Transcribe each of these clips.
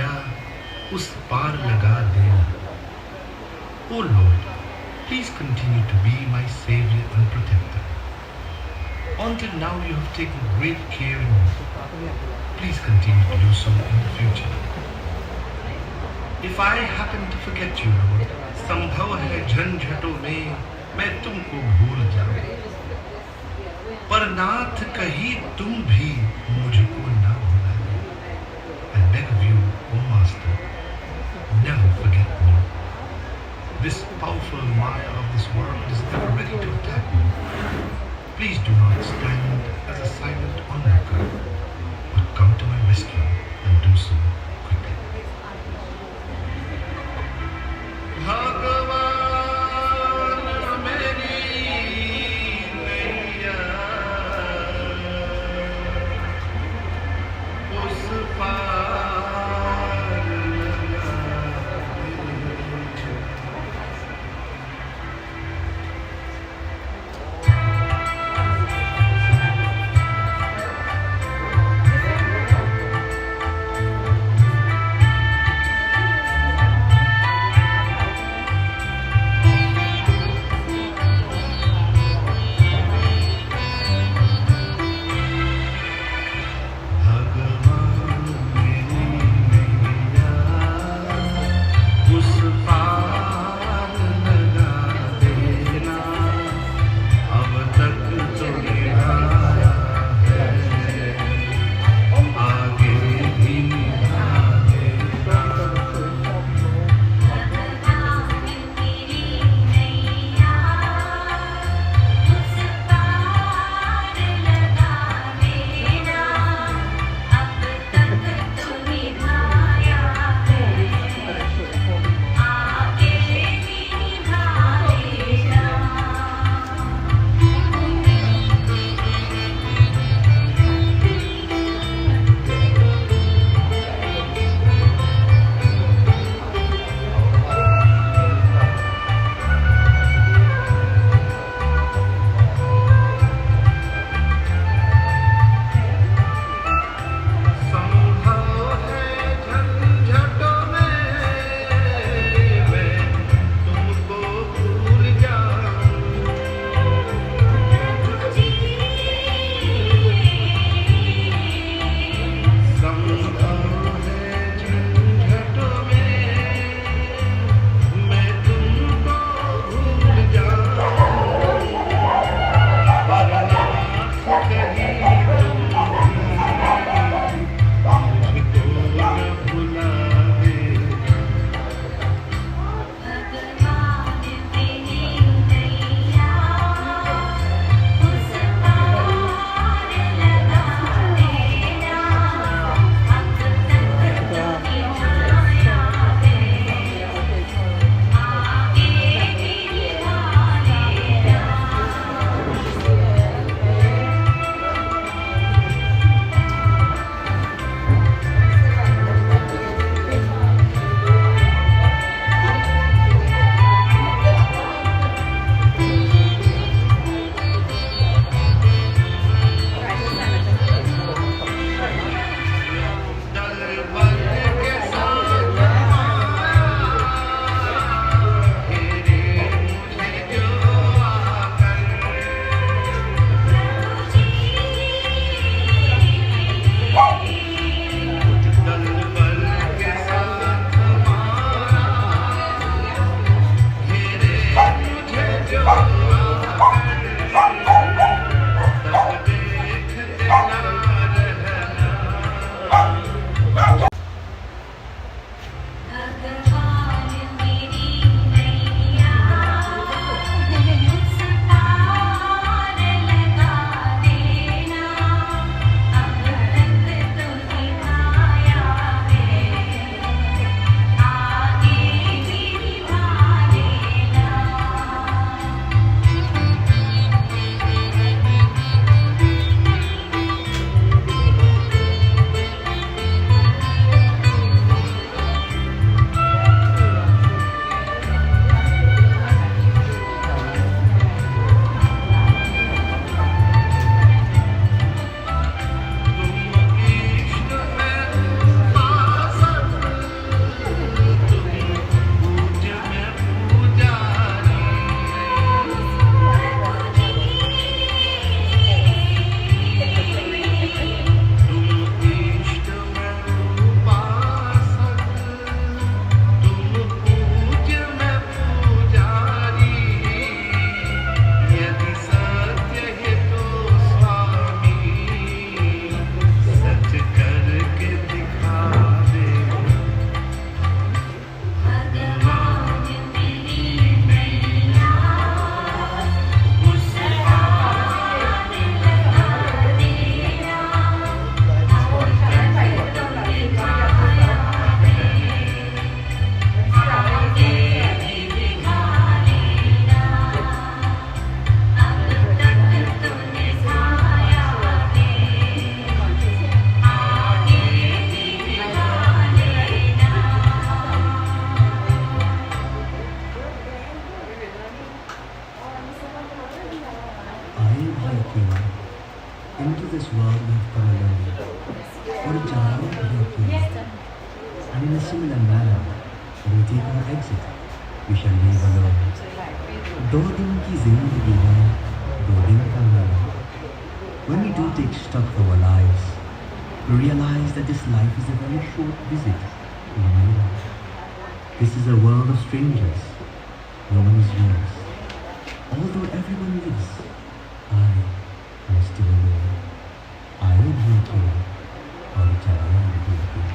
नैया उस पार लगा देना. O Lord, please continue to be my savior and protector. Until now you have taken great care in me. Please continue to do so in the future. If I happen to forget you, Lord, संभव है झंझटों में मैं तुमको भूल जाऊं. पर नाथ कहीं तुम भी मुझको ना भुलाओ. I beg of you, O Master, never forget me. This powerful Maya of this world is ever ready to attack me. Please do not stand as a silent onlooker, but come to my rescue and do so quickly. manner, when we take our exit, we shall leave alone. दो दिन की जिंदगी है, दो दिन का मेला. When we do take stock of our lives, we realize that this life is a very short visit to the mela. This is a world of strangers. No one is yours. Although everyone lives, I am still alone. I am here too, or I am here too.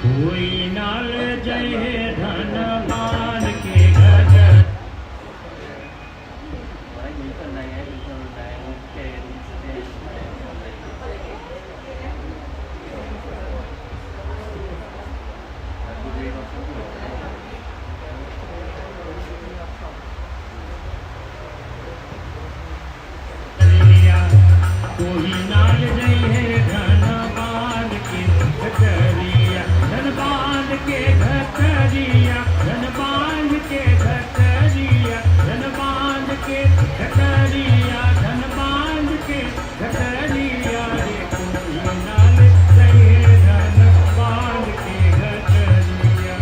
कोई नाल जय धनवान के घर। कोई नाल जय है धनवान के घटरिया, धनवान के घटरिया, धनवान के घटरिया, धनवान के घटरिया, धनवान के घटरिया रे। कोई नाल जय है धनवान के घटरिया।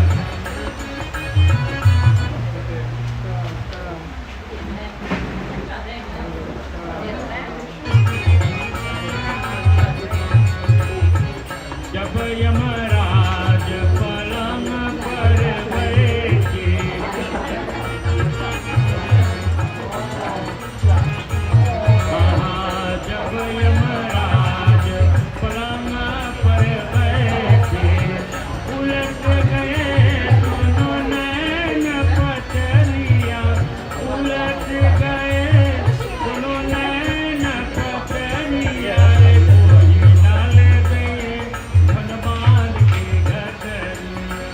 जब यमराज पलंग पर बैठे, जब यमराज पलंग पर बैठे, उलट गए दोनों नैन पटरिया, उलट गए दोनों नैन पटरिया रे। कोई नाल गए धनवान के घटरिया।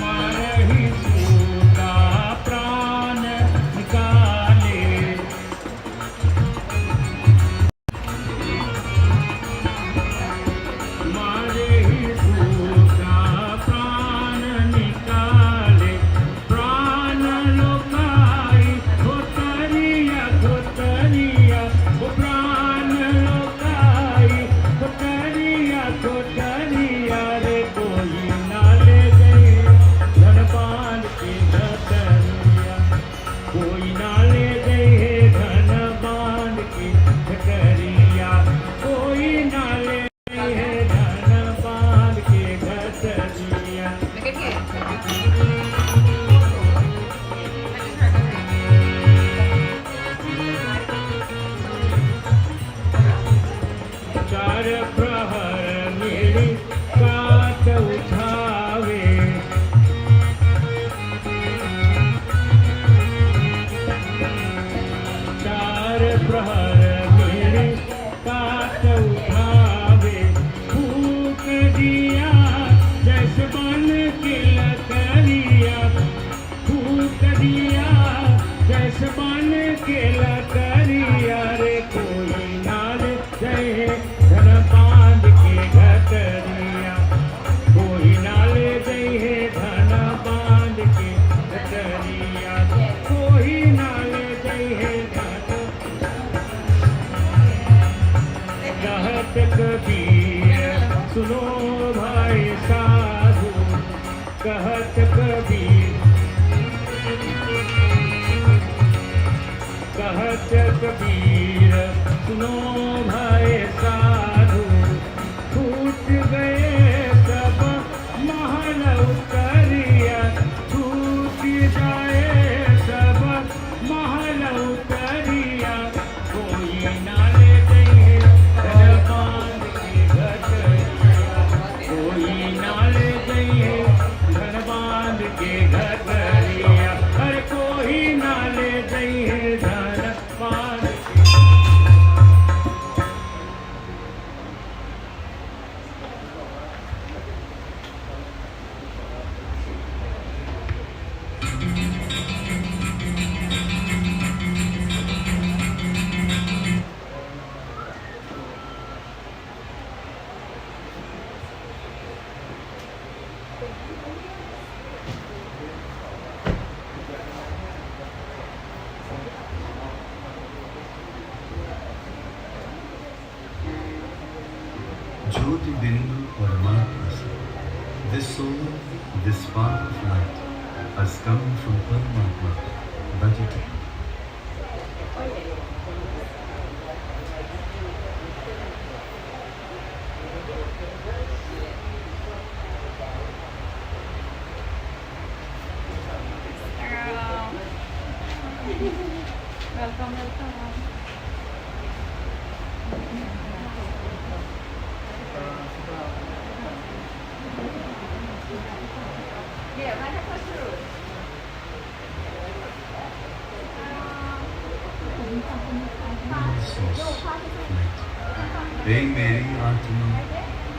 मारही सूता प्राण निकाले, मारही सूता प्राण निकाले, प्राण लोकाई घोटरिया घोटरिया, वो प्राण लोकाई घोटरिया घोटरिया रे। कोई नाल गए धनवान के घटरिया, कोई नाल गए धनवान के घटरिया, कोई नाल गए धनवान के घटरिया। चार प्रहर मेरी काट उठावे, चार प्रहर मेरी काट उठावे, फूक दिया जैसे बन के लकड़िया, फूक दिया जैसे बन के लकड़िया रे। कोई नाल जय धनवान के घटरिया, कोई नाल जय धनवान के घटरिया, कोई नाल जय धन। कहत कबीर सुनो भाई साधु, कहत कबीर, कहत कबीर सुनो भाई साधु, छूट गए सब महल उतरिया, छूट जाए सब महल उतरिया। कोई नाल जय धनवान के घटरिया, कोई नाल जय धनवान के घटरिया, अरे कोई नाल जय धनवान के। Jyoti Bindu Paramatma, this soul, this spark of light has come from Paramatma, but it Welcome, welcome. Hey मेरी आत्मा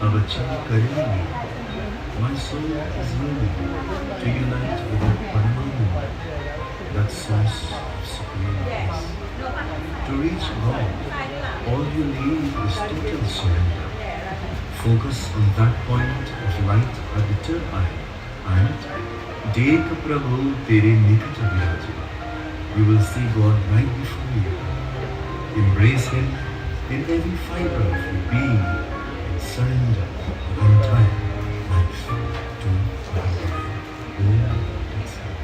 अब चल करेंगी. My soul is ready to unite with the Paramatma, that source of supreme peace. To reach God, all you need is total surrender. Focus on that point of light at the third eye and Dekh Prabhu Tere Nikat Viraja. You will see God right before you. Embrace Him in every fiber of your being and surrender your entire life to God. That's it.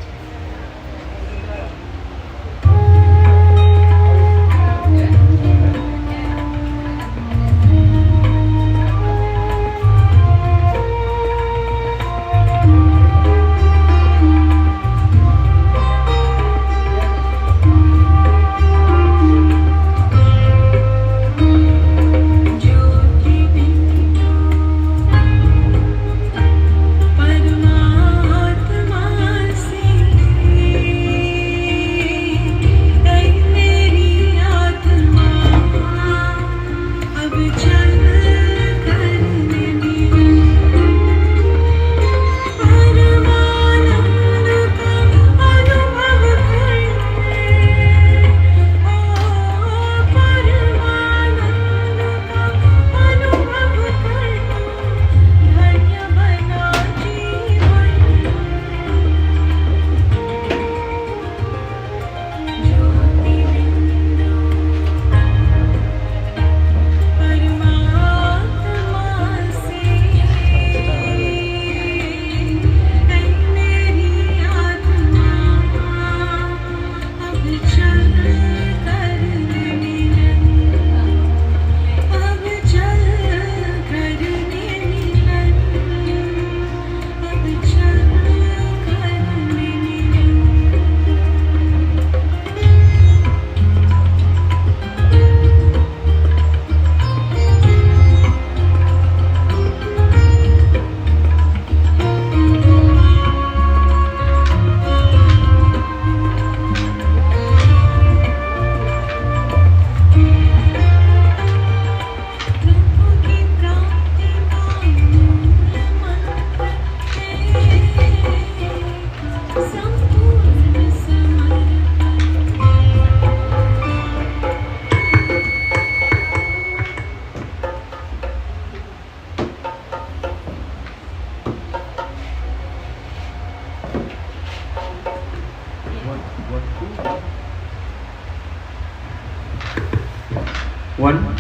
One,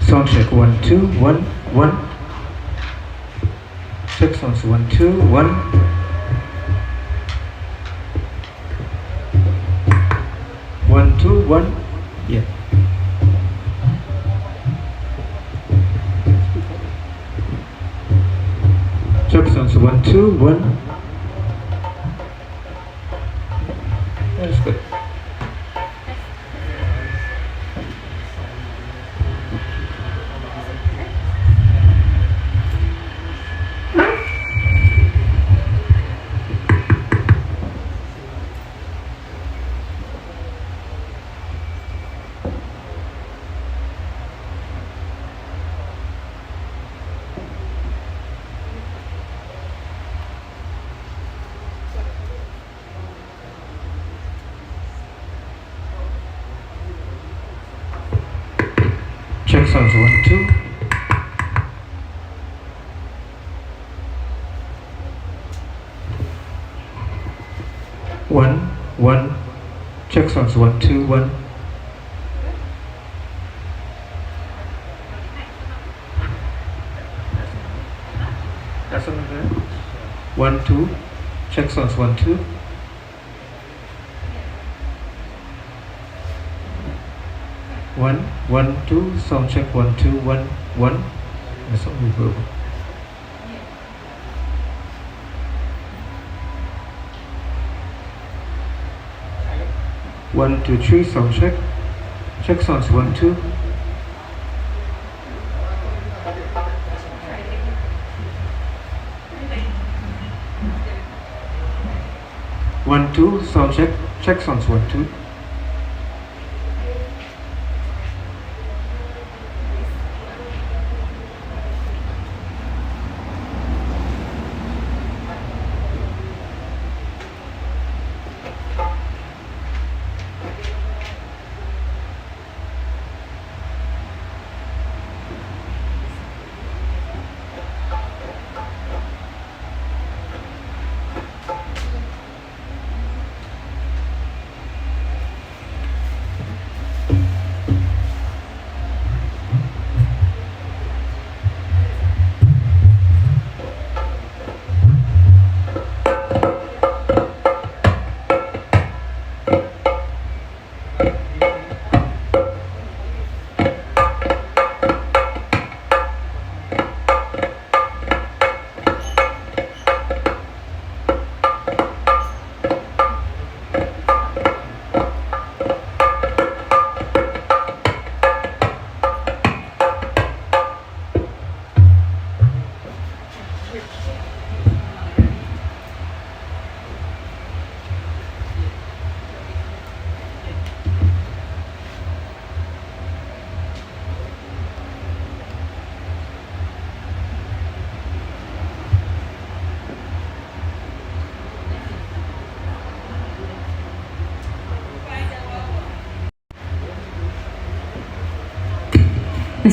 sound check, 1, 2, 1, 1. Check sounds, 1, 2, 1. One, two, one, yeah. Check sounds, 1, 2, 1. That's good. Check sounds, 1, 2. One, one. Check sounds, 1, 2, 1. That's something there. 1, 2. Check sounds, 1, 2. One, 1, 2, sound check, 1, 2, 1, 1. That's only verbal. One, two, three, sound check. Check sounds, 1, 2. 1 2 sound check. Check sounds 1 2.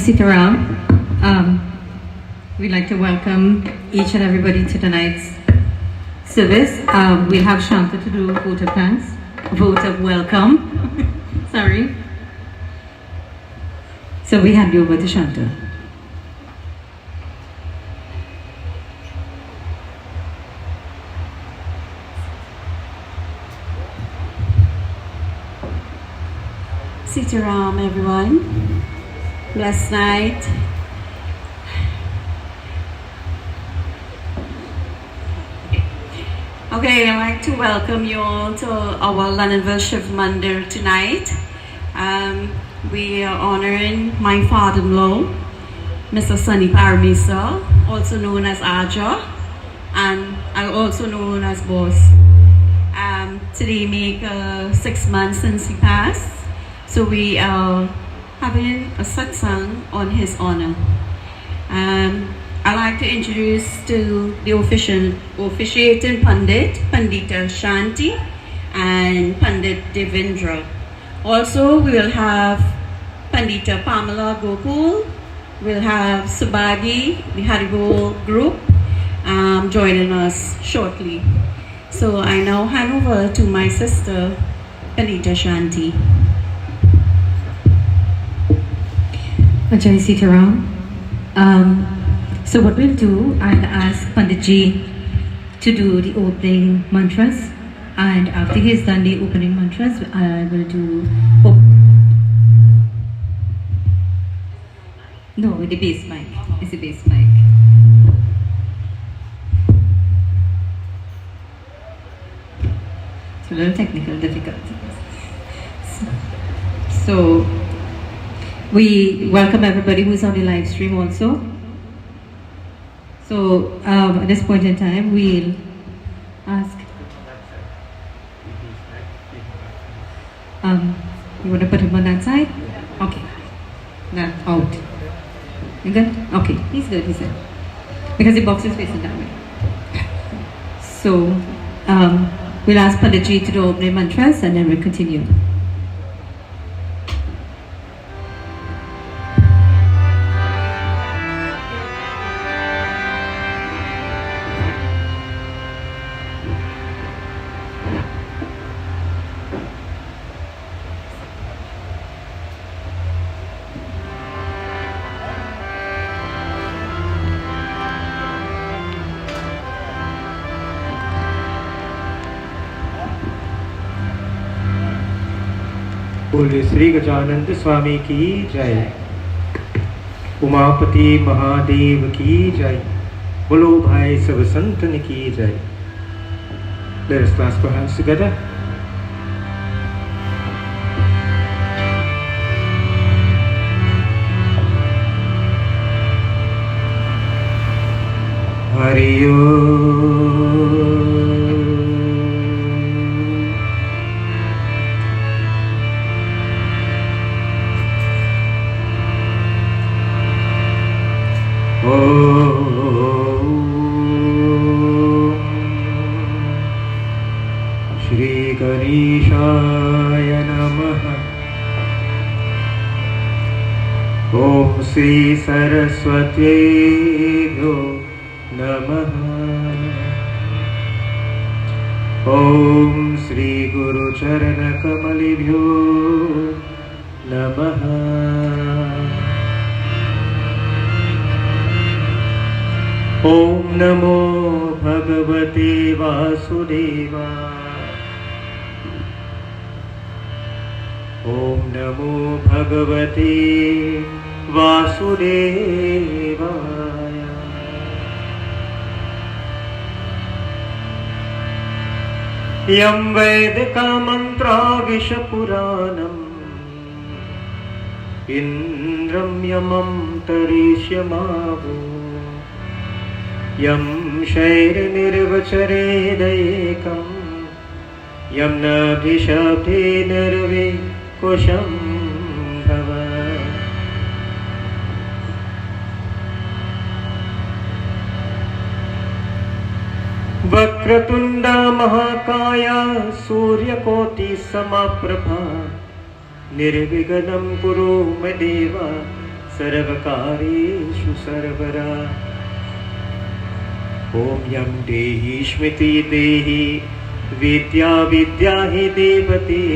Sitaram. We'd like to welcome each and everybody to tonight's service. We'll have Shanta to do vote of thanks, vote of welcome. Sorry. So we hand you over to Shanta. Sitaram, everyone. Blessed night. Okay, I'd like to welcome you all to our Londonville Shiv Mandir tonight. We are honoring my father-in-law, Mr. Sonny Parmasar, also known as Aja, and I also known as Boss. Today make 6 months since he passed, so we are having a satsang on his honor. I'd like to introduce to the officiating Pandit, Pandita Shanti and Pandit Devendra. Also, we will have Pandita Pamela Gokul, we'll have Subhagi, the Haribol group, joining us shortly. So I now hand over to my sister, Pandita Shanti. Ajay Sitaram. So what we'll do, I'll ask Panditji to do the opening mantras, and after he's done the opening mantras, I will do... No, the bass mic. It's the bass mic. It's a little technical difficulties. So we welcome everybody who's on the live stream also. So at this point in time, we'll ask. You want to put him on that side? Okay. That's out. You good? Okay. He's good, he said. Because the box is facing that way. So we'll ask Panditji to do opening mantras and then we'll continue. बोले श्री गजानंद स्वामी की जय, उमापति महादेव की जय, बोलो भाई सब संतन की जय. Let us clasp our hands together. Hari Om. Om Sri Saraswati Namaha. Om Sri Guru Charana Kamalibhyo Namaha. Om Namo Bhagavate Vasudevaya. Om Namo Bhagavate Vasudevaya. Yam Vedika Mantra Vishapuranam Indram Yamam Tarishyamavu Yam Shair Nirvacharedayekam Yam Nabhishabde Nirve Kosham Bhava. Vakratunda Mahakaya Suryakoti Samaprabha Nirviganam Kuru Medeva Sarvakareshu Sarvara. Om Yam Dehi Shmiti Dehi Vidya Vidyahi Devati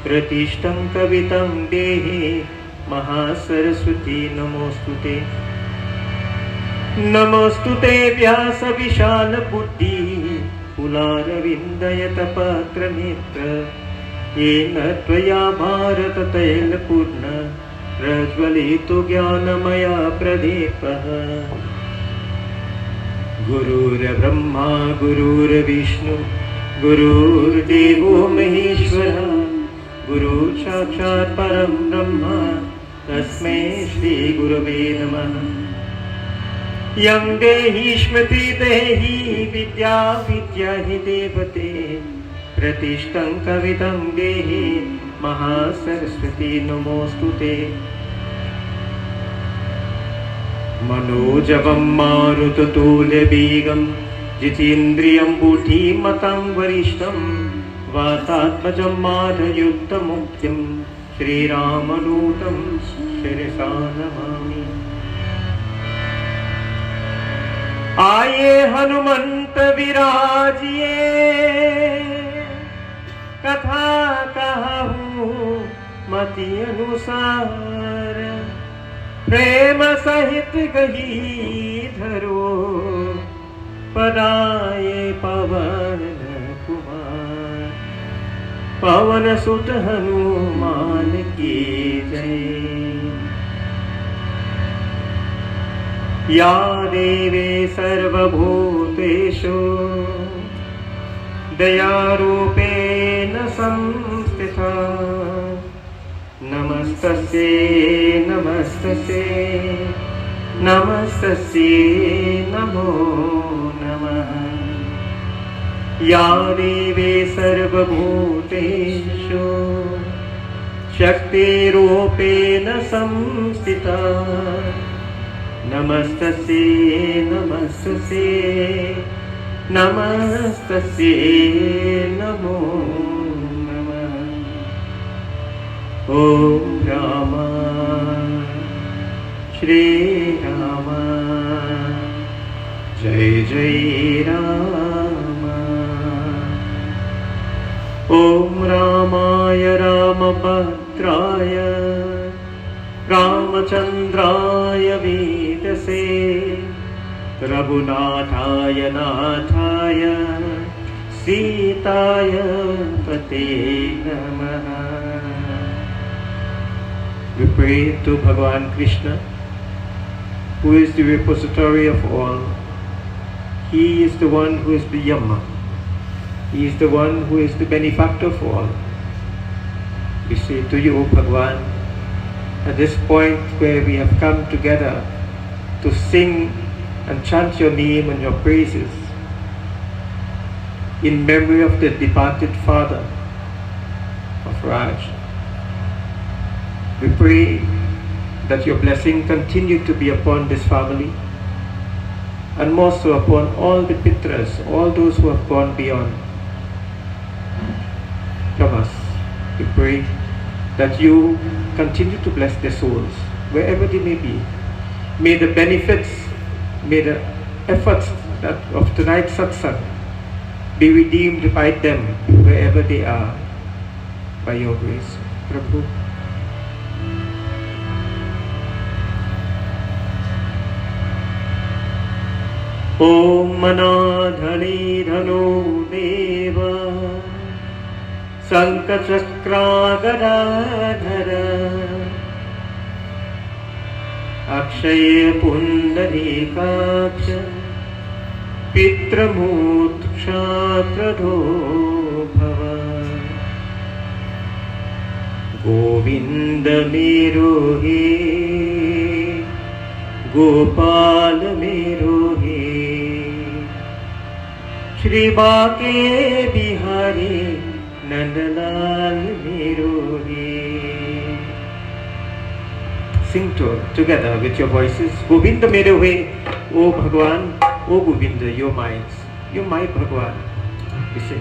Pratishtam Kavitam Dehi Mahasaraswati Namostute. Namostute Vyasa Vishal Buddhi Pularavindayata Patra Mitra Yena Tvaya Bharata Tail Purna Rajvalitu Jnanamaya Pradepaha. Gurur Brahma Gurur Vishnu Gurur Devo Maheshwara Guru Sakshat Param Brahma Tasmai Shri Gurave Namaha. Yam Dehi Shmati Dehi Vidya Vidyahi Devate Pratishtam Kavitam Dehi Mahasaraswati Namostute. Manojavam Marutulya Begam Jitindriyam Buddhi Matam Varishtam Vatatmajam Madhayukta Muktyam Shri Ramanutam Shirisa Namami. Aaye Hanumant Virajiye Katha kahu Mati Anusar Prem Sahit Gahi Dharo Padaye Pavan Kumar Pavan Sut Hanuman Ki Jai. Ya Devi Sarvabhuteshu Dayarupena Samstita Namastasye Namastasye Namastasye Namo Namaha. Ya Devi Sarvabhuteshu Shakti Rupena Samstita Namastasye Namastasye Namastasye Namo Namaha. Om Rama Shri Rama Jai Jai Rama. Om Ramaya Ramabhadraya Ramachandraya Vidase Raghunathaya Nathaya Sitaya Pate Namaha. We pray to Bhagavan Krishna, who is the repository of all. He is the one who is the Yama. He is the one who is the benefactor for all. We say to you, O Bhagavan, at this point where we have come together to sing and chant your name and your praises in memory of the departed father of Raj, we pray that your blessing continue to be upon this family and more so upon all the Pitras, all those who have gone beyond. From us, we pray that you continue to bless their souls wherever they may be. May the benefits, may the efforts of tonight's satsang be redeemed by them wherever they are, by your grace. Prabhu. Om Manadhani Dhanu Deva Sankachakragadadhara Akshaya Pundarikaksha Pitramutkshapradho Bhava Govinda Merohe Gopal Merohe Shri Bake Bihari Nandalal Merohe. Sing together with your voices. Govinda Merohe, O Bhagwan, O Govinda, you're mine. You're my Bhagwan. Listen.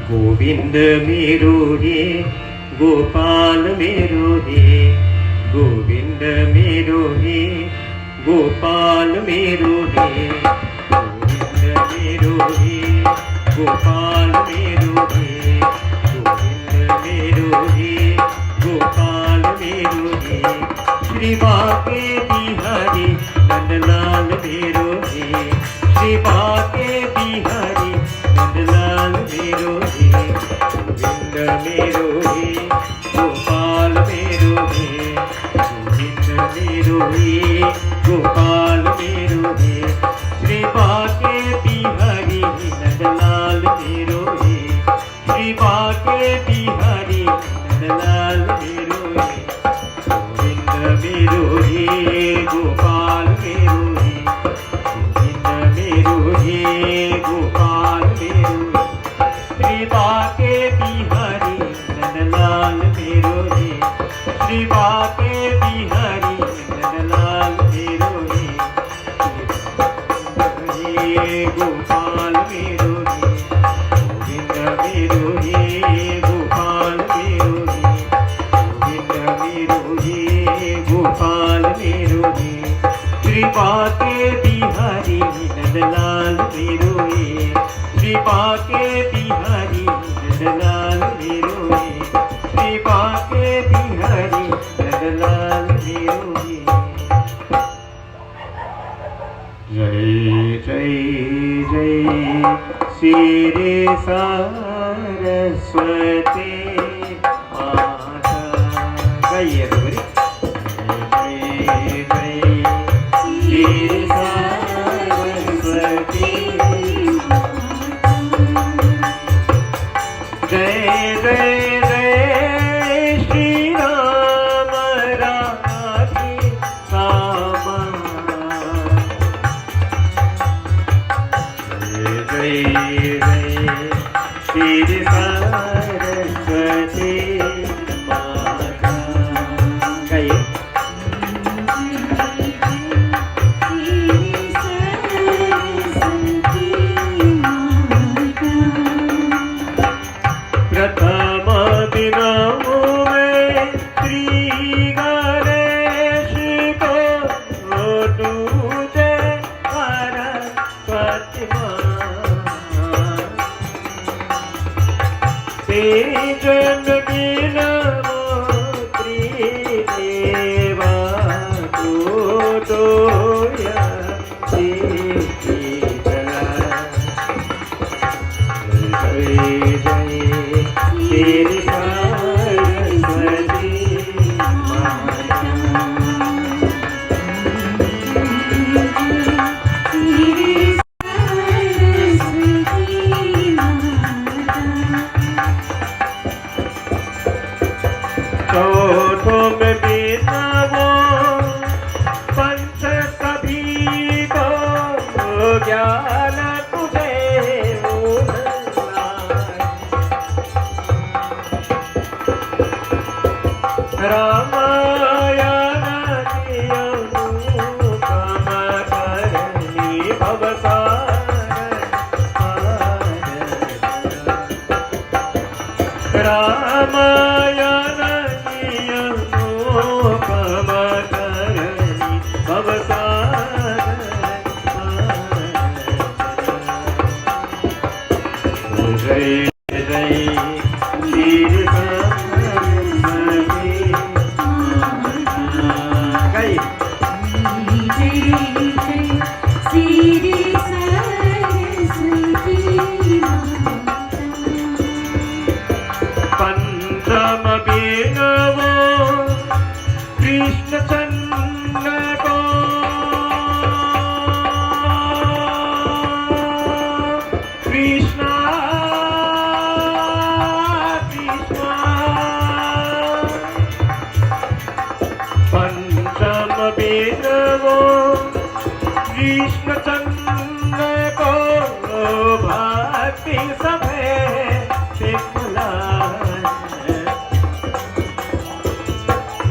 Govinda Merohe, Gopal Merohe, Govinda Merohe, Gopal Merohe, Govinda Merohe, Gopal Merohe, Govinda Merohe, Gopal Merohe, Shri Bake Bihari Nandalal Merohe, Shri Bake Bihari Nandalal Merohe, Govinda Merohe, Gopal Merohe, Govinda Merohe, Gopal Merohe, Shri Bake Bihari Nandalal Merohe, Shri Bake Bihari Nandalal Merohe, Govinda Merohe, Gopal Merohe, Govinda Merohe, Gopal Merohe, Shri Bake Bihari Nandalal Merohe, Shri Bake Bihari Nandalal Merohe, Gopal Merohe, Govinda Merohe, Gopal Merohe, Govinda Merohe, Gopal Merohe, Shri Bake Bihari Nandalal Merohe, Shri Bake Bihari Nandalal Merohe, Shri Bake Bihari Nandalal Merohe. Jai Jai Jai Shri Saraswati Mata. Gaiye everybody. Jai Jai Shri Saraswati Mata. Jai Jai Jai Shri Rama Radhe Sama. Jai Jai Shri Saraswati Mata. Gaiye. प्रथम दिनों में श्री गणेश को दूजे सरस्वती तेजन बिनमो त्रिदेवा दोया चला. Jai Jai Shri Saraswati Mata. चौथों में बीतवो पंच सभी को ज्ञान तुझे रामायण अनुपम करणी भवसार रामायण अनुपम कृष्ण चंद्र को भक्ति सभे से फुलाए,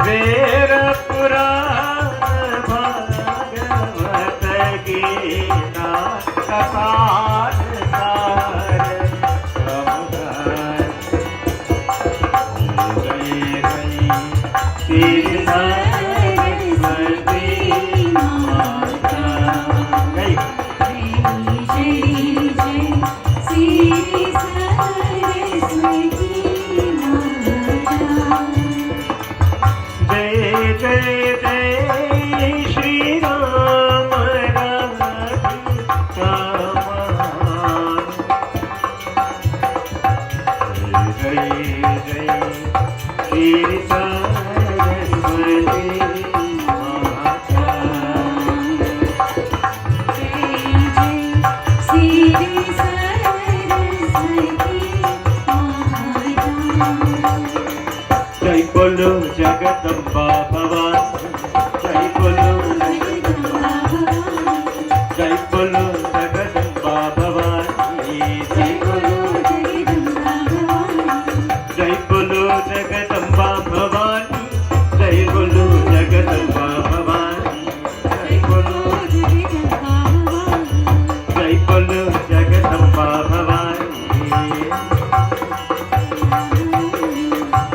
वेद पुराण भागवत गीता कथा सार समुदाय। जय जय श्री सरस्वती माता, जय जय जय जय श्री राम राधिका मान। जय जय जय श्री सरस्वती माता। जय बोलो जगदम्बा भवानी, जय बोलो जगदम्बा भवानी, जय बोलो जगदम्बा भवानी, जय बोलो जगदम्बा भवानी, जय बोलो जगदम्बा भवानी, जय बोलो जगदम्बा भवानी, जय बोलो जगदम्बा भवानी, जय बोलो जगदम्बा भवानी।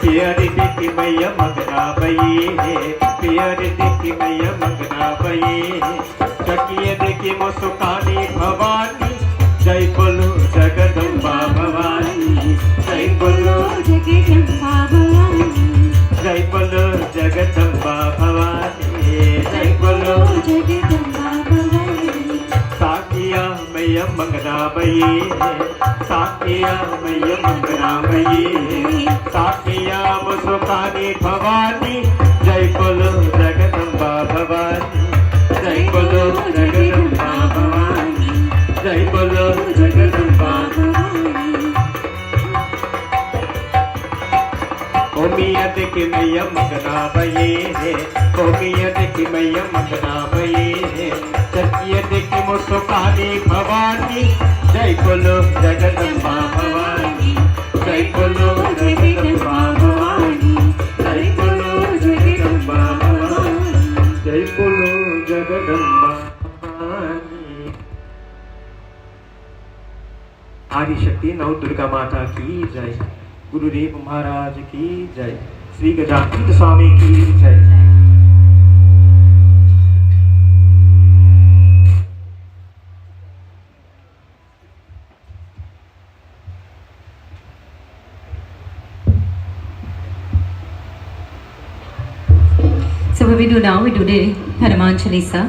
प्यारी देखी मैया मगना बये, प्यारी देखी मैया मगना बये, चकिए देखी मुस्कानी भवानी, जय बोलो जगदम्बा भवानी, जय बोलो जगदम्बा भवानी, जय बोलो जगदम्बा भवानी, जय बोलो जगदम्बा भवानी। साकिया मैया मंगना बये, साकिया मैया मंगना बये, साकिया मुस्कानी भवानी, जय बोलो जगदम्बा भवानी, जय बोलो जगदम्बा भवानी, जय बोलो जगदम्बा भवानी। ओमिया देखी मैया मंगना बये, ओमिया देखी मैया मंगना बये, चकिया देखी मुस्कानी भवानी, जय बोलो जगदम्बा भवानी, जय बोलो जगदम्बा भवानी, जय बोलो जगदम्बा भवानी, जय बोलो जगदम्बा भवानी। आदि शक्ति नव दुर्गा माता की जय, गुरुदेव महाराज की जय, श्री गजानन स्वामी की जय। So what we do now, we do the Hanuman Chalisa.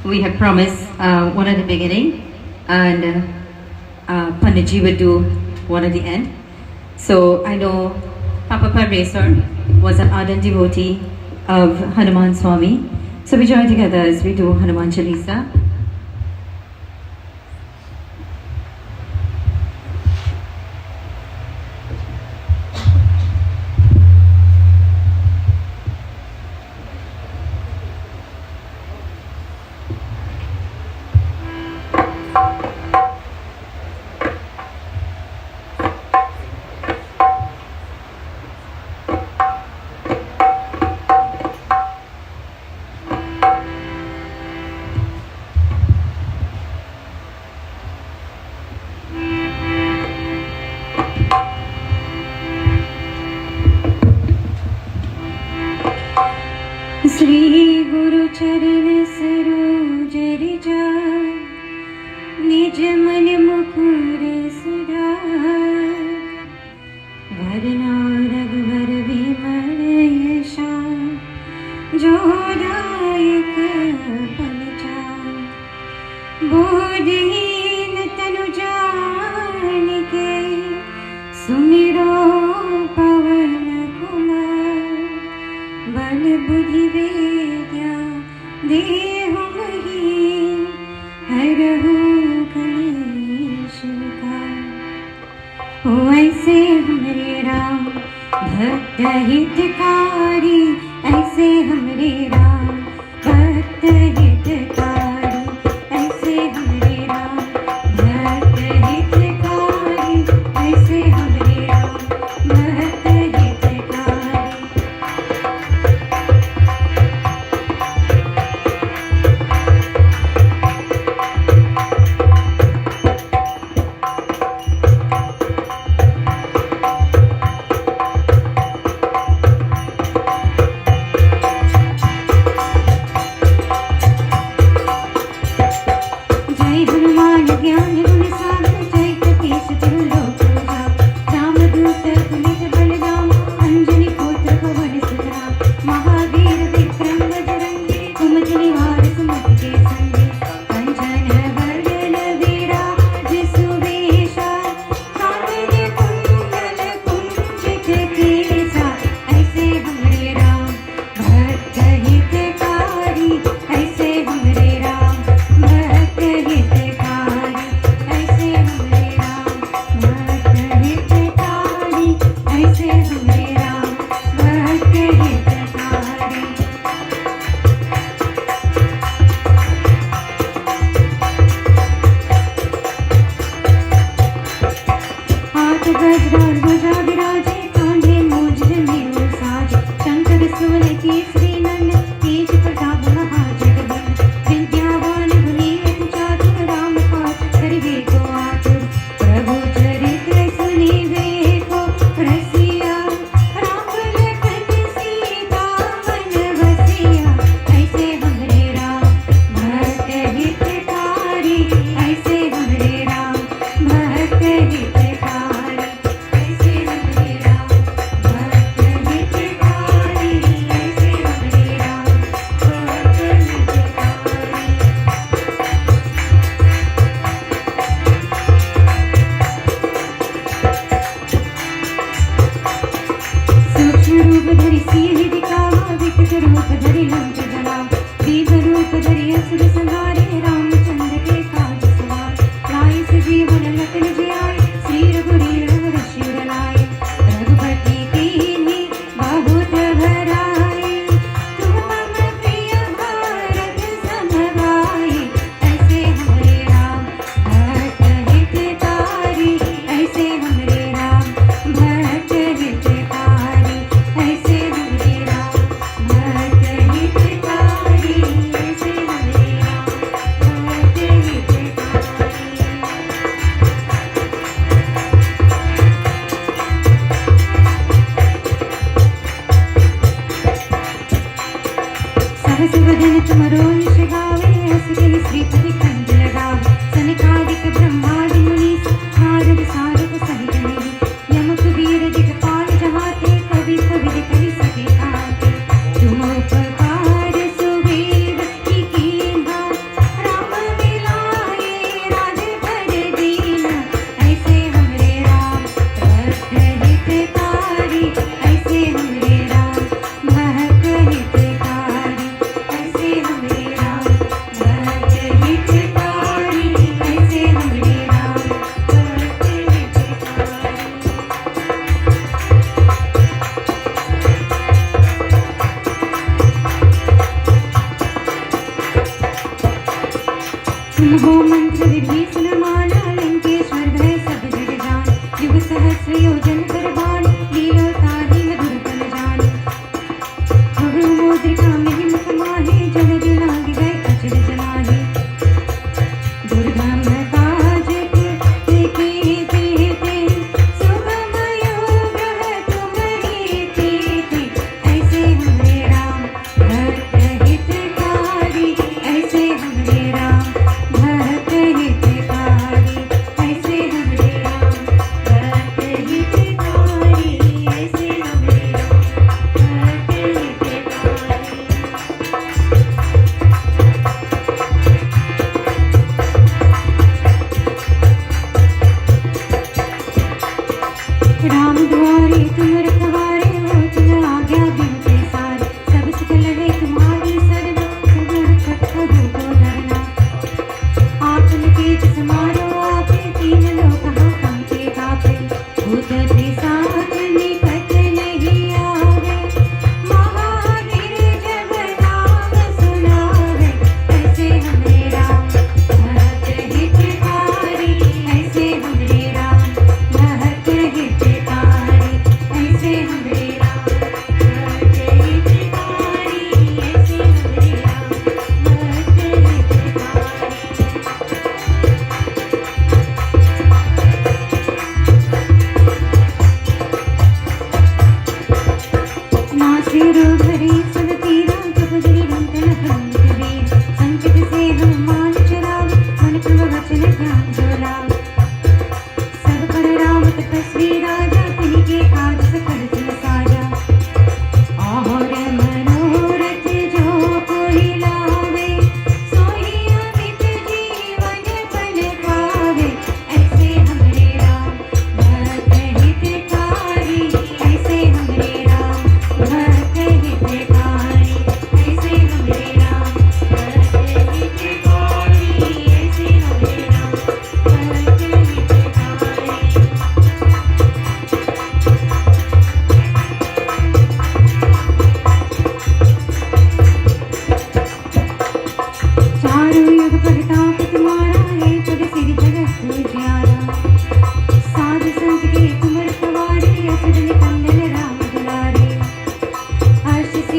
We have promised one at the beginning, and Panditji will do one at the end. So I know Papa Parmasar was an ardent devotee of Hanuman Swami. So we join together as we do Hanuman Chalisa. Shri गुरु चरण सरोज रज, निज मन मुकुर सुधार, वरना रघुवर विमल यशा, जो दायक फल चार। बोधहीन तनु जानिके, सुमिरो पवन कुमार। बल बुद्धि विद्या देहु मही, हरहु कलेश विकार। हो ऐसे हमरे राम भक्त हितकारी, ऐसे हमरे राम भक्त हितकारी, ऐसे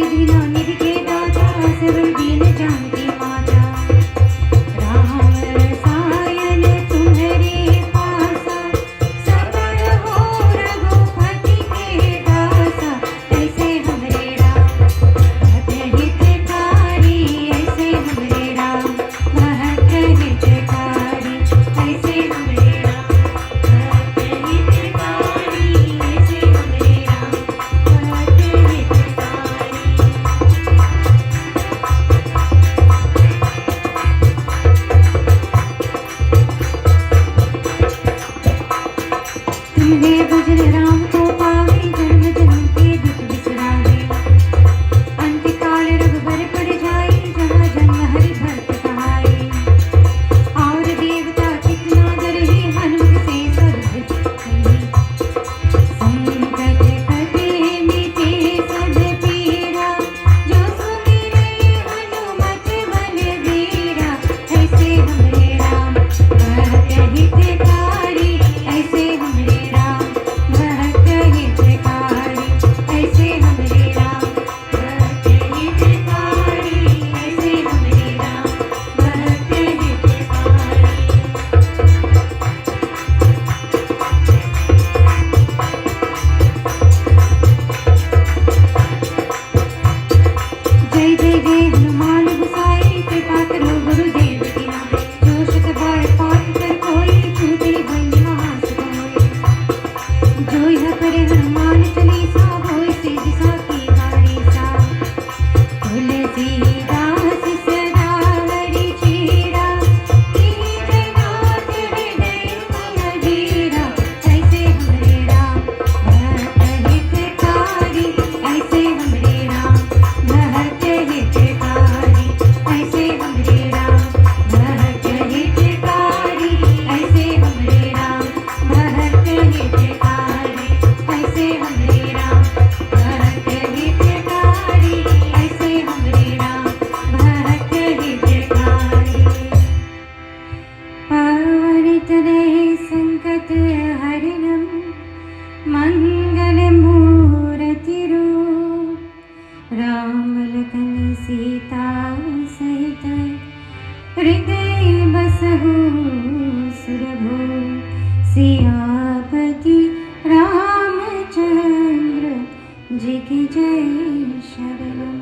दीना निधि के दाता सरल दीन जानकी माता राम रसायन तुम्हारे पासा सबर हो रघुपति के दासा ऐसे हमरे राम भक्त हितकारी ऐसे हमरे राम भक्त हितकारी ऐसे हमरे राम भक्त हितकारी ऐसे हमरे राम भक्त हितकारी। तुम्हे भजन राम को पावे जन्म जन्म के दुख बिसरावे अंतकाल रघुबर पड़ जाए जहाँ जन्म हरि भक्त कहाए और देवता कितना डरे हनुमत से सर्व संकट कटे मिटे सब पीरा जो सुमिरे हनुमत बलबीरा ऐसे हमरे राम भक्त हितकारी ऐसे हमरे राम भक्त हितकारी ऐसे हमरे राम भक्त हितकारी ऐसे हमरे राम भक्त हितकारी। जय जय जय हनुमान गोसाई कृपा करो गुरुदेव की नाम जो शत बार पाठ कर कोई छूटे बंदी महासुख होय जो यह करे हनुमान चालीसा होय सिद्धि साखी गाड़ी सा तुलसीदास सदा हरि चेरा कीजे नाथ हृदय मन धीरा ऐसे हमरे राम भक्त हितकारी ऐसे हमरे राम भक्त हितकारी ऐसे हमरे राम भक्त हितकारी ऐसे हमरे राम भक्त हितकारी ऐसे हमरे राम भक्त हितकारी ऐसे हमरे राम भक्त हितकारी। पवन तनय संकट हरणं मंगल मूर्ति रूप राम लखन सीता सहित हृदय बसहु सुरभो सियापति रामचंद्र जी की जय शरणम।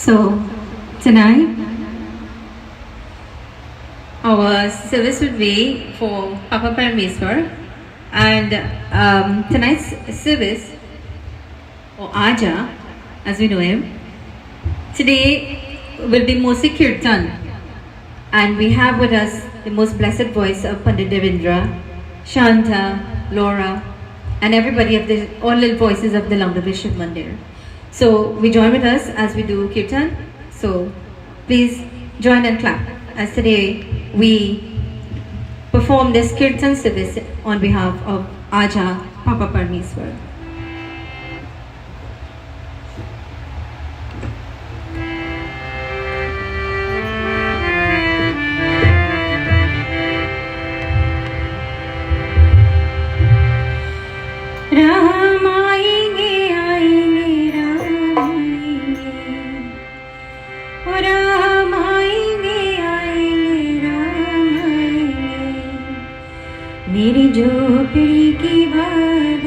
So tonight our service will be for Papa Parmasar, and tonight's service, or Aja as we know him, today will be mostly Kirtan, and we have with us the most blessed voice of Pandit Devendra, Shanta, Laura, and everybody of the all little voices of the Langdavi Shiv Mandir. So we join with us as we do Kirtan. So please join and clap as today we perform this Kirtan service on behalf of Aja Papa Parmasar. Ram आएंगे आएंगे राम आएंगे ओ राम आएंगे आएंगे राम आएंगे मेरी झोपड़ी की बाहर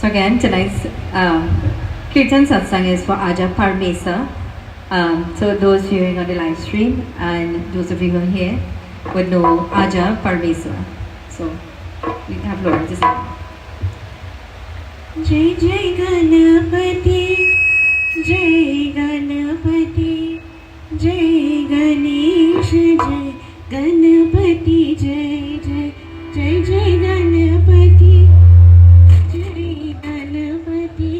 So again, tonight's Kirtan Satsang is for Aja Parmasar. So those viewing on the live stream and those of you who are here would know Aja Parmasar. So we have Lord to sing. Jai Jai Ganapati, Jai Ganapati, Jai Ganesh, Jai Ganapati, Jai Jai Jai Jai Ganapati, Jai Ganapati,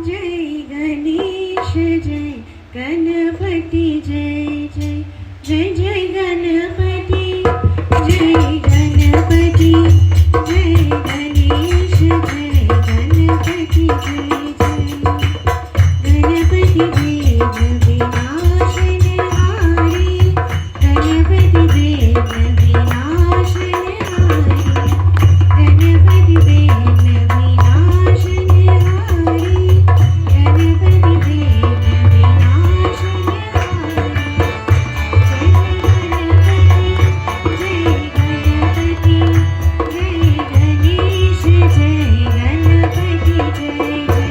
Jai Ganesh, Jai Ganapati, Jai Jai Jai Jai Ganapati, Jai Ganapati, Jai Ganesh, Jai Ganapati, Jai Jai Ganapati Ved Vinashan Hari, Ganapati Ved Vinashan Hari, Ganapati Ved Vinashan Hari, Ganapati Ved Vinashan Hari, Jai Ganapati, Jai Ganesh, Jai Ganapati, Jai Jai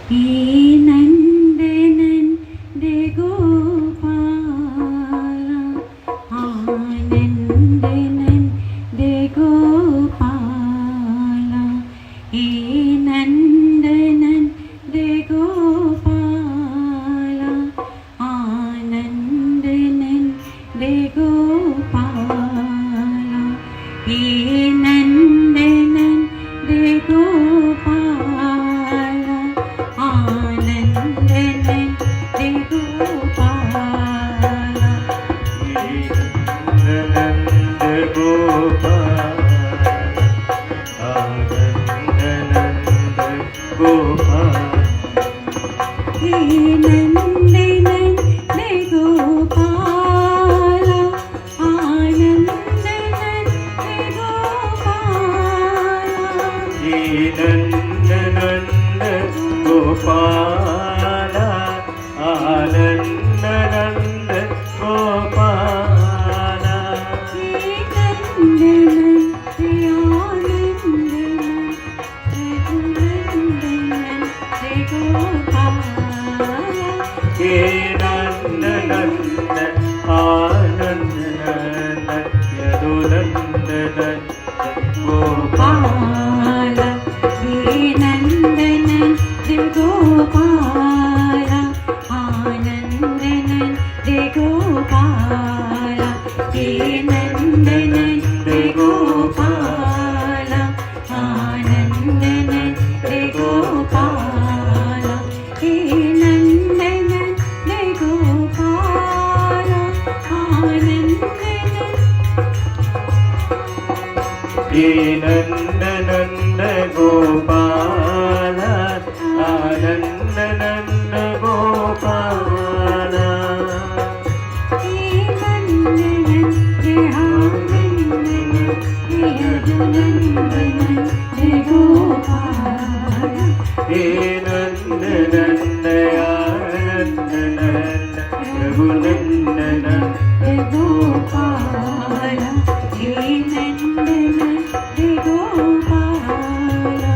हे नंद नंद गोपाला आनंद नंद गोपाला हे नंद नंद गोपाला आनंद नंद गोपाला हे नंद नंद गोपाला आनंद नंद गोपाला नंद गोपाल आनंद नंद गोपाल हे नंद नंद गोपाला आनंद नंद गोपाला हे नंद नंद गोपाल आनंद नंद गोपाल हे नंद नंद आनंद नंद गोपाला हे नंद नंद आनंद नंद यदुनंद नंद गोपाल हे नंद नंद गोपाला आनंद नंद गोपाला हे नंद नंद गोपाला आनंद नंद गोपाला हे नंद नंद गोपाला आनंद हे नंद नंद गोपाल आनंद नंद गोपाल हे नंद नंद गोपाला हे नंद नंद आनंद नंद रघुनंदन गोपाला हे नंद नंद गोपाला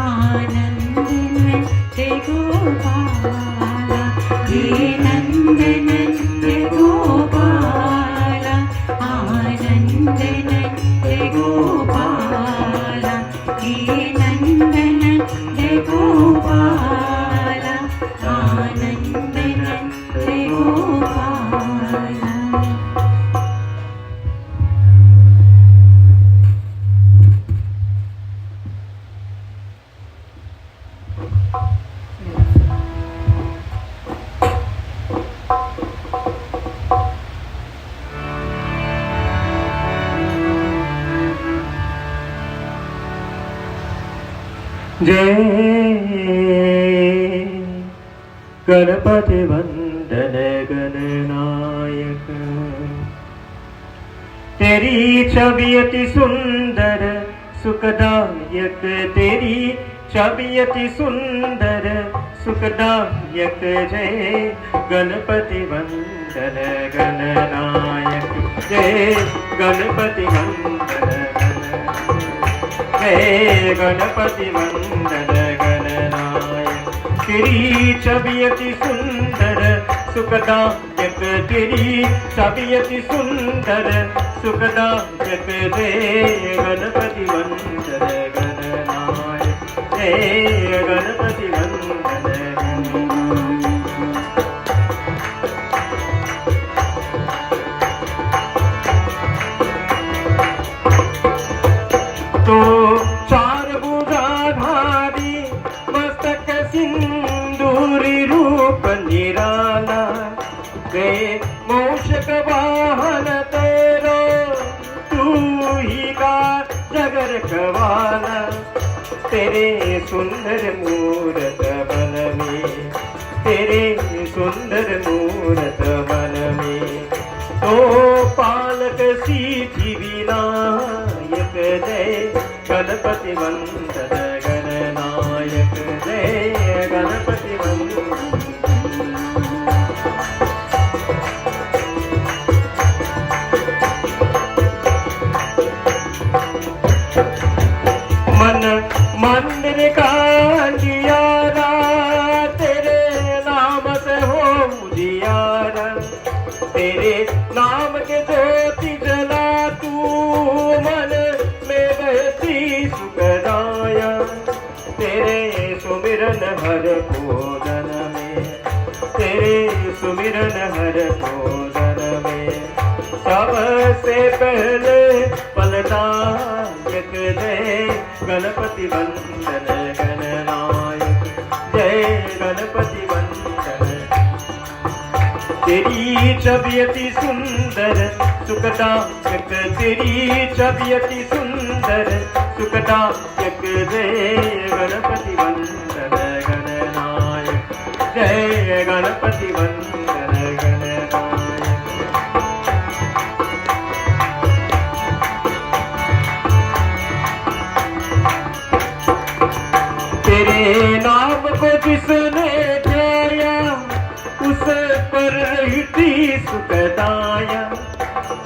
आनंद नंद गोपाला हे नंद नंद गोपाला आनंद नंद गोपाला हे नंद नंद गोपाला आनंद नंद गोपाला जय गणपति वंदन गणनायक तेरी छवि अति सुंदर सुखदायक तेरी छवि अति सुंदर सुखदायक जय गणपति वंदन गणनायक जय गणपति वंदन जय गणपति वंदन गणनायक तेरी छवि अति सुंदर सुखदायक तेरी छवि अति सुंदर सुखदायक जय गणपति वंदन गणनायक जय गणपति वंदन तो चार भुजाधारी मस्तक सिंदूरी रूप निराला गए मोक्षक वाहन तेरो तू ही का जगर कवाला तेरे सुंदर मूरत बन में तेरे सुंदर मूरत बन में तो पालक सीधी विनायक जय गणपति वंदन गणनायक जय गणपति वंदन मन मंदिर का अंधियारा हर भोजन में, तेरे सुमिरन हर भोजन में। सबसे पहले फलदायक जय गणपति वंदन गणनायक, जय गणपति वंदन। तेरी छवि अति सुंदर सुखदायक, तेरी छवि अति सुंदर सुखदायक, जय गणपति वंदन गणनायक, जय गणपति वंदन गणनायक। तेरे नाम को जिसने ध्याया उस पर रहती सुखदाया,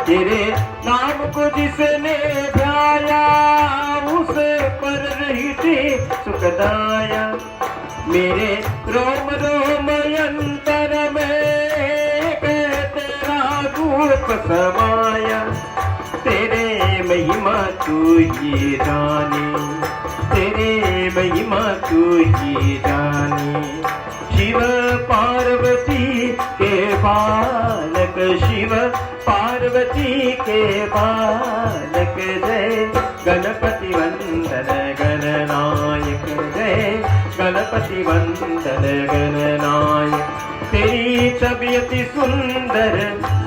तेरे नाम को जिसने ध्याया उस पर रहती सुखदाया। मेरे रोम रोम अंतर में तेरा रूप समाया, तेरे महिमा तू ही जाने, तेरे महिमा तू ही जाने। शिव पार्वती के बालक, शिव पार्वती के बालक, जय गणपति वंदन गणनायक, जय गणपति वंदन गणनायक। तेरी छवि अति सुंदर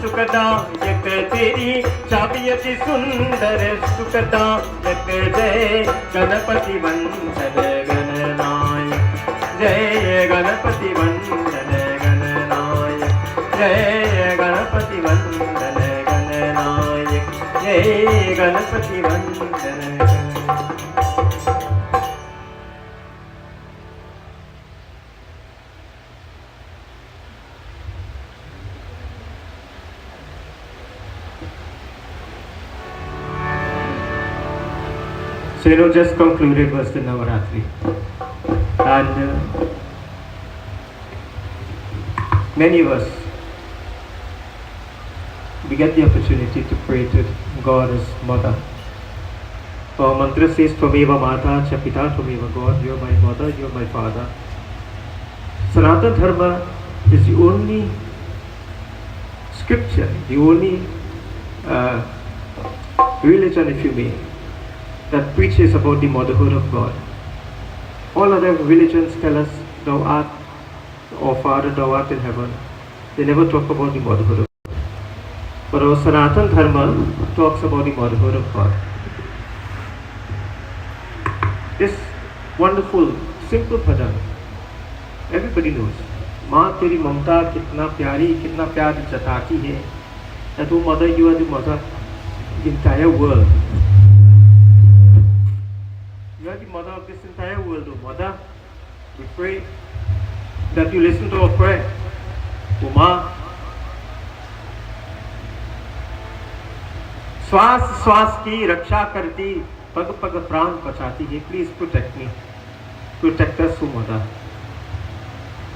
सुखदायक, तेरी छवि अति सुंदर सुखदायक, जय गणपति वंदन गणनायक, जय गणपति वंदन गणनायक, जय गणपति वंदन गणनायक, जय गणपति वंदन Gananayak. So just concluded was the Navaratri, and many of us, we get the opportunity to pray to God as Mother. Our mantra says, Tvameva Mata Cha Pita Tvameva God, you are my mother, you are my father. Sanatana Dharma is the only scripture, the only religion, if you may, that preaches about the motherhood of God. All other religions tell us, thou art, or Father, thou art in heaven. They never talk about the motherhood of God. But our Sanatana Dharma talks about the motherhood of God. This wonderful, simple bhajan, everybody knows. माँ तेरी ममता कितना प्यारी, कितना प्यार जताती है. That oh mother, you are the mother of the entire world. You are the mother of this entire world, oh mother. We pray that you listen to our prayer. Oh माँ, श्वास श्वास की रक्षा करती, पग पग प्राण बचाती है. Please protect me, protect us, oh mother.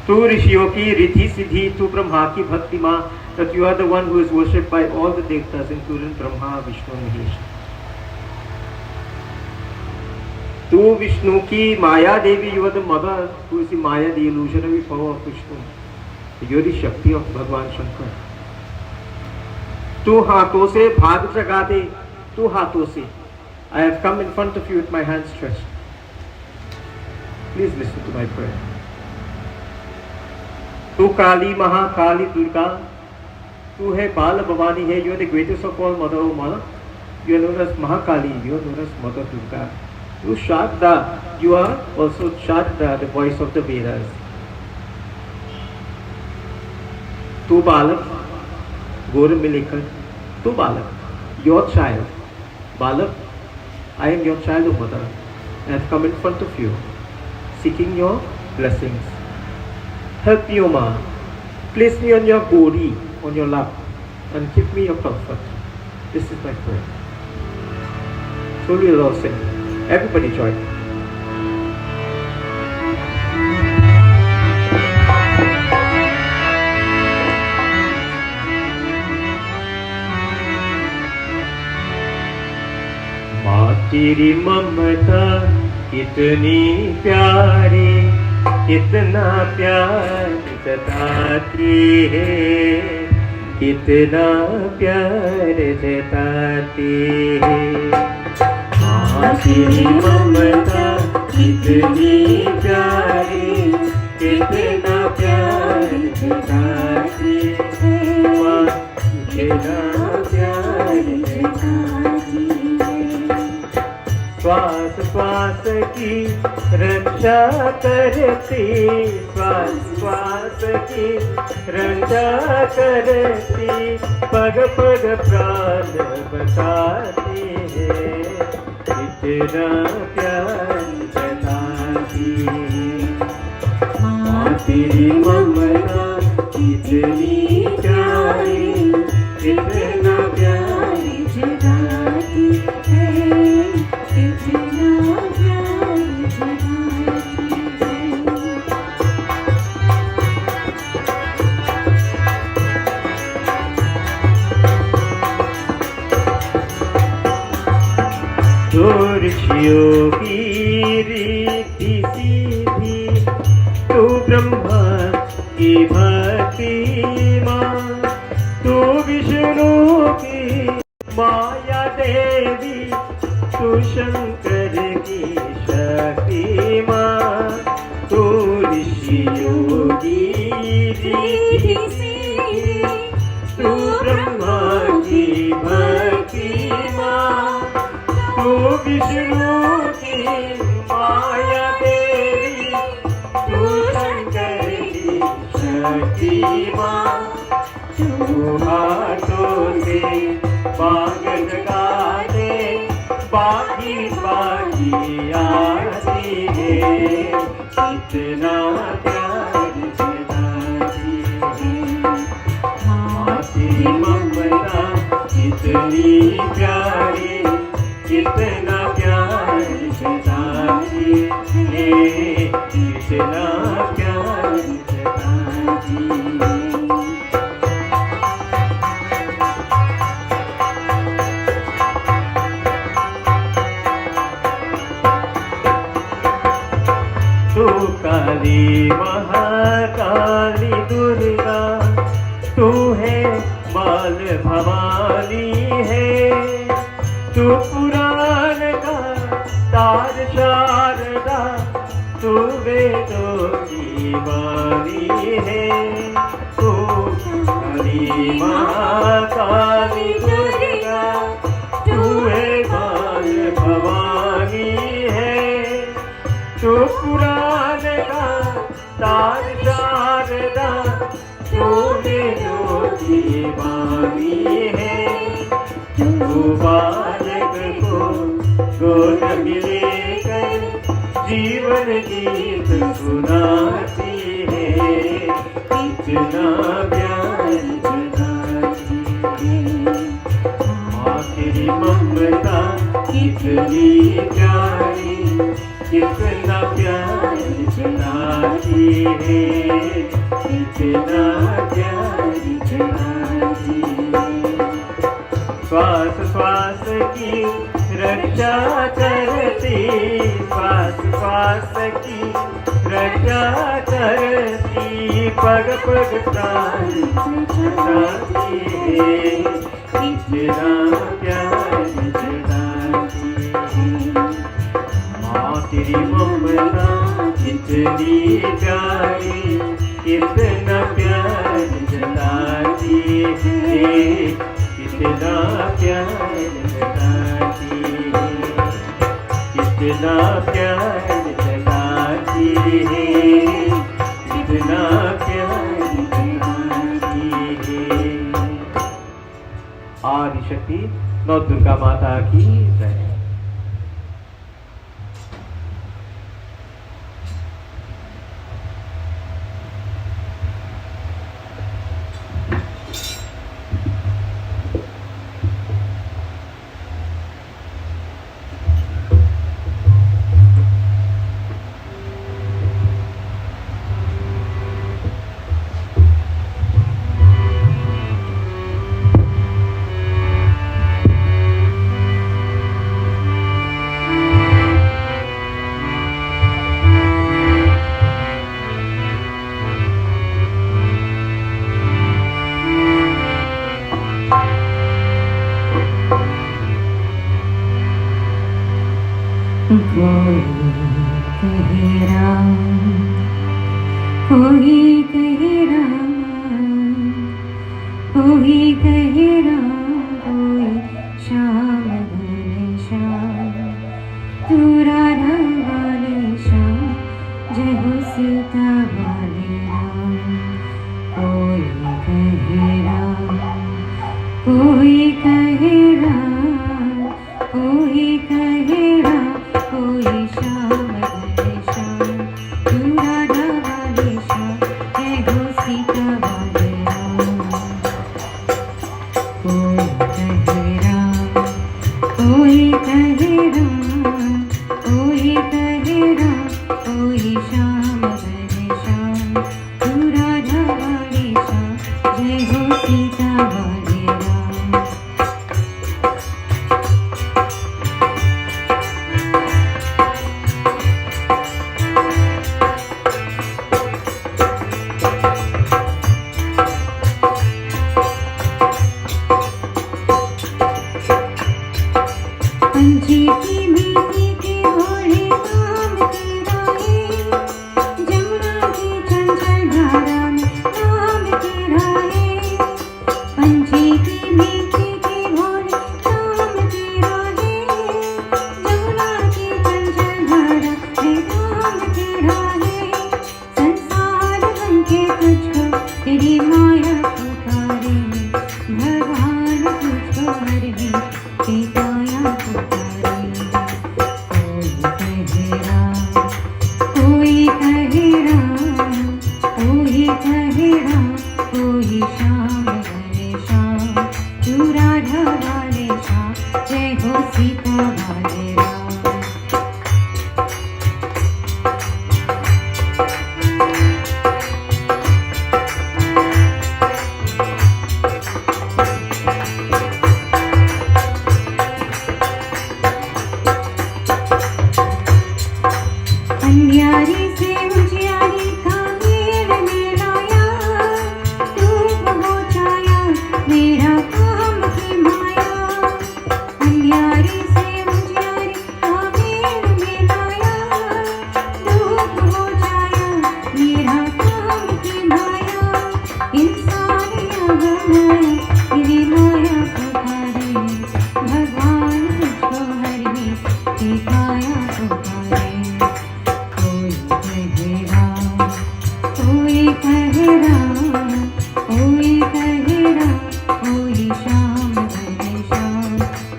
तू ऋषियों की रिद्धि सिद्धि, तू ब्रह्मा की भक्ति माँ. That you are the one who is worshipped by all the devtas, including Brahma, Vishnu and Mahesh. तू विष्णु की माया देवी, you are the mother who is the Maya, the illusionary power of Vishnu. You are the Shakti of भगवान शंकर. तू हाथों से भाग जगा दे, तू हाथों से. I have come in front of you with my hands stretched. Please listen to my prayer. तू काली महाकाली दुर्गा, तू है बाल भवानी है. You are the greatest of all mother, oh mother. You are known as Mahakali, you are known as Mother Durga. You Sharda, you are also Sharda, the voice of the Vedas. तू बालक गोर में लेकर, तू बालक, your child, बालक, I am your child, oh mother. I have come in front of you, seeking your blessings. Help me, O Ma. Place me on your body, on your lap, and give me your comfort. This is my prayer. So we will all sing. Everybody join. माँ तेरी ममता कितनी प्यारी, कितना प्यार जताती है, कितना प्यार जताती है। माँ तेरी ममता कितनी प्यारी, कितना प्यार जताती है। माँ कितना प्यार जताती है। श्वास श्वास की रक्षा करती, श्वास श्वास की रक्षा करती, पग पग प्राण बचाती है। कितना प्यार जताती है। माँ तेरी ममता कितनी प्यारी, कितना प्यार जताती है, कितना प्यार जताती है। जो ऋषियों की रीति सीधी, तू ब्रह्मा की भक्ति माँ, तू विष्णु की माया देवी, तू शंकर की शक्ति माँ, तू ऋषियों की रीति सीधी, तू ब्रह्मा की भक्ति माँ, तू विष्णु की माया देवी, तू शंकर की शक्ति माँ, तू हाथों से बाग जगा दे, बाकी बाकी आती है। कितना प्यार जताती है। माँ तेरी ममता कितनी प्यारी, कितना प्यार जताती है, कितना प्यार जताती है। तू काली महाकाली दुर्गा, तू है बाल भवानी है, तू पुराण का तार शारदा, तू वेदों की वाणी है। तू काली महाकाली दुर्गा, तू है बाल भवानी है, तू पुराण का तार शारदा, तू वेदों की वाणी है। तू बालक को गोद में लेकर जीवन गीत सुनाती है। कितना प्यार जताती है। माँ तेरी ममता कितनी प्यारी, कितना प्यार जताती है, कितना प्यार जताती है। श्वास श्वास की रक्षा करती, श्वास श्वास की रक्षा करती, पग पग प्राण जताती है। कितना प्यार जताती है। माँ तेरी ममता कितनी प्यारी, कितना प्यार जताती है, कितना प्यार जताती है, कितना प्यार जताती है, कितना प्यार जताती है। आदि शक्ति नौ दुर्गा माता की जय। कोई कहे राम, कोई कहे राम, कोई श्याम घन श्याम, तू राधा वाले श्याम, जय हो सीता वाले राम। कोई कहे राम, कोई कहे राम, कोई कहे राम, कोई श्याम घन श्याम, तू राधा वाले श्याम, जय हो सीता वाले राम। कोई कहे राम, कोई कहे राम, कोई कहे राम, कोई श्याम घन श्याम, तू राधा वाले श्याम, जय हो सीता वाले राम। पंछी की मीठी के भोले नाम तेरा है, जमुना की चंचल धारा में नाम तेरा है। पंछी की मीठी के भोले नाम तेरा है, जमुना की चंचल धारा में नाम तेरा है। संसार बन के तुझको तेरी माया पुकारे, भगवान तुझको हर भी काया पुकारे। कोई कहे राम, कोई कहे राम, कोई श्याम घन श्याम, तू राधा वाले श्याम, जय हो सीता वाले राम। अंधियारी से उजियारी का मेल मिलाया, धूप हो छाया मेरा काम की माया। अंधियारी से उजियारी का मेल मिलाया, धूप हो छाया मेरा काम की माया। इंसान यहाँ तेरी माया पुकारे, भगवान तुझको हर भी काया पुकारे। कोई कहे राम, कोई कहे राम, कोई श्याम घन श्याम,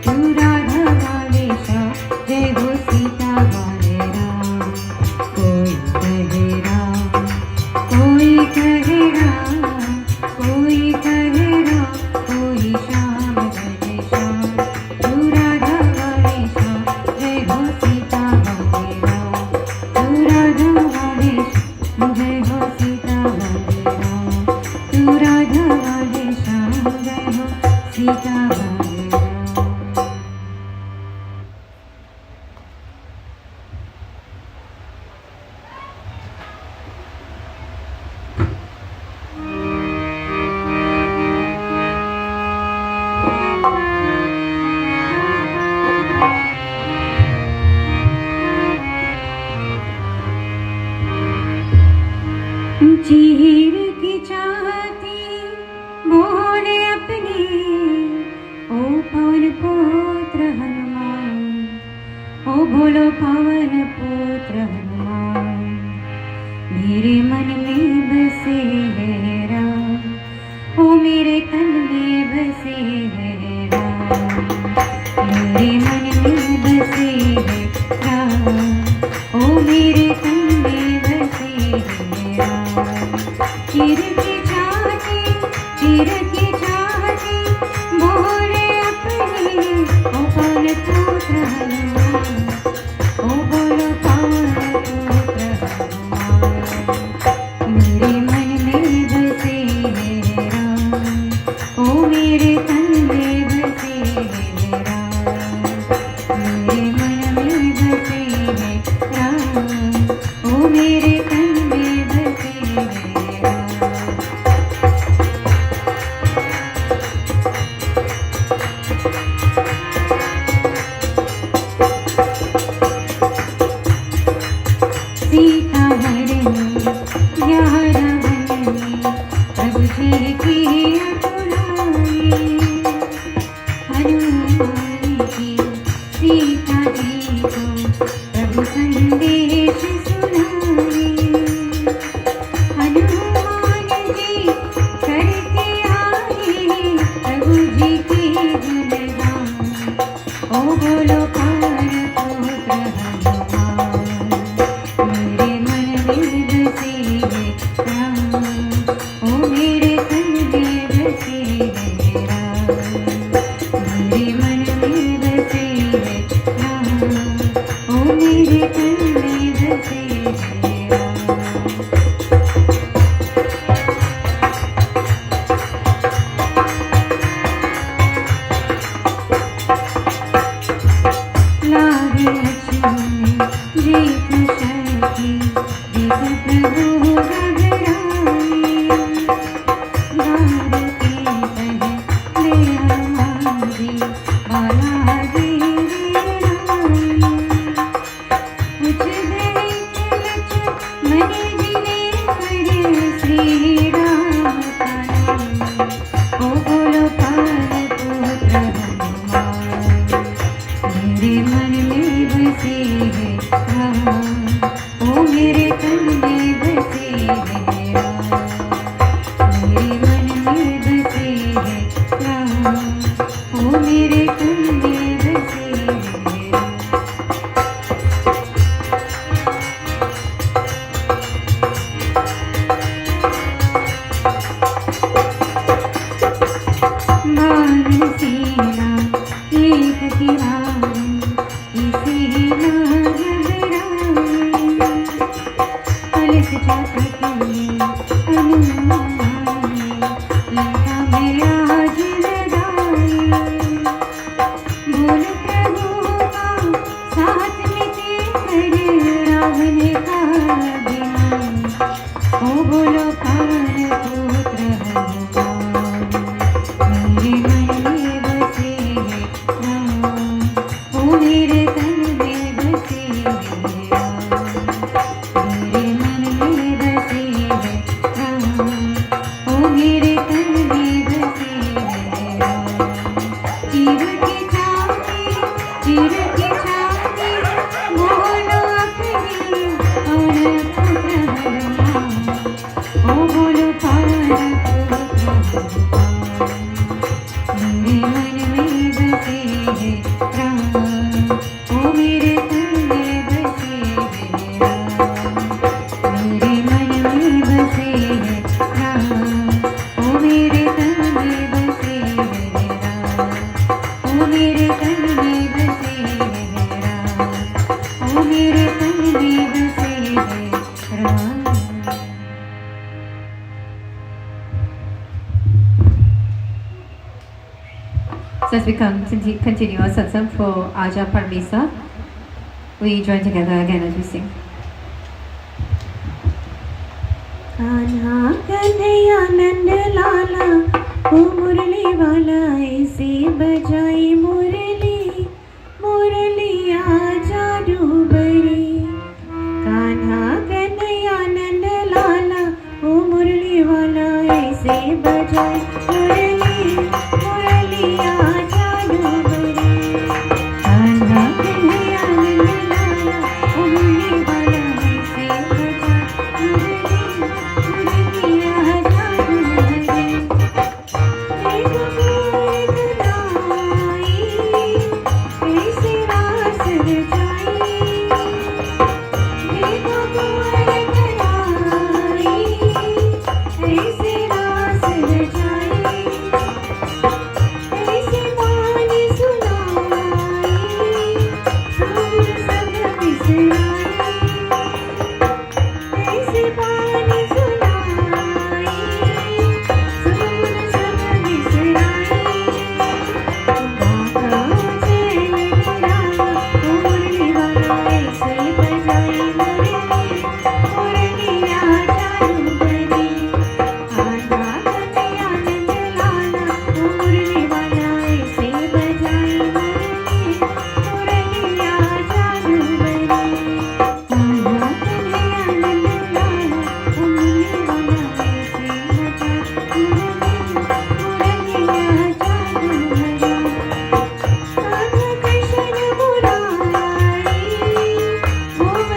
तू राधा वाले श्याम, जय हो सीता वाले राम। कोई कहे राम, कोई कहे राम, कोई कहे राम, कोई श्याम घन श्याम, तू राधा वाले श्याम, जय हो सीता वाले राम। तू राधा वाले जय हो सीता वाले राम, तू राधा वाले श्याम, जय हो सीता वाले राम। चीर की चाहती बोले अपनी, ओ पवन पुत्र हनुमान, ओ बोलो पवन पुत्र हनुमान। मेरे मन में बसे है राम, ओ मेरे तन में बसे है राम। मेरे मन में बसे है राम, ओ मेरे तन में बसे है राम। संदेश सुनाए। हनुमान जी करके आए प्रभु जी के गुणगान। ओ बोलो पवन पुत्र हनुमान, मेरे मन में बसे है राम। ओ मेरे तन में बसे है राम, मेरे मन में बसे है राम। ओ मेरे तन में बसे है राम। लाग लक्ष्मण जी कृष्ण की देख प्रभु घबराए। गार के पहले हमारी बाला गिराए। कुछ दैत लक्ष्मण जी ने करे श्री राम का नाम। ओ बोलो पवन पुत्र हनुमान, मेरे मन में बसे है राम। ओ मेरे तन में बसे है राम, मेरे मन में बसे है राम। ओ मेरे तन में बसे है राम। बाण सेना एक किराए, इसे न घबराए। पलक झपक में हनुमान लंका में आज लगाए। बोल प्रभु का साथ में तेकर रावण का विनाश। ओ बोलो पवन पुत्र हनुमान, मेरे मन में बसे है राम। ओ मेरे तन में बसे है राम, मेरे मन में बसे है राम। ओ मेरे तन में बसे है राम। चीर के छाती बोलो अपनी और पुत्र हनुमान। ओ बोलो पवन पुत्र हनुमान, मेरे मन में बसे है राम। ओ मेरे तन में बसे है राम, मेरे मन में बसे है राम। ओ मेरे तन में बसे है राम, ओ मेरे तन में बसे है राम। ओ मेरे तन में बसे है Ram. So as we continue our satsang for Aja Parmisa, we join together again as we sing. Kanha Kanhaiya नंद लाला, ओ मुरली वाला ऐसे बजाई मुरली। मुरलिया जादू बरी। कान्हा कन्हैया नंद लाला, ओ मुरली वाला ऐसे बजाई मुरली। मुरलिया जादू बरी। कान्हा कन्हैया नंद लाला, ओ मुरली वाला ऐसे बजाई मुरली। मुरलिया जादू बरी। देखो कोई गदाई, ऐसी रास रचाई। देखो कोई गदाई, ऐसी रास रचाई। ऐसी वाणी सुनाई, सूर सब बिसराई। ऐसी वाणी सुनाई, सूर सब बिसराई। बाबा चैन निराला, ओ मुरली वाला ऐसे बजाई मुरली। मुरलिया जादू बरी। कान्हा कन्हैया नंद लाला, ओ मुरली वाला ऐसे बजाई मुरली। मुरलिया जादू बरी। कान्हा कन्हैया नंद लाला, ओ मुरली वाला ऐसे बजाई मुरली। मुरलिया जादू बरी। राधा कृष्ण मुरारी, गोवर्धन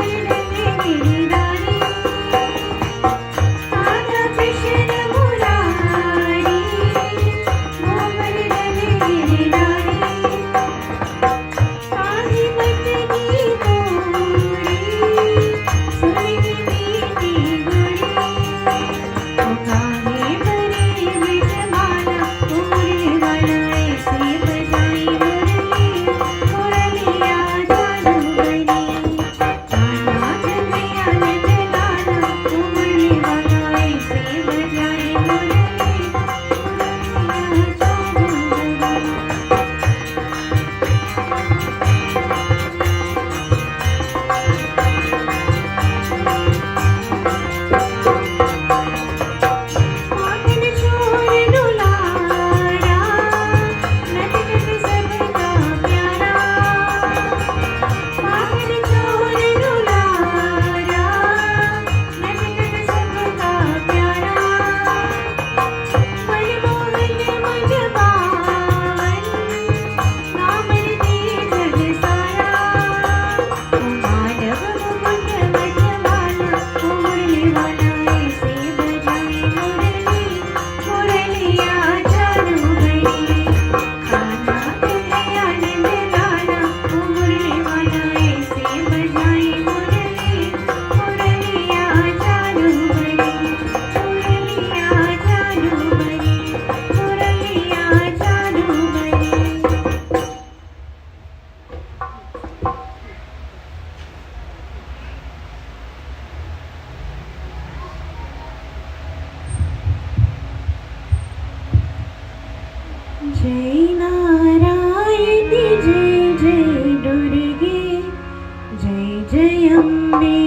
अम्बे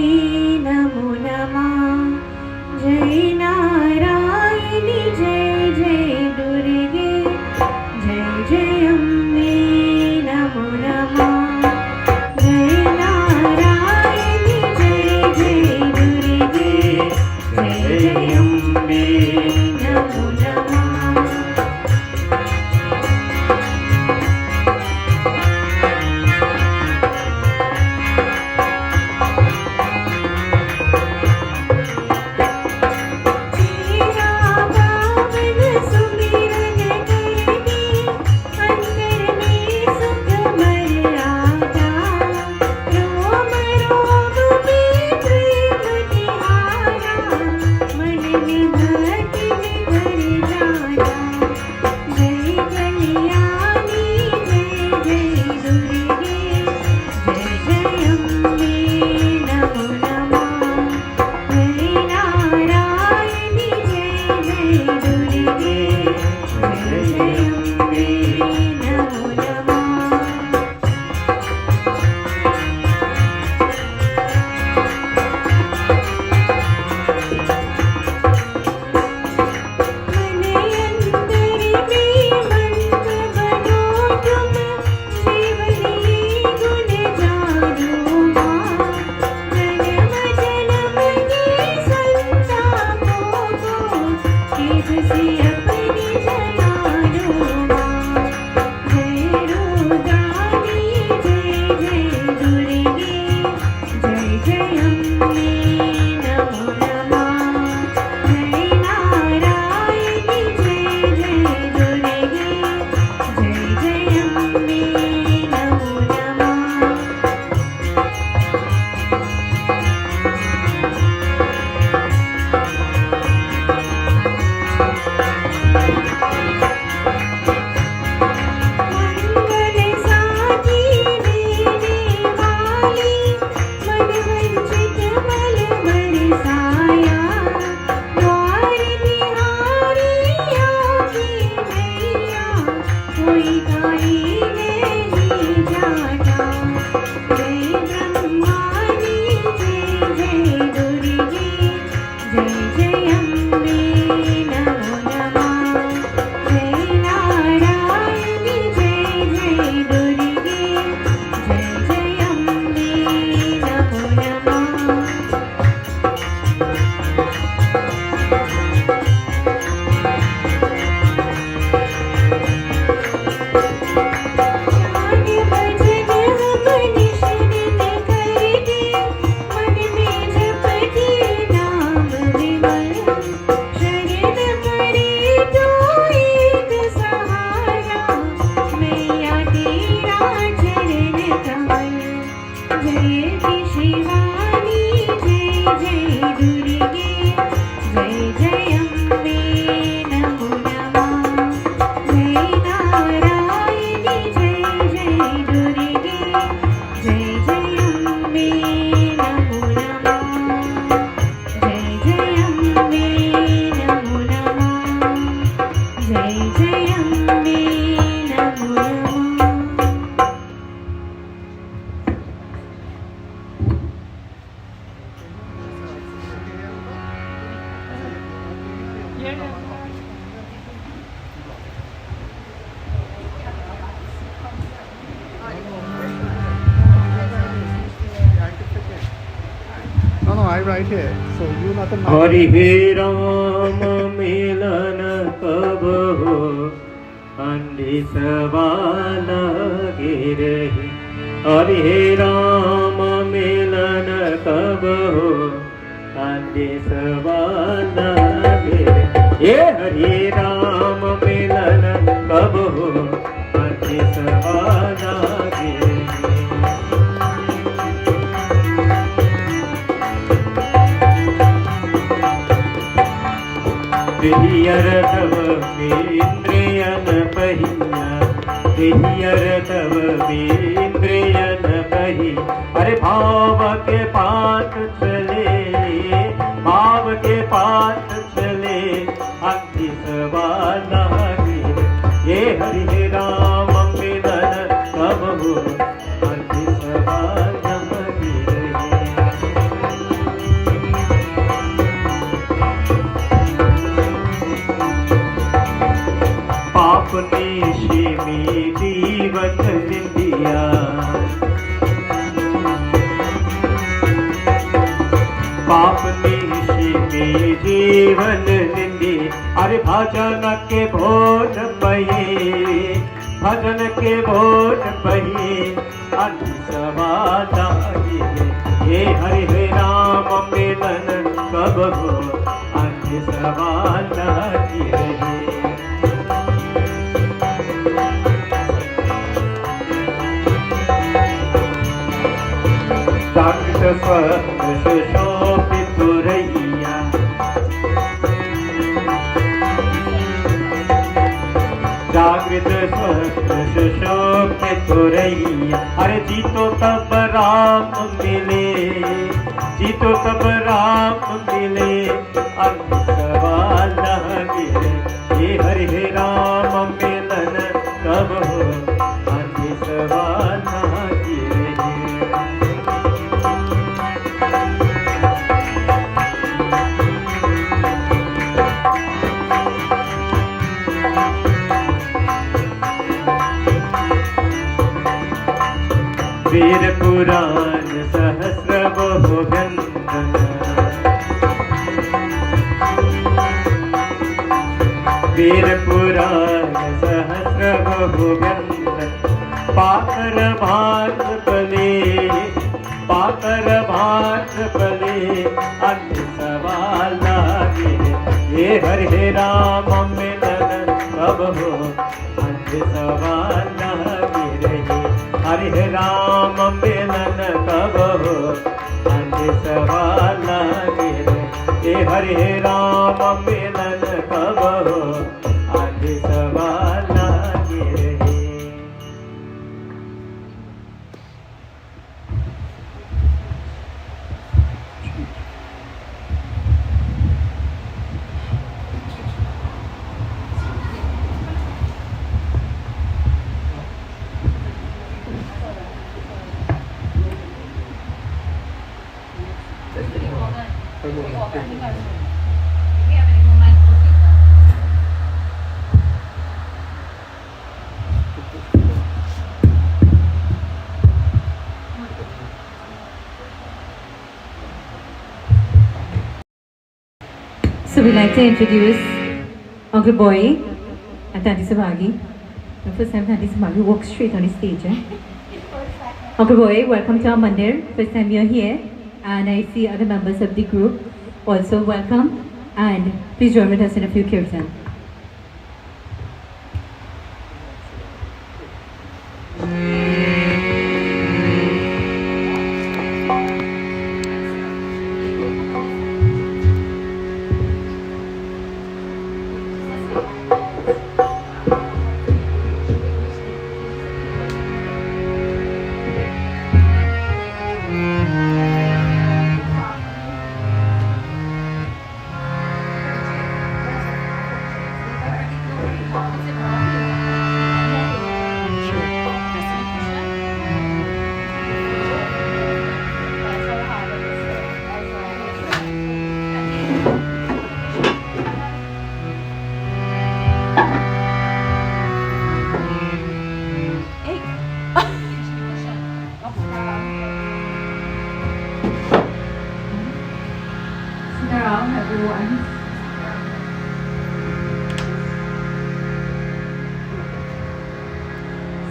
नमो नमः। जय नारायणी जय जय दुर्गे। जय जय अम्बे नमो नमः। जय नारायणी जय जय दुर्गे। जय जय अम्बे नमो नमः। तेरा पावन सुमिरन करके अंतर में सुख भर आता। रोम रोम में प्रेम तिहारा, मन में भक्ति में भर जाता। जय कल्याणी जय जय दुर्गे। जय जय अम्बे नमो नमः। जय नारायणी जय जय दुर्गे। जय जय अम्बे नमो नमः। मन अंतर में मंत्र बनो तुम, शिवली गुण जानो माँ। जन्म जन्म के संतापों को तेज से अपनी जलानो माँ। जय रुद्राणी जय जय दुर्गे। जय जय अम्बे नमो नमः। जय नारायणी जय जय दुर्गे। जय जय अम्बे नमो नमः। मंगल साथी देने वाली, मन वंचित बल बरसाया। द्वार तिहारी आके मैया, कोई काई नहीं जाता। जय ब्रह्माणी जय जय दुर्गे। जय जय अम्बे नमो नमः। जय नारायणी जय जय दुर्गे। जय जय अम्बे नमो नमः। ध्यान भजन हम निश दिन करके, मन में जपते नाम विमल। शरण करे तो एक सहारा, मैया तेरा चरण कमल। जय शिवानी जय जय दुर्गे। जय जय अम्बे नमो नमः। जय नारायणी जय जय दुर्गे। जय जय अम्बे नमो नमः। जय जय अम्बे नमो नमः। जय जय अम्बे नमो नमः। No, no, I write here. So you nothing. Hari हे राम मिलन कब हो, अंधे सवाल गिरहि। हरि हे राम मिलन कब हो, अंधे सवाल गिरहि। हे हरि राम मिलन कब हो, अंधे सवाल गिरहि। देहियर तव इंद्रियन पहिया, देहियर तव इंद्रियन पही। अरे भाव के पात चले, भाव के पात चले, अंति सवाला गिर। ये हरि राम मिलन कब हो, अंति सवाला गिर। पाप निशी में जीवन निंदी, अरे भजन के भोज बही, भजन के भोज बही, अति सवाल ये हरि हे राम मिलन कब हो, अति सवाल की रही। जागृत स्वप्न सुशोभित रैया, जागृत स्वप्न सुशोभित रैया, अरे जीतो तब राम मिले, जीतो तब राम मिले, अति सवाल गिरे, ये हरि हे राम मिलन कब हो, अति सवाल गिरे। वीर पुराण सहस्र बहु व्यंजन, वीर पुराण सहस्र बहु व्यंजन, पाकर भात बले, पाकर भात बले, अति सवाल गिरे, ये हरि हे राम मिलन कब हो, अति सवाल गिरे, हरि हे राम मिलन कब हो, अति सवाल गिरे, ये हरि हे राम मिलन कब हो, अति सवाल गिरे। So we'd like to introduce Uncle Boy and Tanti Sabagi. The first time Tanti Sabagi walks straight on the stage. Uncle Boy, welcome to our mandir. First time you're here, and I see other members of the group also welcome. And please join with us in a few kirtan.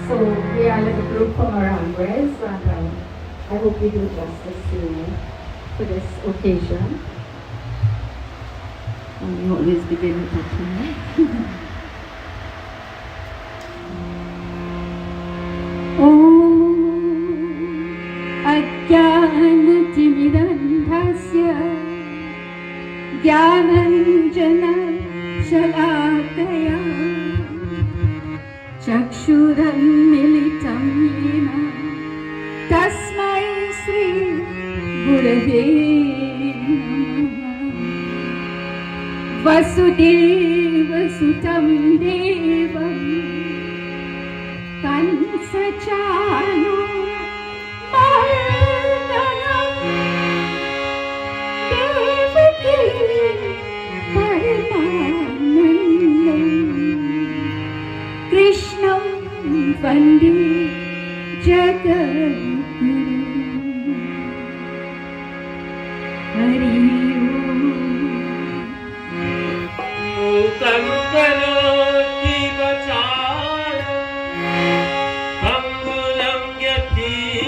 So we are like a group from around West, and I hope we do justice for this occasion. And we always begin with that. अज्ञानतिमिरन्धस्य ज्ञानञ्जनशलाकया चक्षुरुन्मीलितं येन तस्मै श्रीगुरवे नमः। वसुदेवसुतं देवं कंसचाणूरमर्दनं देवकी परमानन्दं कृष्णं वन्दे जगद्गुरुम्। हरि मूकं करोति वाचालं अङ्गुलं यदि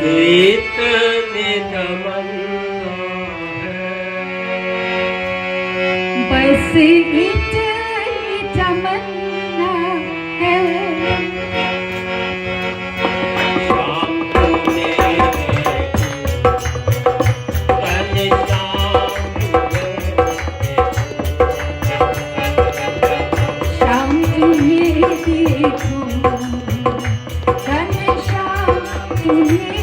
इतने तमन्ना है बस इतनी तमन्ना है शाम तुमने शाम तुम्हें देखो तन शाम तुम्हें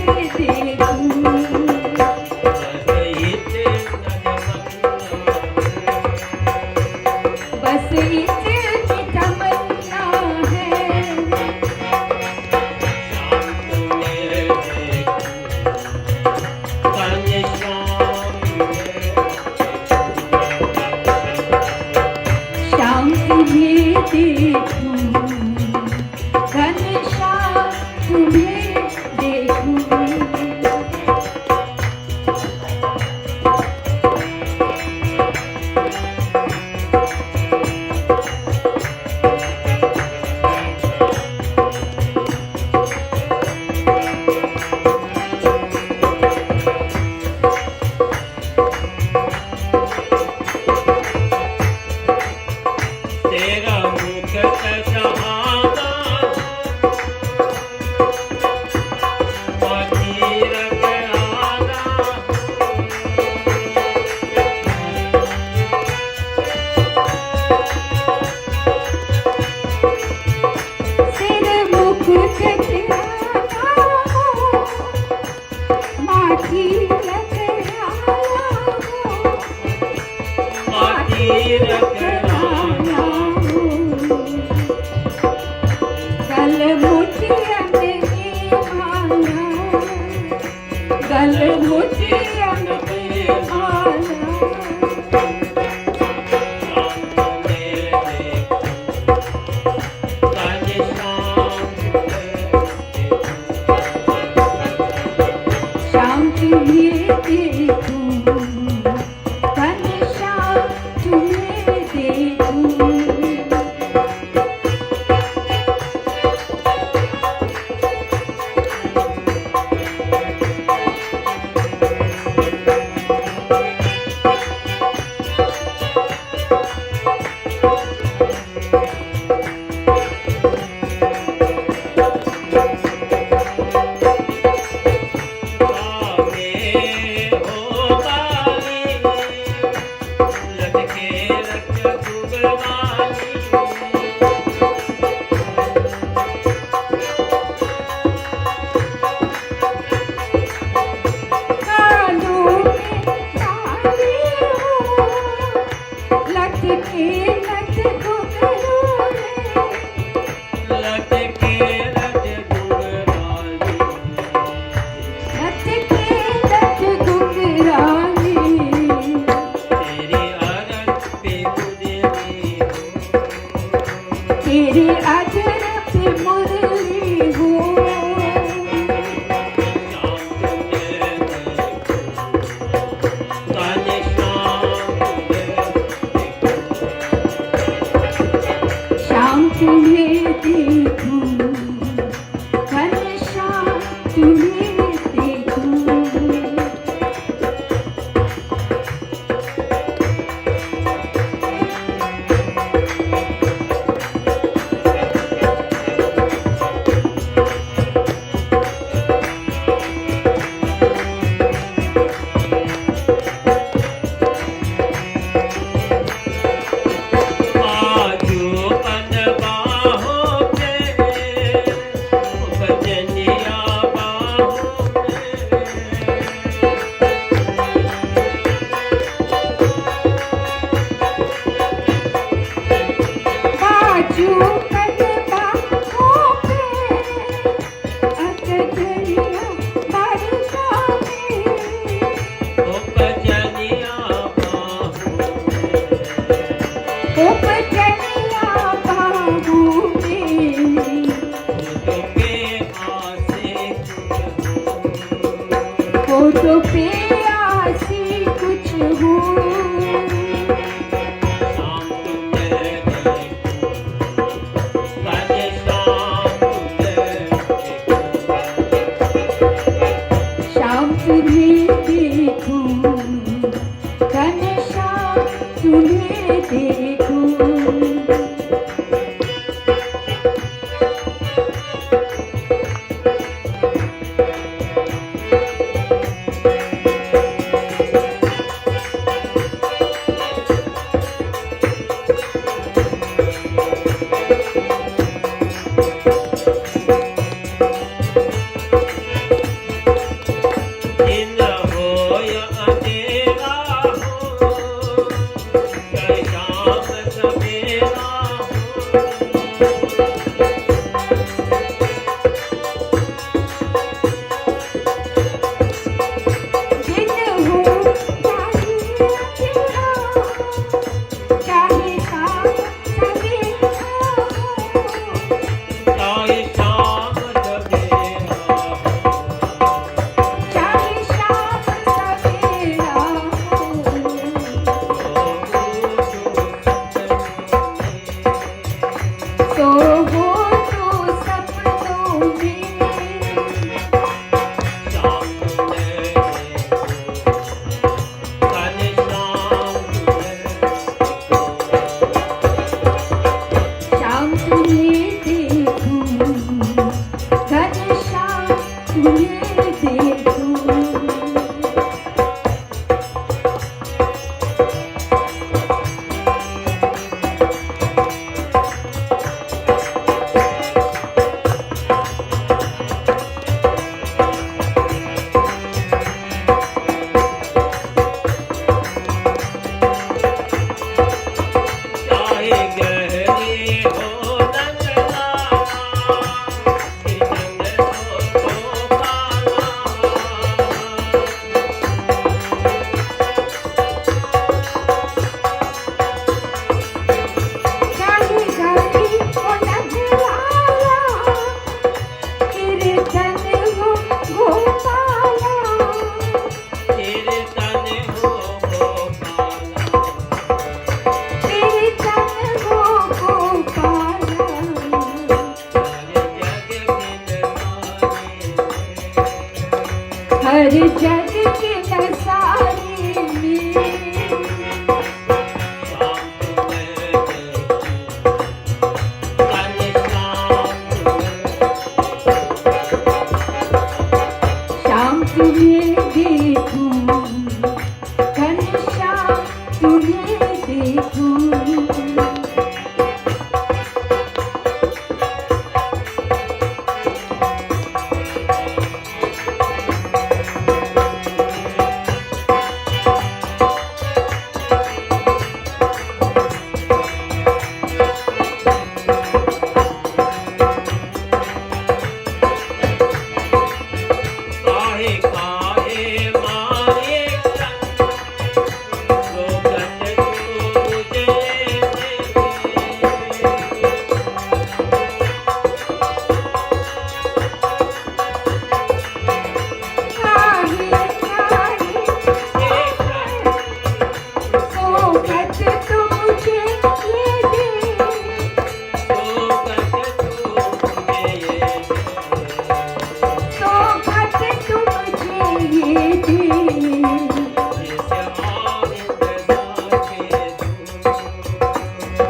वो तो प्यासी कुछ हो शाम तुम्हें देखूं घनश्याम तुम्हें देखूं हर जग के नजारे में शाम तुम्हें देखूं घनश्याम तुम्हें देखूं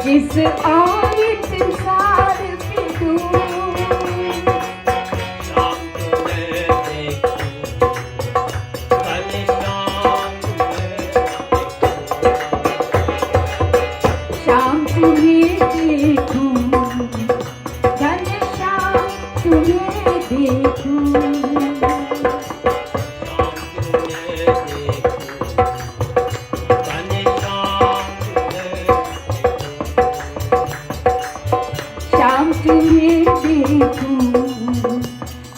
जिस और इंतजार पे तू शाम तुम्हें देखूं घनश्याम तुम्हें देखूं शाम तुम्हें देखूं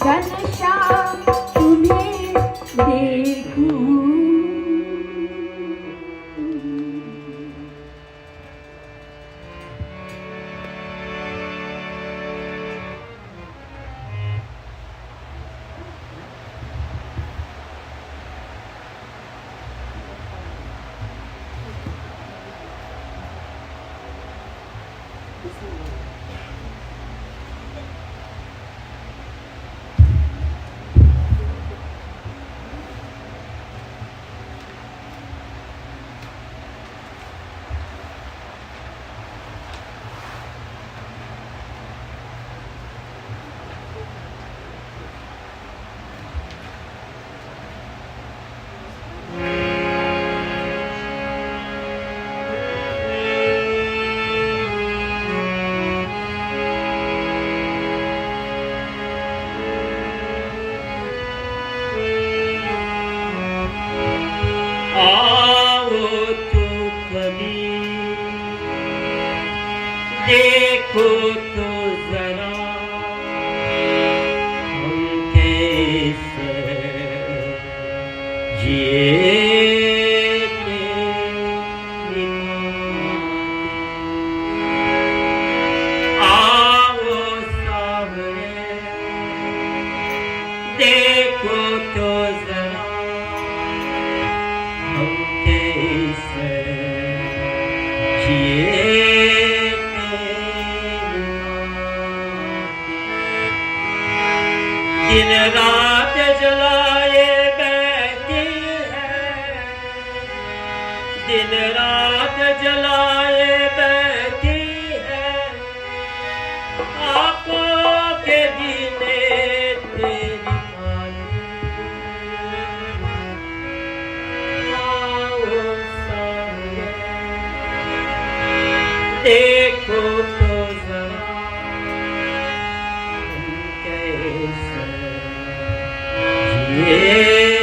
घनश्याम तुम्हें देखूं देखो तो जरा हम कैसे जिए देखो तो जरा हम कैसे जिए दिन रात जलाए बैठी है दिन रात जलाए बैठी है आंखों के दीने देखो तो जरा हम कैसे जिए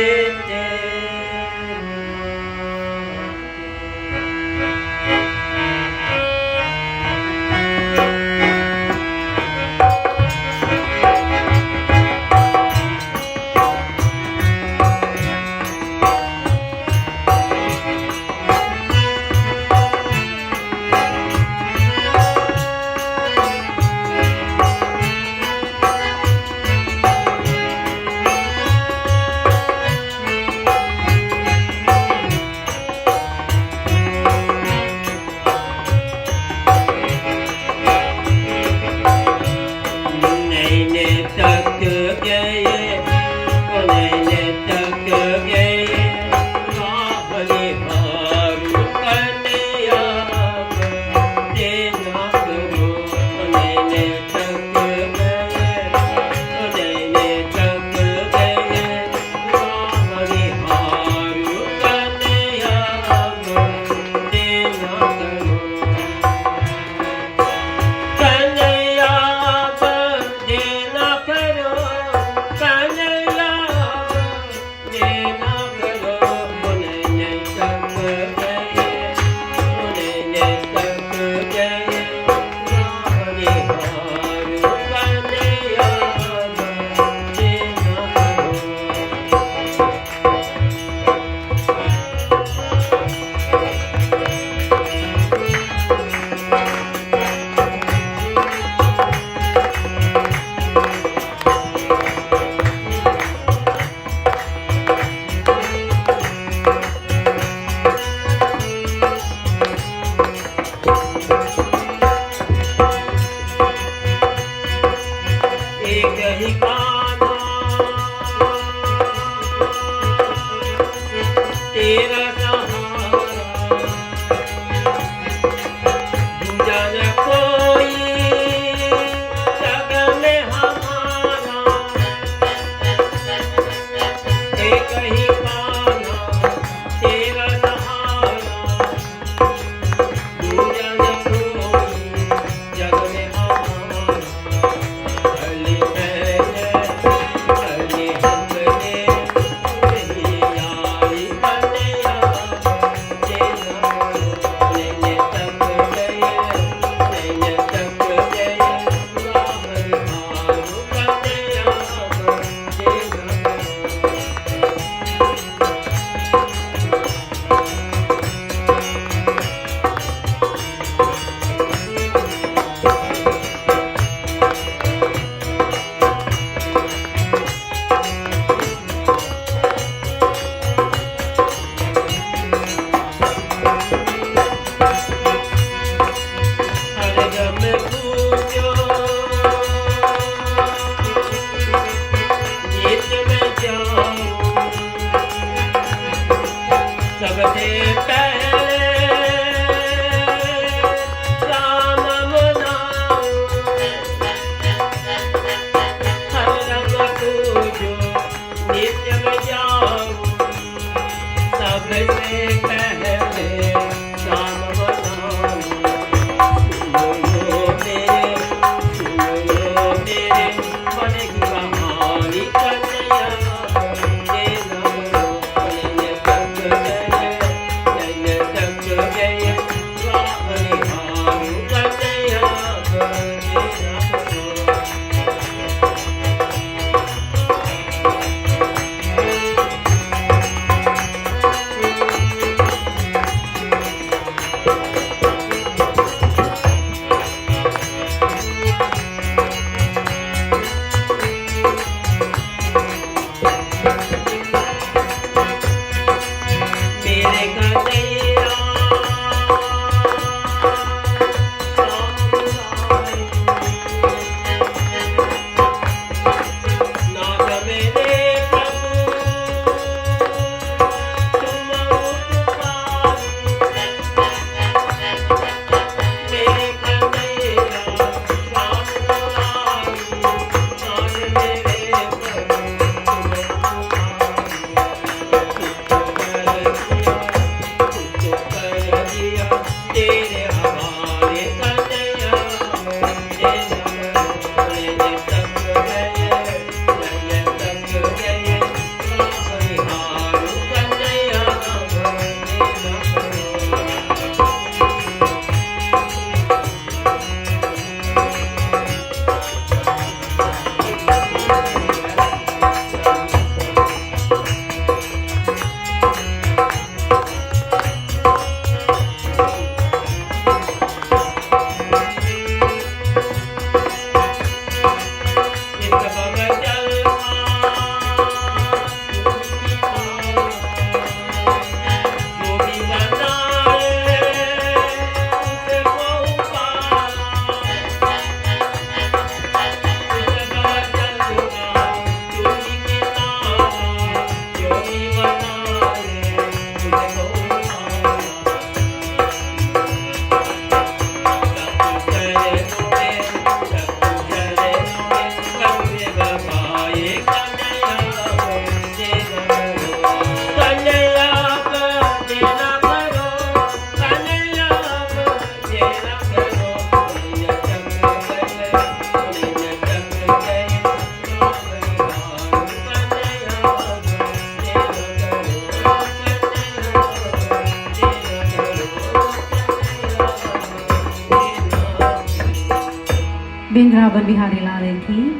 Vrindavan Bihari Lal Ki.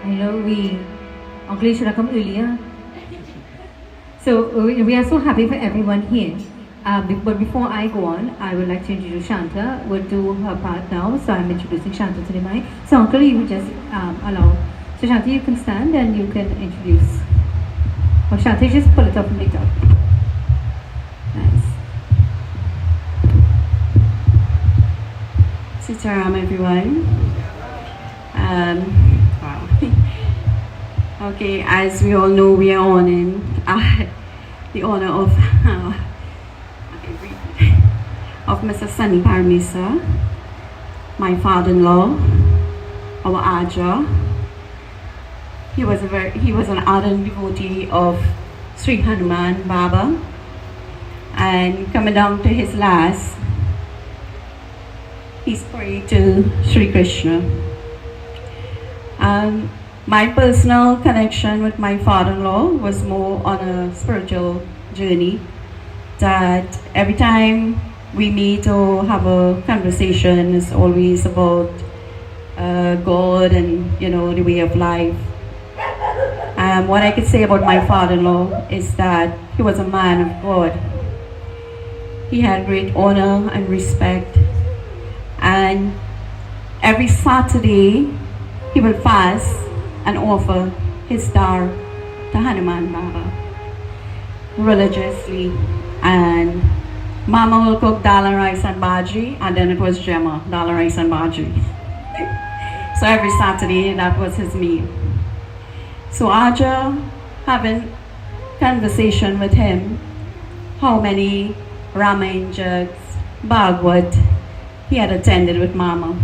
I know Uncle should have come earlier. So we are so happy for everyone here. But before I go on, I would like to introduce Shanta. We'll do her part now. So I'm introducing Shanta to the mic. So Uncle, you will just allow. So Shanta, you can stand and you can introduce. Well, Shanta, just pull it up from the top. Nice. Sitaram, everyone. Wow. Okay, as we all know, we are honoring the honor of Mr. Sonny Parmasar, my father-in-law, our Aja. He was an ardent devotee of Sri Hanuman Baba, and coming down to his last, he's prayed to Sri Krishna. My personal connection with my father-in-law was more on a spiritual journey, that every time we meet or have a conversation, it's always about God and, you know, the way of life. What I could say about my father-in-law is that he was a man of God. He had great honor and respect, and every Saturday he will fast and offer his star to Hanuman Baba religiously. And Mama will cook dal and rice and bhaji, and then it was Gemma, dal and rice and bhaji. So every Saturday that was his meal. So Aja, having conversation with him, how many Ramayana jugs, Bhagavad he had attended with Mama.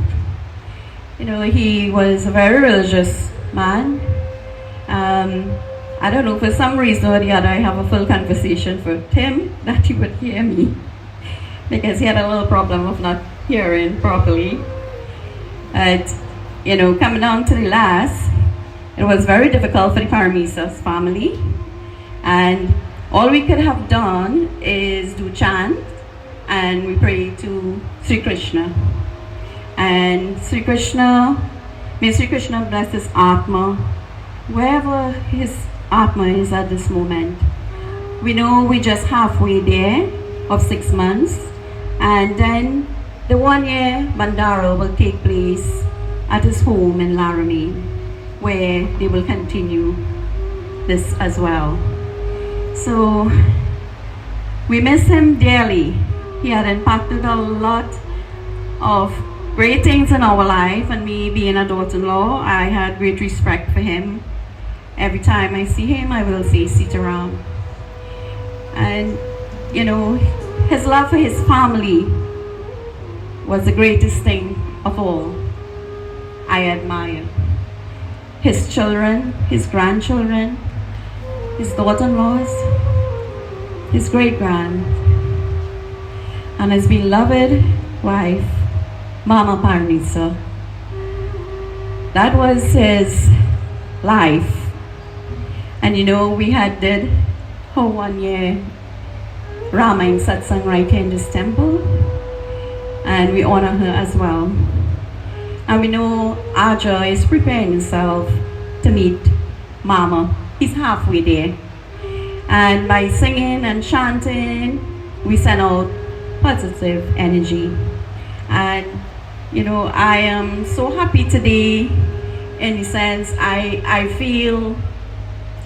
You know, he was a very religious man. I don't know, for some reason or the other, I have a full conversation with him that he would hear me, because he had a little problem of not hearing properly. But, you know, coming down to the last, it was very difficult for the Parmasar's family, and all we could have done is do chant, and we prayed to Sri Krishna. And Sri Krishna, may Sri Krishna bless his Atma, wherever his Atma is at this moment. We know we're just halfway there of 6 months, and then the 1 year Bandara will take place at his home in Laramie, where they will continue this as well. So we miss him dearly. He had impacted a lot of great things in our life, and me being a daughter-in-law, I had great respect for him. Every time I see him, I will say Sitaram. And, you know, his love for his family was the greatest thing of all. I admire his children, his grandchildren, his daughter-in-laws, his great-grand, and his beloved wife, Mama Parmasar. That was his life. And you know, we had did her 1 year Ramayana Satsang right here in this temple, and we honor her as well. And we know Aja is preparing himself to meet Mama. He's halfway there. And by singing and chanting, we send out positive energy. And you know, I am so happy today, in the sense I feel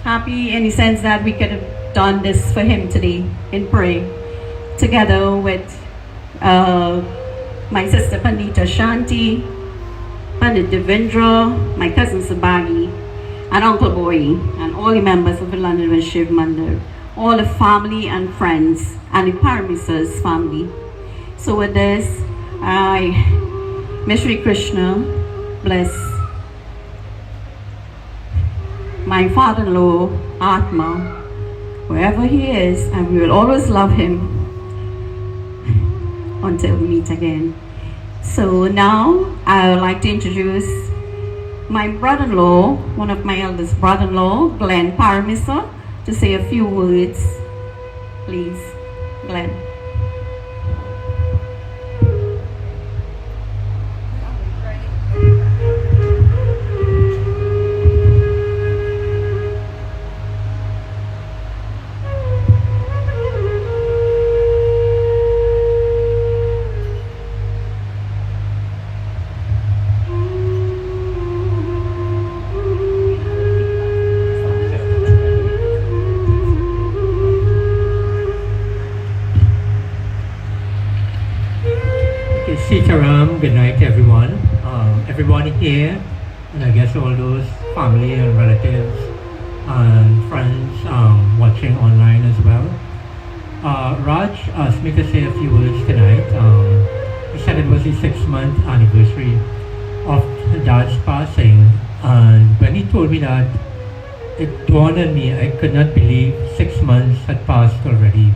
happy in the sense that we could have done this for him today in prayer, together with my sister Pandita Shanti, Pandit Devendra, my cousin Sabagi, and Uncle Boy, and all the members of the London Shiv Mandir, all the family and friends, and the Parmasar's family. So with this, may Sri Krishna bless my father-in-law, Atma, wherever he is, and we will always love him until we meet again. So now, I would like to introduce my brother-in-law, one of my eldest brother-in-law, Glenn Parmasar, to say a few words. Please, Glenn. Saram, good night to everyone. Everyone here, and I guess all those family and relatives and friends watching online as well. Raj asked me to say a few words tonight. He said it was the 6-month anniversary of Dad's passing, and when he told me that, it dawned on me, I could not believe 6 months had passed already.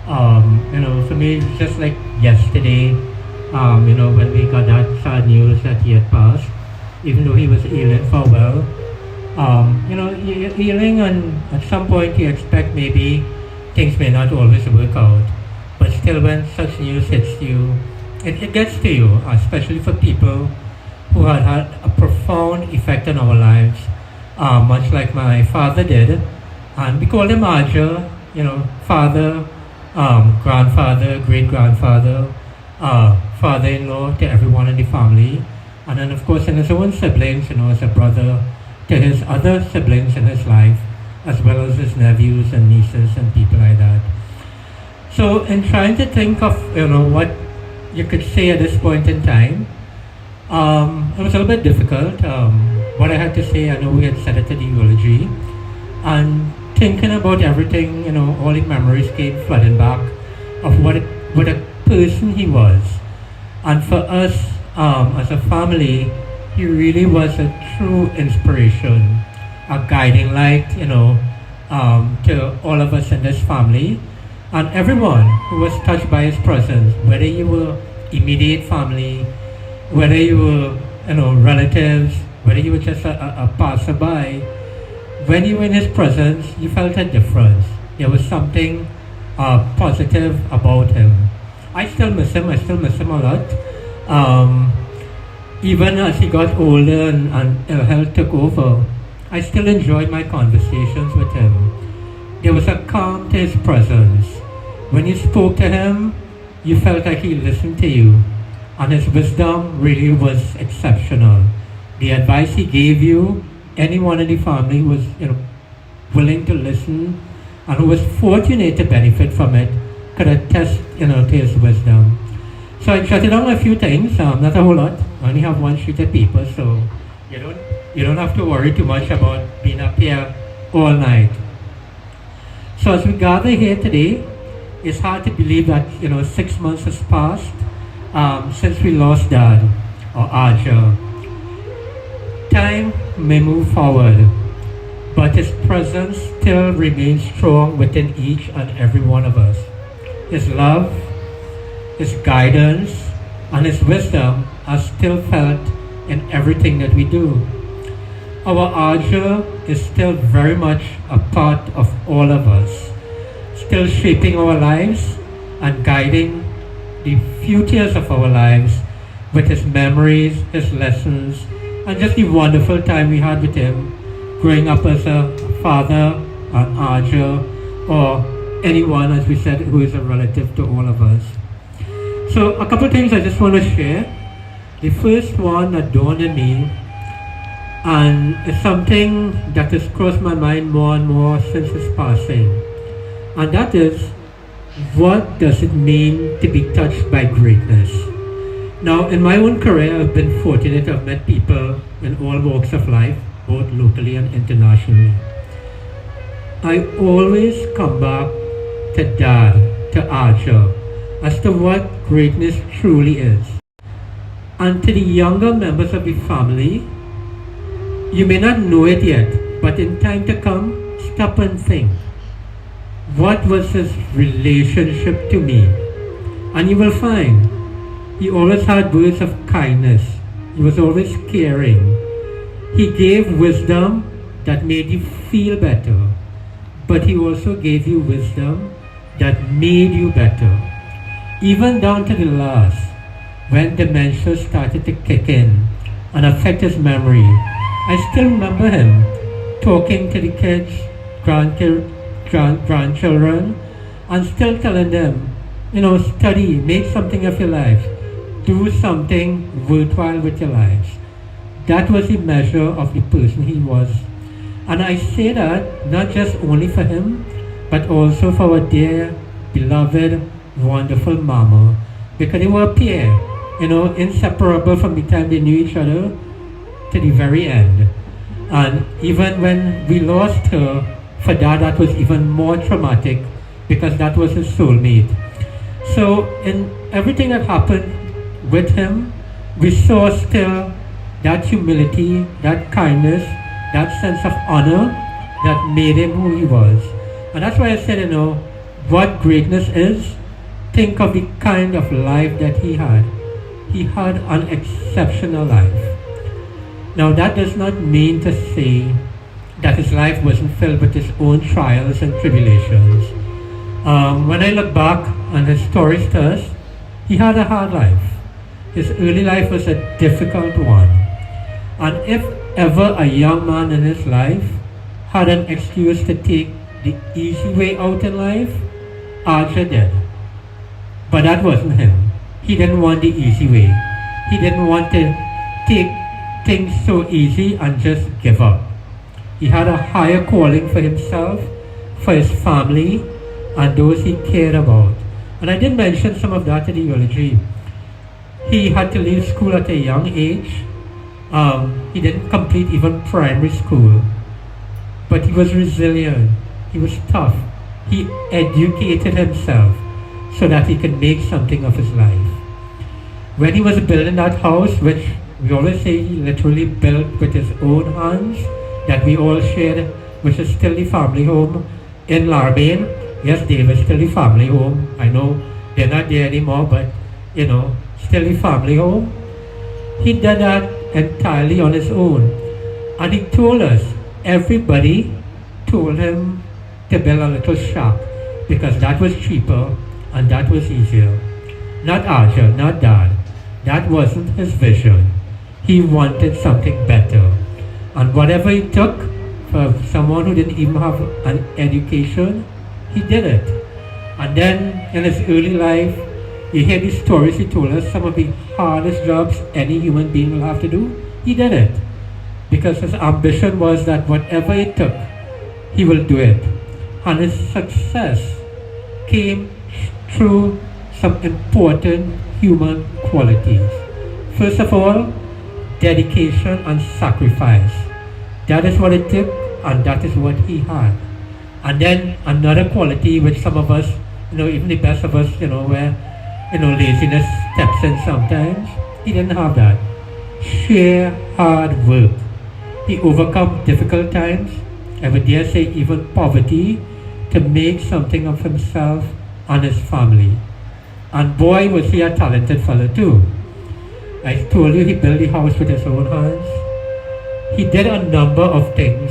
For me it's just like yesterday, when we got that sad news that he had passed, even though he was ailing for a while. Ailing, and at some point you expect maybe things may not always work out, but still when such news hits you, it gets to you, especially for people who had a profound effect on our lives, much like my father did. And we called him Aja, father, grandfather, great-grandfather, father-in-law to everyone in the family, and then of course in his own siblings, as a brother to his other siblings in his life, as well as his nephews and nieces and people like that. So in trying to think of what you could say at this point in time, it was a little bit difficult. What I had to say, I know we had said it at the eulogy, and thinking about everything, all the memories came flooding back of what a person he was. And for us as a family, he really was a true inspiration, a guiding light, to all of us in this family and everyone who was touched by his presence, whether you were immediate family, whether you were, relatives, whether you were just a passerby. When you were in his presence, you felt a difference. There was something positive about him. I still miss him a lot. Even as he got older and ill health took over, I still enjoyed my conversations with him. There was a calm to his presence. When you spoke to him, you felt like he listened to you, and his wisdom really was exceptional. The advice he gave you, anyone in the family who was willing to listen and who was fortunate to benefit from it could attest to his wisdom. So I jotted down a few things, not a whole lot. I only have one sheet of paper, so you don't have to worry too much about being up here all night. So as we gather here today, it's hard to believe that 6 months has passed since we lost Dad, or Aja. Time may move forward, but his presence still remains strong within each and every one of us. His love, his guidance, and his wisdom are still felt in everything that we do. Our Aja is still very much a part of all of us, still shaping our lives and guiding the futures of our lives with his memories, his lessons, and just the wonderful time we had with him growing up as a father, an Aja, or anyone, as we said, who is a relative to all of us. So a couple of things I just want to share. The first one that dawned on me, and it's something that has crossed my mind more and more since his passing, and that is, what does it mean to be touched by greatness? Now, in my own career, I've been fortunate to have met people in all walks of life, both locally and internationally. I always come back to Dad, to Aja, as to what greatness truly is. And to the younger members of the family, you may not know it yet, but in time to come, stop and think. What was his relationship to me? And you will find he always had words of kindness. He was always caring. He gave wisdom that made you feel better, but he also gave you wisdom that made you better. Even down to the last, when dementia started to kick in and affect his memory, I still remember him talking to the kids, grandchildren, and still telling them, study, make something of your life, do something worthwhile with your lives. That was the measure of the person he was. And I say that not just only for him, but also for our dear, beloved, wonderful mama, because they were a pair. inseparable from the time they knew each other to the very end. And even when we lost her, for that was even more traumatic because that was his soulmate. So in everything that happened with him, we saw still that humility, that kindness, that sense of honor that made him who he was. And that's why I said, what greatness is, think of the kind of life that he had. He had an exceptional life. Now that does not mean to say that his life wasn't filled with his own trials and tribulations. When I look back on his stories to us, he had a hard life. His early life was a difficult one. And if ever a young man in his life had an excuse to take the easy way out in life, Archer did. But that wasn't him. He didn't want the easy way. He didn't want to take things so easy and just give up. He had a higher calling for himself, for his family, and those he cared about. And I did mention some of that in the eulogy. He had to leave school at a young age. He didn't complete even primary school. But he was resilient. He was tough. He educated himself so that he could make something of his life. When he was building that house, which we always say he literally built with his own hands, that we all shared, which is still the family home in Larbane. Yes, Dave is still the family home. I know they're not there anymore, but still the family home. He did that entirely on his own. And he told us, everybody told him to build a little shop because that was cheaper and that was easier. Not Archer, not Dad. That wasn't his vision. He wanted something better. And whatever it took for someone who didn't even have an education, he did it. And then in his early life, you hear these stories he told us, some of the hardest jobs any human being will have to do, he did it. Because his ambition was that whatever it took, he will do it. And his success came through some important human qualities. First of all, dedication and sacrifice. That is what it took, and that is what he had. And then another quality which some of us, even the best of us, where, laziness steps in sometimes. He didn't have that. Sheer hard work. He overcome difficult times, I would dare say even poverty, to make something of himself and his family. And boy, was he a talented fellow too. I told you he built the house with his own hands. He did a number of things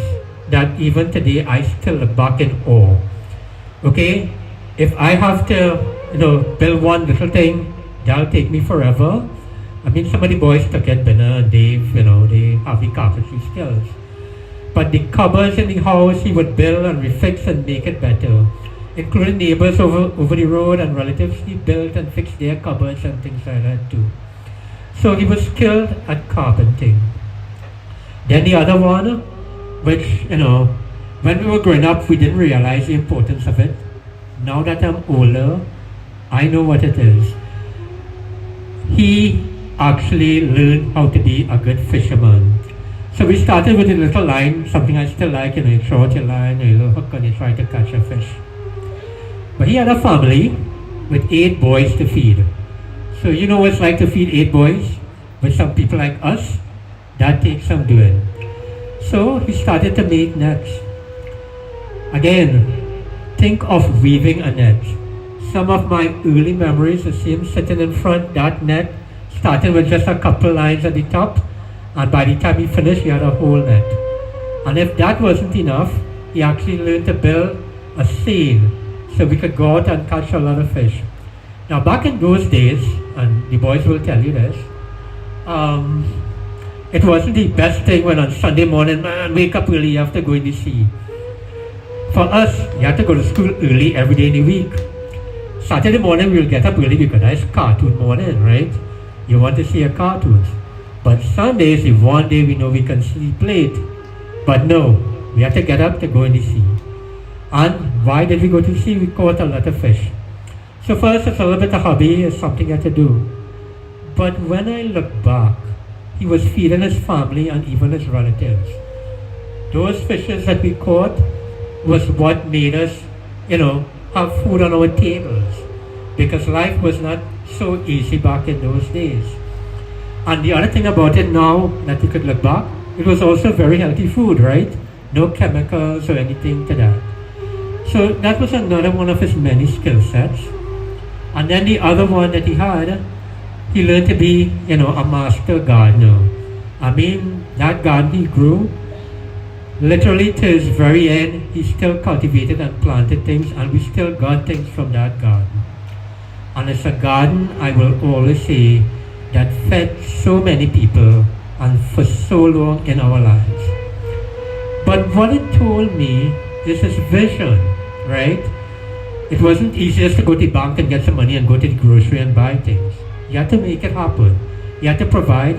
that even today I still look back in awe. Okay, if I have to, build one little thing, that'll take me forever. I mean, some of the boys took it, Benna and Dave, they have the carpentry skills. But the cupboards in the house, he would build and refix and make it better. Including neighbors over the road and relatives, he built and fixed their cupboards and things like that too. So he was skilled at carpenting. Then the other one, which, when we were growing up, we didn't realize the importance of it. Now that I'm older, I know what it is. He actually learned how to be a good fisherman. So we started with a little line, something I still like, you throw out your line, a little hook, and you try to catch a fish. But he had a family with 8 boys to feed. So you know what it's like to feed 8 boys? With some people like us, that takes some doing. So he started to make nets. Again, think of weaving a net. Some of my early memories, the same sitting in front, that net, started with just a couple lines at the top, and by the time he finished, he had a whole net. And if that wasn't enough, he actually learned to build a seine so we could go out and catch a lot of fish. Now back in those days, and the boys will tell you this, it wasn't the best thing when on Sunday morning, man, wake up early, you have to go in the sea. For us, you have to go to school early every day in the week. Saturday morning, we'll get up early because it's cartoon morning, right? You want to see your cartoons. But Sundays, if one day we know we can sleep late. But no, we have to get up to go in the sea. And why did we go to the sea? We caught a lot of fish. So first, it's a little bit of hobby, it's something you have to do. But when I look back, he was feeding his family and even his relatives. Those fishes that we caught was what made us, have food on our tables. Because life was not so easy back in those days. And the other thing about it now that you could look back, it was also very healthy food, right? No chemicals or anything to that. So that was another one of his many skill sets. And then the other one that he had, he learned to be, a master gardener. I mean, that garden he grew, literally to his very end, he still cultivated and planted things, and we still got things from that garden. And it's a garden, I will always say, that fed so many people and for so long in our lives. But what it told me is his vision, right? It wasn't easy just to go to the bank and get some money and go to the grocery and buy things. You had to make it happen. You had to provide,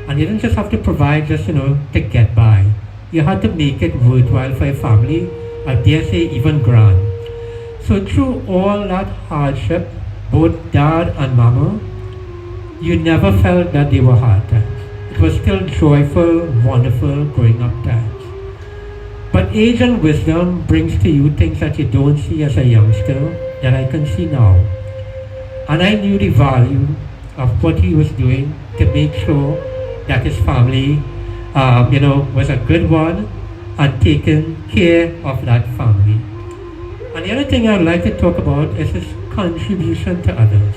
and you didn't just have to provide just, to get by. You had to make it worthwhile for your family, I dare say even grand. So through all that hardship, both dad and mama, you never felt that they were hard times. It was still joyful, wonderful growing up times. But age and wisdom brings to you things that you don't see as a youngster that I can see now. And I knew the value of what he was doing to make sure that his family, was a good one and taking care of that family. And the other thing I'd like to talk about is his contribution to others.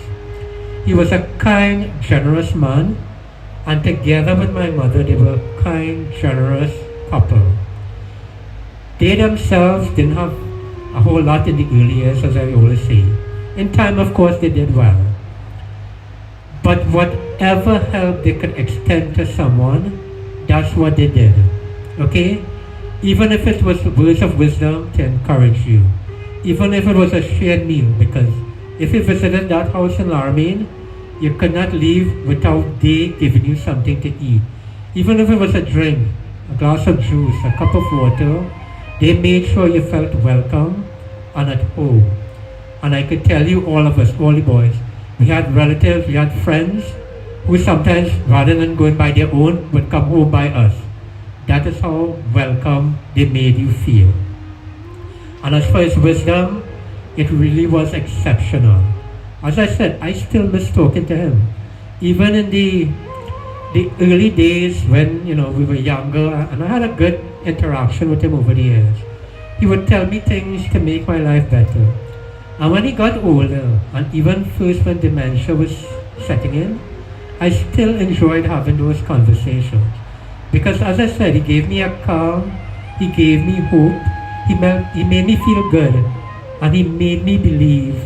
He was a kind, generous man, and together with my mother, they were a kind, generous couple. They themselves didn't have a whole lot in the early years, as I always say. In time, of course, they did well. But whatever help they could extend to someone, that's what they did. Okay? Even if it was words of wisdom to encourage you. Even if it was a shared meal, because if you visited that house in Laramine, you could not leave without they giving you something to eat. Even if it was a drink, a glass of juice, a cup of water, they made sure you felt welcome and at home. And I could tell you, all of us, all the boys, we had relatives, we had friends who sometimes, rather than going by their own, would come home by us. That is how welcome they made you feel. And as for his wisdom, it really was exceptional. As I said, I still miss talking to him. Even in the early days when, we were younger, and I had a good interaction with him over the years. He would tell me things to make my life better. And when he got older, and even first when dementia was setting in, I still enjoyed having those conversations. Because as I said, he gave me a calm, he gave me hope, he made me feel good, and he made me believe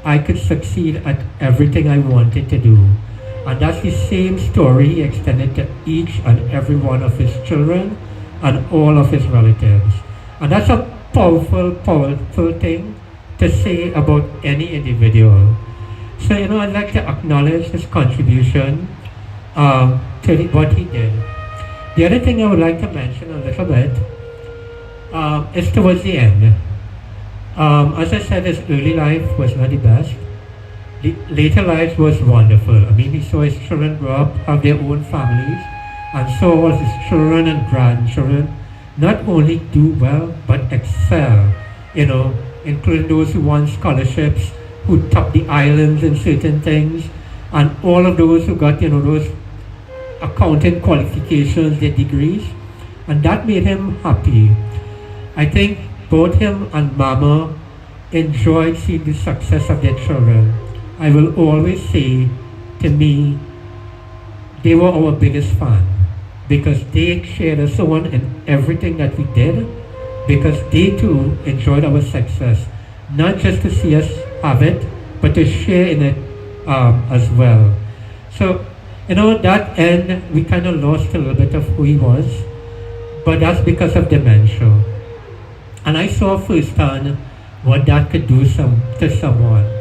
I could succeed at everything I wanted to do. And that's the same story he extended to each and every one of his children and all of his relatives. And that's a powerful, powerful thing to say about any individual. So, I'd like to acknowledge his contribution to what he did. The other thing I would like to mention a little bit is towards the end. As I said, his early life was not the best. The later life was wonderful. I mean, he saw his children grow up, have their own families, and saw all his children and grandchildren not only do well, but excel, including those who won scholarships, who topped the islands in certain things, and all of those who got, those accounting qualifications, their degrees, and that made him happy. I think both him and Mama enjoyed seeing the success of their children. I will always say, to me, they were our biggest fan, because they cheered us on in everything that we did, because they too enjoyed our success, not just to see us have it, but to share in it as well. So, that end, we kind of lost a little bit of who he was, but that's because of dementia. And I saw firsthand what that could do to someone.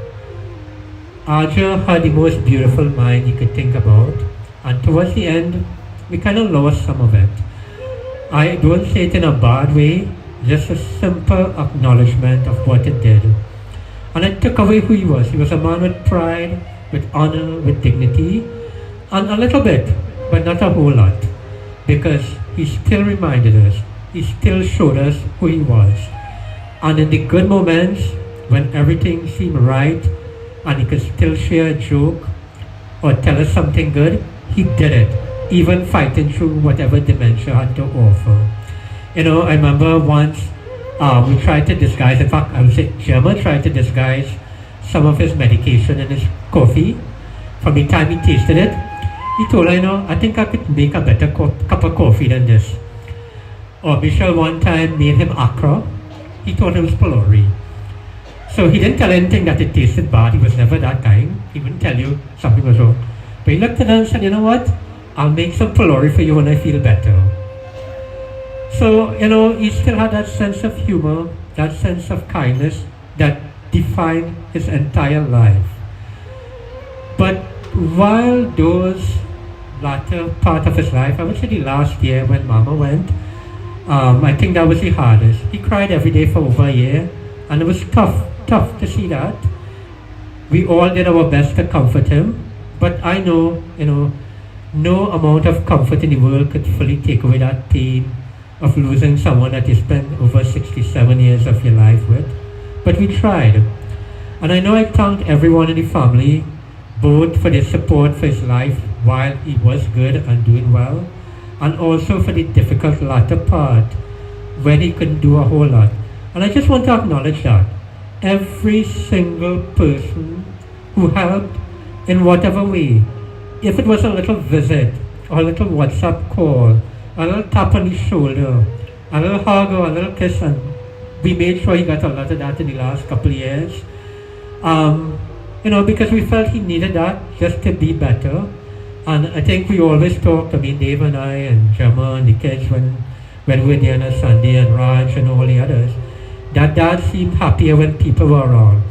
Aja had the most beautiful mind you could think about, and towards the end, we kind of lost some of it. I don't say it in a bad way, just a simple acknowledgement of what it did. And it took away who he was. He was a man with pride, with honor, with dignity, And a little bit, but not a whole lot, because he still reminded us, he still showed us who he was. And in the good moments, when everything seemed right, and he could still share a joke or tell us something good, he did it, even fighting through whatever dementia had to offer. You know, I remember once we tried to disguise, in fact, I would say Gemma tried to disguise some of his medication in his coffee. From the time he tasted it, he told her, you know, I think I could make a better cup of coffee than this. Or Michelle one time made him akra. He told him it was pylori. So he didn't tell anything that it tasted bad. He was never that kind. He wouldn't tell you something was wrong. But he looked at her and said, you know what? I'll make some pylori for you when I feel better. So, you know, he still had that sense of humor, that sense of kindness that defined his entire life. But while those latter part of his life, I would say the last year when Mama went, I think that was the hardest. He cried every day for over a year, and it was tough to see that. We all did our best to comfort him, but I know, you know, no amount of comfort in the world could fully take away that pain of losing someone that you spent over 67 years of your life with. But we tried. And I know I thanked everyone in the family, both for their support for his life while he was good and doing well, and also for the difficult latter part when he couldn't do a whole lot. And I just want to acknowledge that every single person who helped in whatever way, if it was a little visit or a little WhatsApp call, a little tap on the shoulder, a little hug or a little kiss, and we made sure he got a lot of that in the last couple of years. You know, because we felt he needed that just to be better. And I think we always talked, I mean, Dave and I and Gemma and the kids when we were there on a Sunday, and Raj and all the others, that Dad seemed happier when people were around,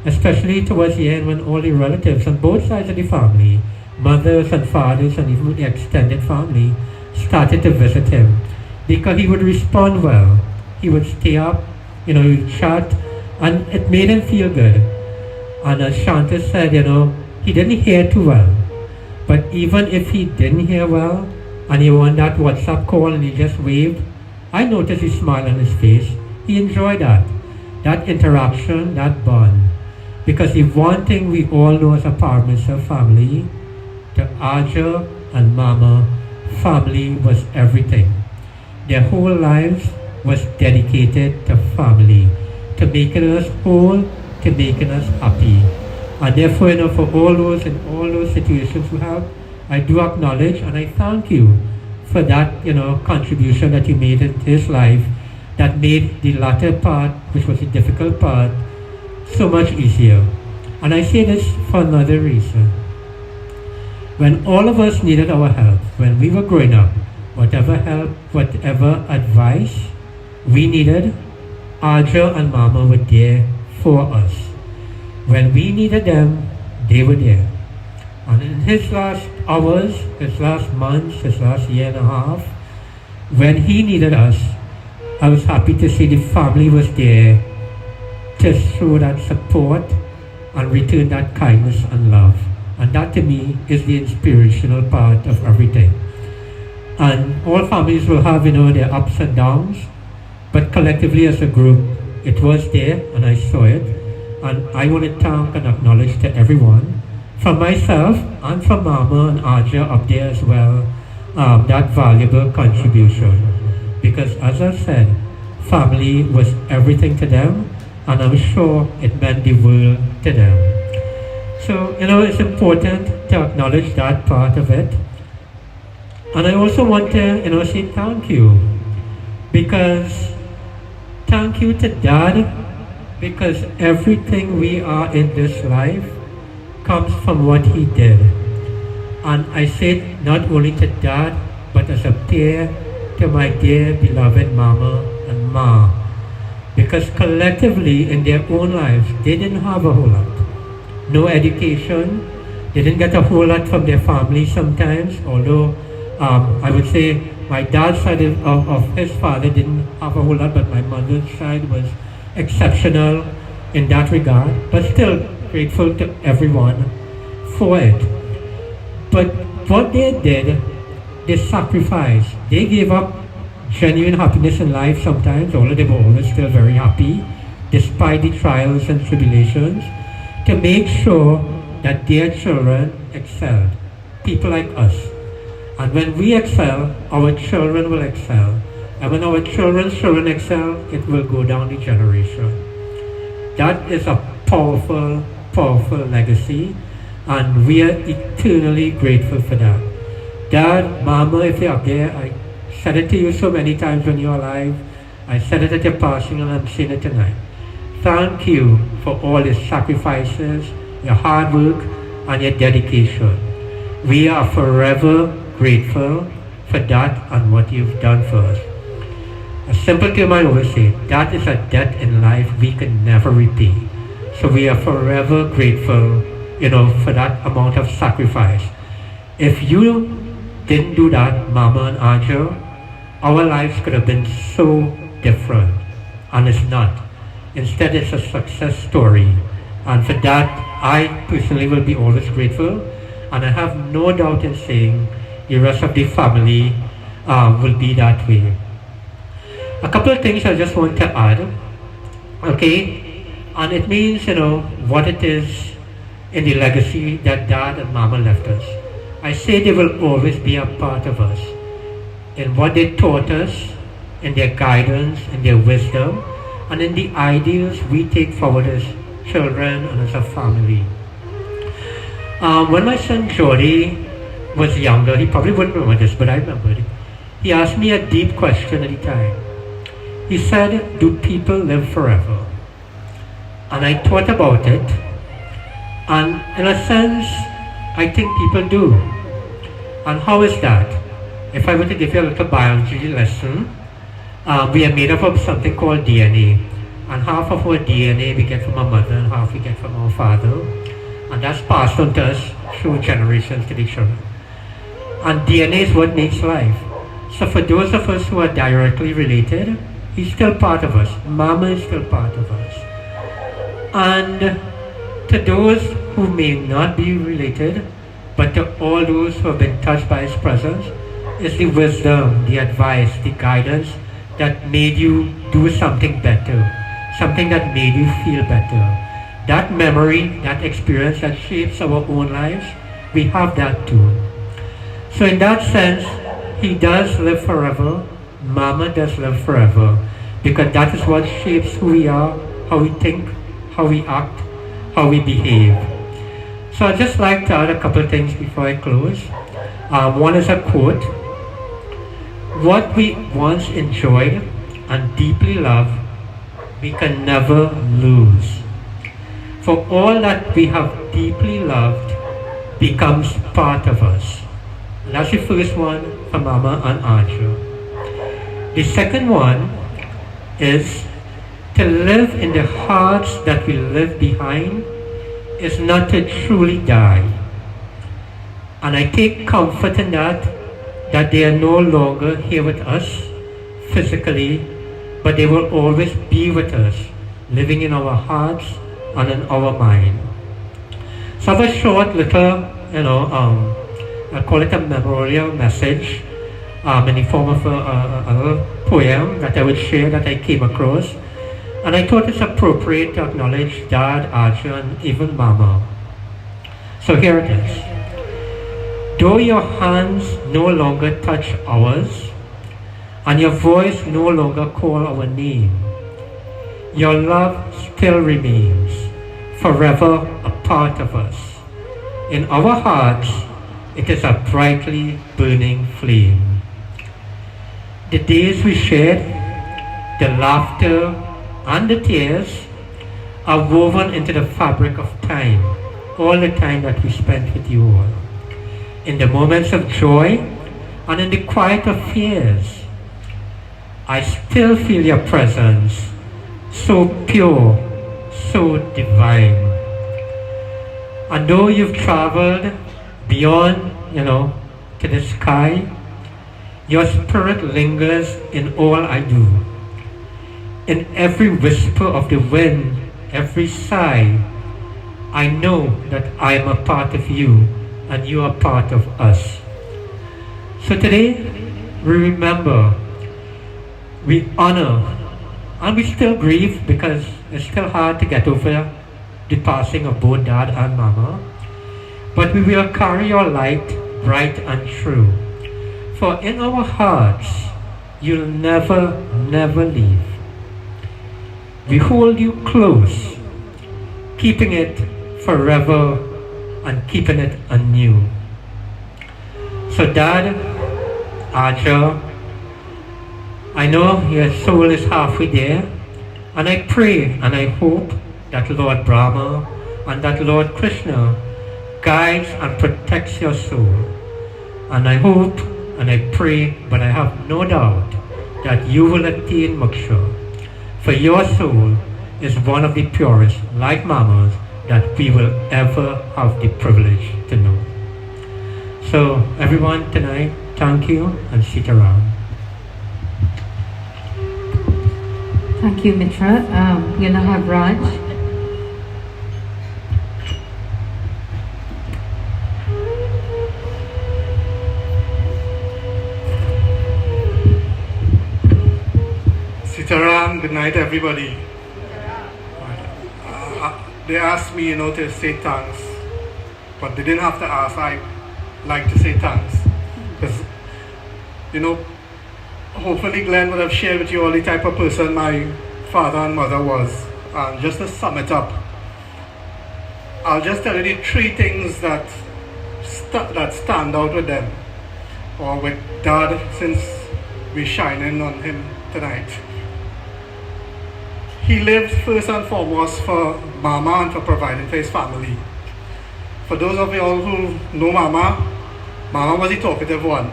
especially towards the end when all the relatives on both sides of the family, mothers and fathers and even the extended family, started to visit him, because he would respond well. He would stay up, you know, he would chat, and it made him feel good. And as Shanta said, you know, he didn't hear too well, but even if he didn't hear well, and he won that WhatsApp call and he just waved, I noticed a smile on his face. He enjoyed that interaction, that bond. Because the one thing we all know as a Parmasar family, the Aja and Mama family was everything. Their whole lives was dedicated to family, to making us whole, to making us happy. And therefore, you know, for all those in all those situations we have, I do acknowledge and I thank you for that, you know, contribution that you made in his life, that made the latter part, which was the difficult part, so much easier. And I say this for another reason. When all of us needed our help, when we were growing up, whatever help, whatever advice we needed, Aja and Mama were there for us. When we needed them, they were there. And in his last hours, his last months, his last year and a half, when he needed us, I was happy to see the family was there to show that support and return that kindness and love. And that to me is the inspirational part of everything. And all families will have, you know, their ups and downs, but collectively as a group, it was there and I saw it. And I want to thank and acknowledge to everyone, from myself and from Mama and Aja up there as well, that valuable contribution. Because as I said, family was everything to them, and I'm sure it meant the world to them. So, you know, it's important to acknowledge that part of it. And I also want to, you know, say thank you. Because thank you to Dad, because everything we are in this life comes from what he did. And I say it not only to Dad, but as a peer to my dear beloved Mama and Ma. Because collectively in their own lives, they didn't have a whole lot. No education, they didn't get a whole lot from their family sometimes, although I would say my dad's side of his father didn't have a whole lot, but my mother's side was exceptional in that regard, but still grateful to everyone for it. But what they did, they sacrificed. They gave up genuine happiness in life sometimes, although they were always still very happy, despite the trials and tribulations, to make sure that their children excelled. People like us. And when we excel, our children will excel. And when our children's children excel, it will go down the generation. That is a powerful, powerful legacy, and we are eternally grateful for that. Dad, Mama, if you're up there, I said it to you so many times when you're alive. I said it at your passing, and I'm saying it tonight. Thank you for all your sacrifices, your hard work, and your dedication. We are forever grateful for that and what you've done for us. A simple term I always say, that is a debt in life we can never repay. So we are forever grateful, for that amount of sacrifice. If you didn't do that, Mama and Aja, our lives could have been so different. And it's not. Instead, it's a success story. And for that, I personally will be always grateful. And I have no doubt in saying the rest of the family will be that way. A couple of things I just want to add. Okay? And it means, what it is in the legacy that Dad and Mama left us. I say they will always be a part of us. In what they taught us, in their guidance, in their wisdom, and in the ideals we take forward as children and as a family. When my son Jordy was younger, he probably wouldn't remember this, but I remembered. He asked me a deep question at the time. He said, do people live forever? And I thought about it, and in a sense, I think people do. And how is that? If I were to give you a little biology lesson, we are made up of something called DNA. And half of our DNA we get from our mother and half we get from our father. And that's passed on to us through generations to the children. And DNA is what makes life. So for those of us who are directly related, he's still part of us. Mama is still part of us. And to those who may not be related, but to all those who have been touched by his presence, is the wisdom, the advice, the guidance that made you do something better, something that made you feel better. That memory, that experience that shapes our own lives, we have that too. So in that sense, he does live forever, Mama does live forever, because that is what shapes who we are, how we think, how we act, how we behave. So I'd just like to add a couple of things before I close. One is a quote. What we once enjoyed and deeply loved, we can never lose. For all that we have deeply loved becomes part of us. And that's the first one for Mama and Aja. The second one is to live in the hearts that we leave behind is not to truly die. And I take comfort in that they are no longer here with us physically, but they will always be with us, living in our hearts and in our mind. So I have a short little, I call it a memorial message in the form of a little poem that I would share that I came across. And I thought it's appropriate to acknowledge Dad, Aja, and even Mama. So here it is. Though your hands no longer touch ours, and your voice no longer call our name, your love still remains, forever a part of us. In our hearts, it is a brightly burning flame. The days we shared, the laughter, and the tears are woven into the fabric of time, all the time that we spent with you all. In the moments of joy and in the quiet of fears, I still feel your presence, so pure, so divine. And though you've traveled beyond, to the sky, your spirit lingers in all I do. In every whisper of the wind, every sigh, I know that I am a part of you, and you are part of us. So today, we remember, we honor, and we still grieve because it's still hard to get over the passing of both Dad and Mama. But we will carry your light bright and true. For in our hearts, you'll never, never leave. We hold you close, keeping it forever and keeping it anew. So Dad, Aja, I know your soul is halfway there, and I pray and I hope that Lord Brahma and that Lord Krishna guides and protects your soul. And I hope and I pray, but I have no doubt, that you will attain moksha. For your soul is one of the purest, like Mama's, that we will ever have the privilege to know. So everyone tonight, thank you and sit around. Thank you, Mitra. You now have Raj. Sitaram, good night everybody. They asked me, to say thanks, but they didn't have to ask. I like to say thanks because, hopefully Glenn would have shared with you all the type of person my father and mother was. And just to sum it up, I'll just tell you the three things that stand out with them, or with Dad, since we're shining on him tonight. He lived first and foremost for Mama and for providing for his family. For those of you all who know Mama was the talkative one.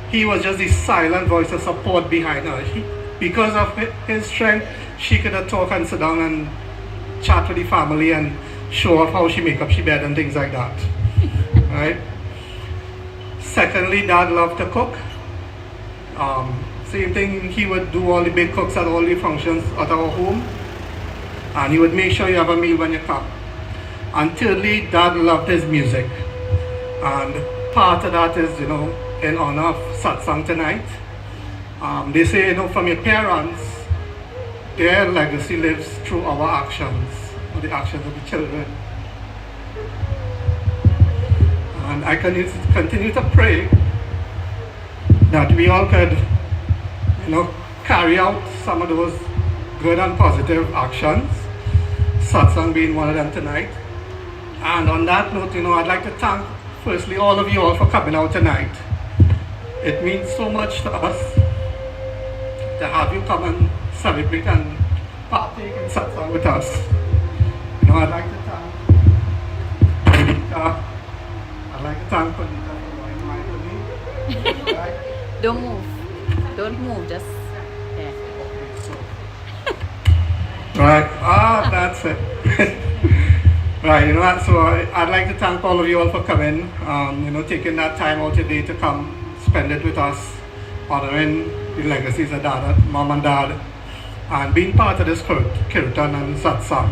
He was just the silent voice of support behind her. Because of his strength, she could have talk and sit down and chat with the family and show off how she make up she bed and things like that. Right? Secondly, Dad loved to cook. Same thing, he would do all the big cooks at all the functions at our home, and he would make sure you have a meal when you come. And thirdly, Dad loved his music, and part of that is, in honor of Satsang tonight. They say, from your parents, their legacy lives through our actions, or the actions of the children. And I continue to pray that we all could carry out some of those good and positive actions, Satsang being one of them tonight. And on that note, I'd like to thank firstly all of you all for coming out tonight. It means so much to us to have you come and celebrate and partake in Satsang with us. I'd like to thank Pandita. I'd like to thank Pandita for inviting me. Right? Don't move. Don't move, just yeah. Right, that's it. Right, so I'd like to thank all of you all for coming, taking that time out today to come spend it with us, honoring the legacies of Mom and Dad, and being part of this Kirtan and Satsang.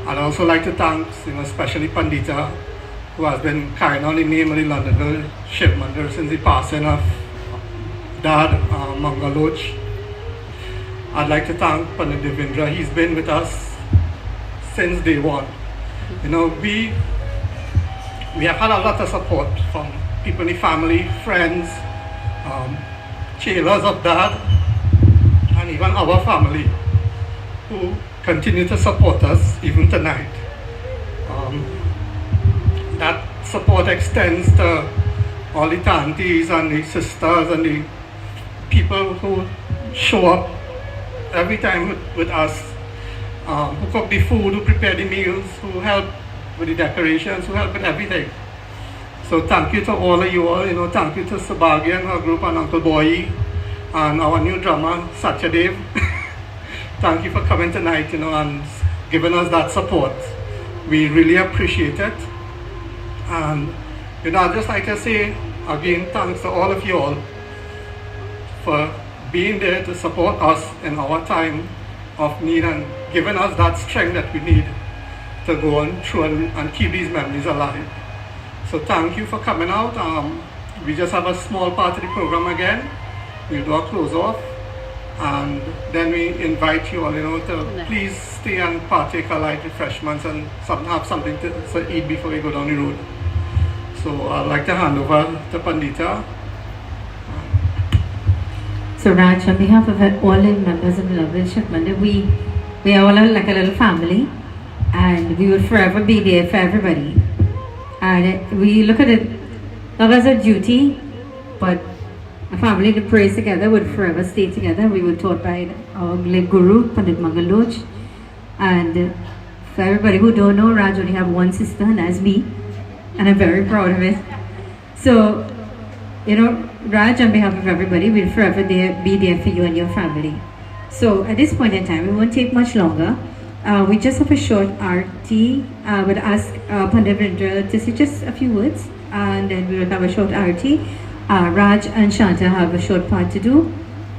I'd also like to thank, especially Pandita, who has been carrying on the name of the Londonville Shiv Mandir since the passing of Dad, Mangaloch. I'd like to thank Pandit Devendra. He's been with us since day one. We have had a lot of support from people in the family, friends, cheerleaders of Dad, and even our family, who continue to support us even tonight. That support extends to all the aunties and the sisters and the people who show up every time with us, who cook the food, who prepare the meals, who help with the decorations, who help with everything. So thank you to all of you all. Thank you to Sabagya and her group and Uncle Boy and our new drummer, Satyadev. Thank you for coming tonight, and giving us that support. We really appreciate it. And I'd just like to say again, thanks to all of you all for being there to support us in our time of need and giving us that strength that we need to go on through and keep these memories alive. So thank you for coming out. We just have a small part of the program again. We'll do a close off, and then we invite you all, to please stay and partake of light refreshments and have something to eat before we go down the road. So I'd like to hand over to Pandita. So Raj, on behalf of all the members of the Love and Shiv Mandir, we are all like a little family, and we will forever be there for everybody. And we look at it not as a duty, but a family that prays together would forever stay together. We were taught by our late Guru, Pandit Mangaloj. And for everybody who don't know, Raj only have one sister, and that's me. And I'm very proud of it. So, Raj, on behalf of everybody, will forever be there for you and your family. So, at this point in time, we won't take much longer. We just have a short arti. I would ask Pandit Vrindra to say just a few words, and then we will have a short arti. Raj and Shanta have a short part to do,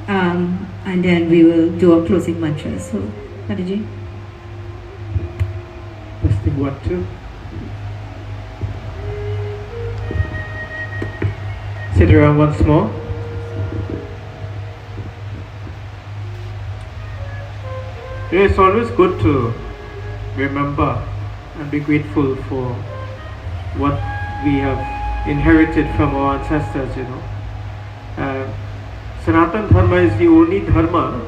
and then we will do a closing mantra. So, Panditji. Testing 1, 2. Sit around once more. It's always good to remember and be grateful for what we have inherited from our ancestors, Sanatana Dharma is the only dharma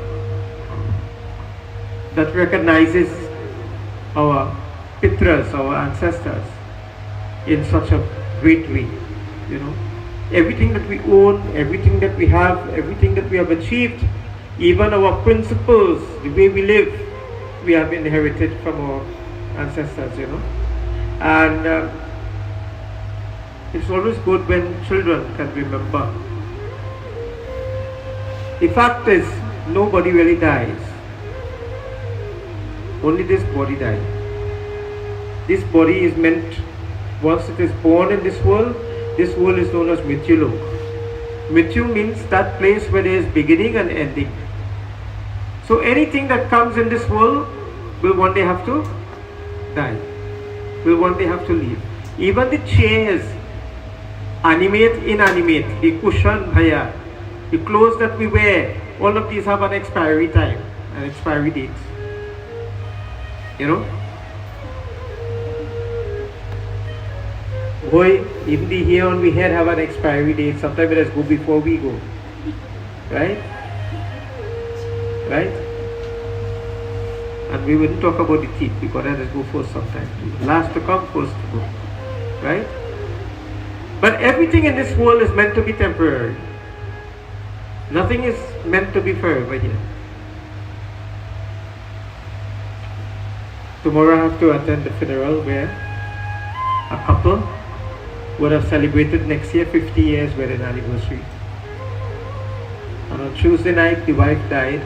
that recognizes our pitras, our ancestors, in such a great way, Everything that we own, everything that we have, everything that we have achieved, even our principles, the way we live, we have inherited from our ancestors, And it's always good when children can remember. The fact is, nobody really dies. Only this body dies. This body is meant, once it is born in this world is known as Mrityulok. Mrityu means that place where there is beginning and ending. So anything that comes in this world will one day have to die, will one day have to leave. Even the chairs, animate, inanimate, the cushion, the clothes that we wear, all of these have an expiry time, an expiry date. Boy, even the hair on we head have an expiry date. Sometimes it has go before we go. Right? Right? And we wouldn't talk about the teeth because that has go first sometimes. Last to come, first to go. Right? But everything in this world is meant to be temporary. Nothing is meant to be forever here. Tomorrow I have to attend the funeral where a couple would have celebrated next year 50 years wedding anniversary. And on Tuesday night the wife died,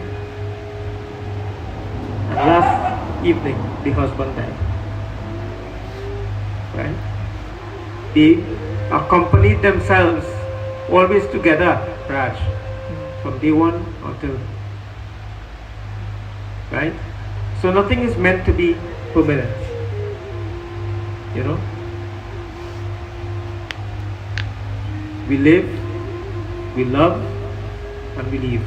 and last evening the husband died. Right? They accompanied themselves always together, Raj, from day one until, right? So nothing is meant to be permanent. We live, we love, and we leave.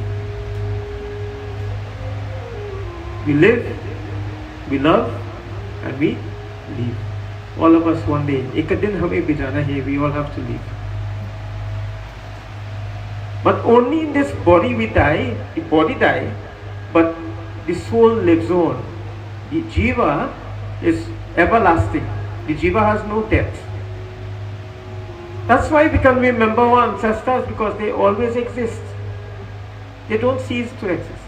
We live, we love, and we leave. All of us one day, ek din hame bhi jana hai, we all have to leave. But only in this body we die, the body dies, but the soul lives on. The jiva is everlasting. The jiva has no death. That's why we can remember our ancestors, because they always exist. They don't cease to exist.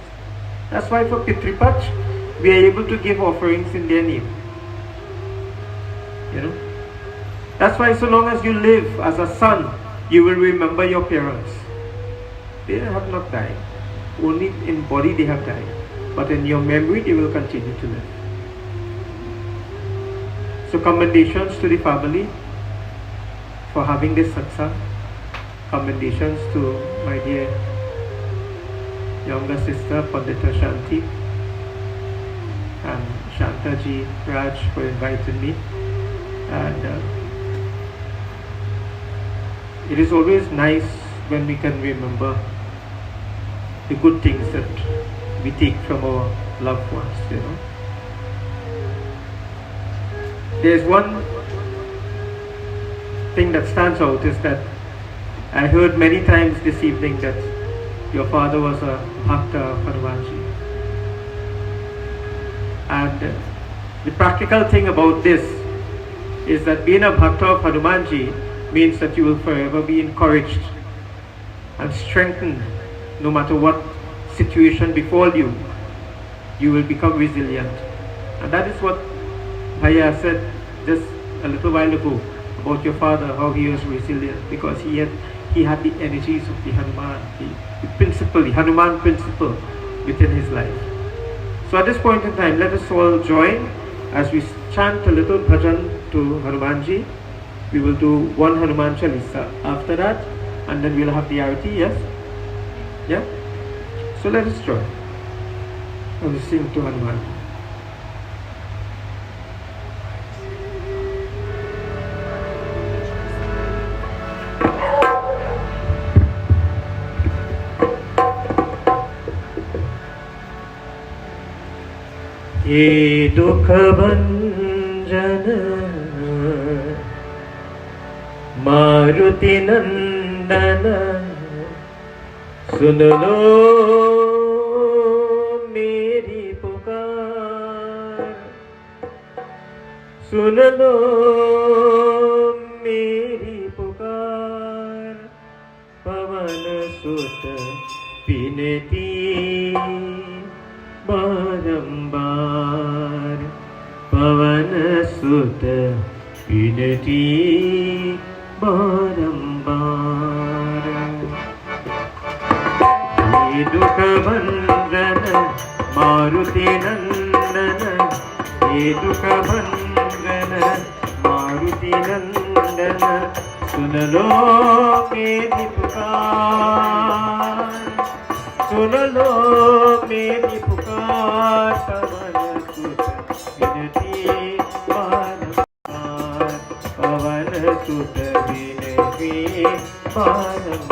That's why for Pitripach, we are able to give offerings in their name. That's why so long as you live as a son, you will remember your parents. They have not died. Only in body they have died. But in your memory, they will continue to live. So commendations to the family for having this satsang. Commendations to my dear younger sister, Pandita Shanti, and Shantaji, Raj for inviting me. And it is always nice when we can remember the good things that we take from our loved ones, you know. There's one thing that stands out is that I heard many times this evening that your father was a bhakta of Hanumanji. And the practical thing about this is that being a bhakta of Hanumanji means that you will forever be encouraged and strengthened. No matter what situation befall you, you will become resilient. And that is what Bhaiya said just a little while ago about your father, how he was resilient, because he had the energies of the Hanuman, the principle, the Hanuman principle within his life. So at this point in time, let us all join as we chant a little bhajan to Hanumanji. We will do one Hanuman Chalisa after that, and then we'll have the arati, yes? Yeah? So let us join and we sing to Hanuman. ये दुख भंजन मारुति नंदन सुन लो मेरी पुकार, सुन लो मेरी पुकार, पवन सुत विनती बारंबार, पवन सुत विनती बारंबार। ये दुख भंजन मारुति नंदन, ये दुख भंजन मारुति नंदन, सुन लो मेरी पुकार, सुन लो मेरी पुकार, पवन सुत विनती बारंबार, पवन सुत विनती बारंबार।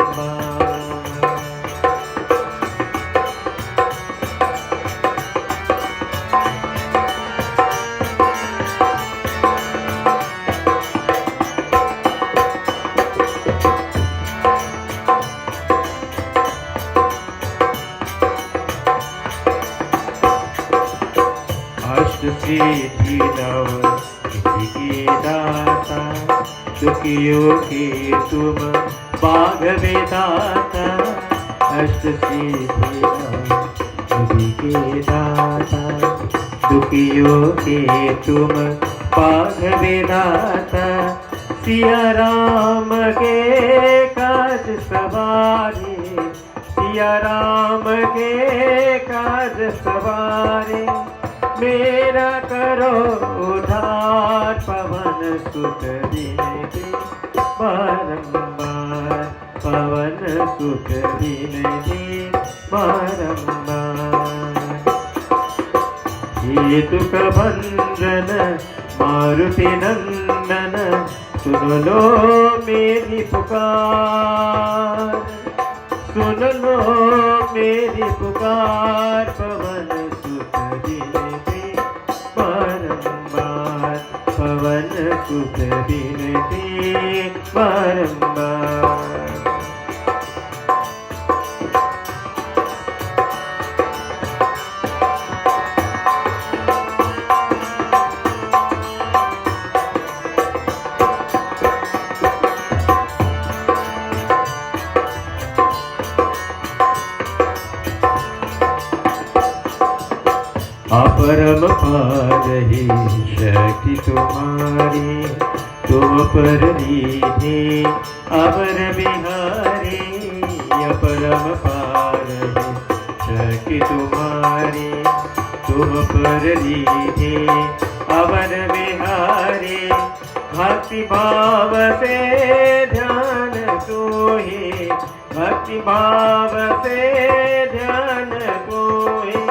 सिद्धि नव निधि के दाता, दुखियों के तुम बाग विधाता, अष्ट सिद्धि नव निधि के दाता, दुखियों के तुम बाग विधाता, सिया राम के काज सवारे, सिया राम के काज सवारे, मेरा करो उद्धार, पवन सुत विनती बारंबार, पवन सुत विनती बारंबार। ये दुख भंजन मारुति नंदन, सुन लो मेरी पुकार, सुन लो मेरी पुकार, पवन सुत विनती बारंबार, पवन सुत विनती बारंबार। अपरम पार ही शक्ति तुम्हारी, तुम पर लीधे अवर बिहारी, अपरम पार ही शक्ति तुम्हारी, तुम पर लीधे अवर बिहारी, भक्ति भाव से ध्यान तू ही, भक्ति भाव से ध्यान तू ही,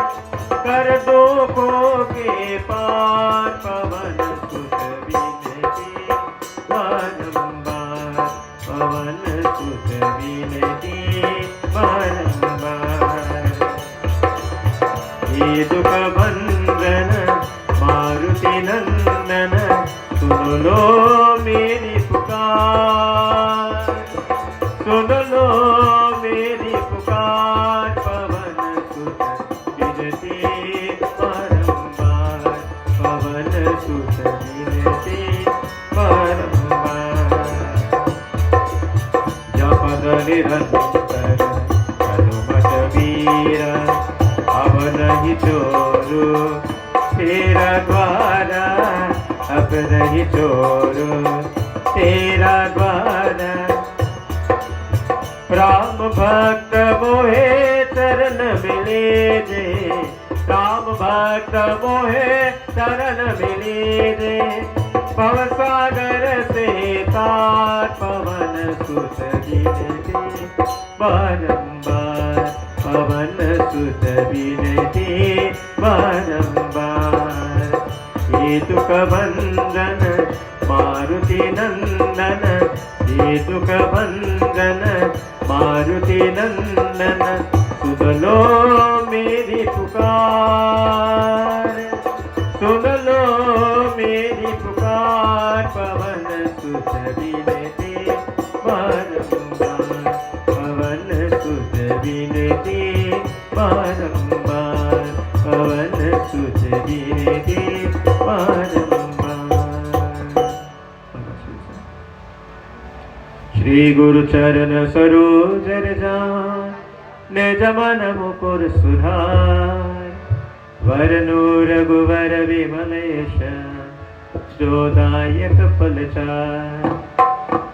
कर दुखों के पार, पवन सुत विनती बारंबार, पवन तेरा द्वारा अब नहीं छोड़ो तेरा द्वारा। राम भक्त मोहे चरण मिले जे, राम भक्त मोहे चरण मिले जे। पव सागर से तार पवन सुत विनती बारंबार, पवन सुत विनती बारंबार। ये दुख भंजन मारुति नंदन, ये दुख भंजन मारुति नंदन। सुन लो मेरी पुकार, सुन लो मेरी पुकार। पवन सुत विनती बारंबार, पवन सुत विनती बारंबार, पवन सुत विनती बारंबार। श्री गुरु चरण सरोज रजा, निज मन मुकुर सुधार। वरनु रघुवर विमलेश, जो दायक फलचार।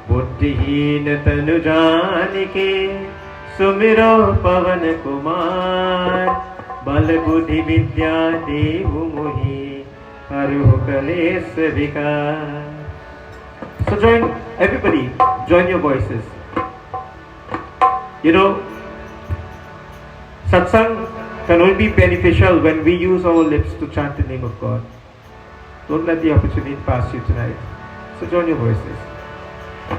बुद्धिहीन तनु जानिके, सुमिरो पवन कुमार। बल बुद्धि विद्या देहु मोहि, हरहु कलेश विकार। So join, everybody, join your voices. You know, Satsang can only be beneficial when we use our lips to chant the name of God. Don't let the opportunity pass you tonight. So join your voices.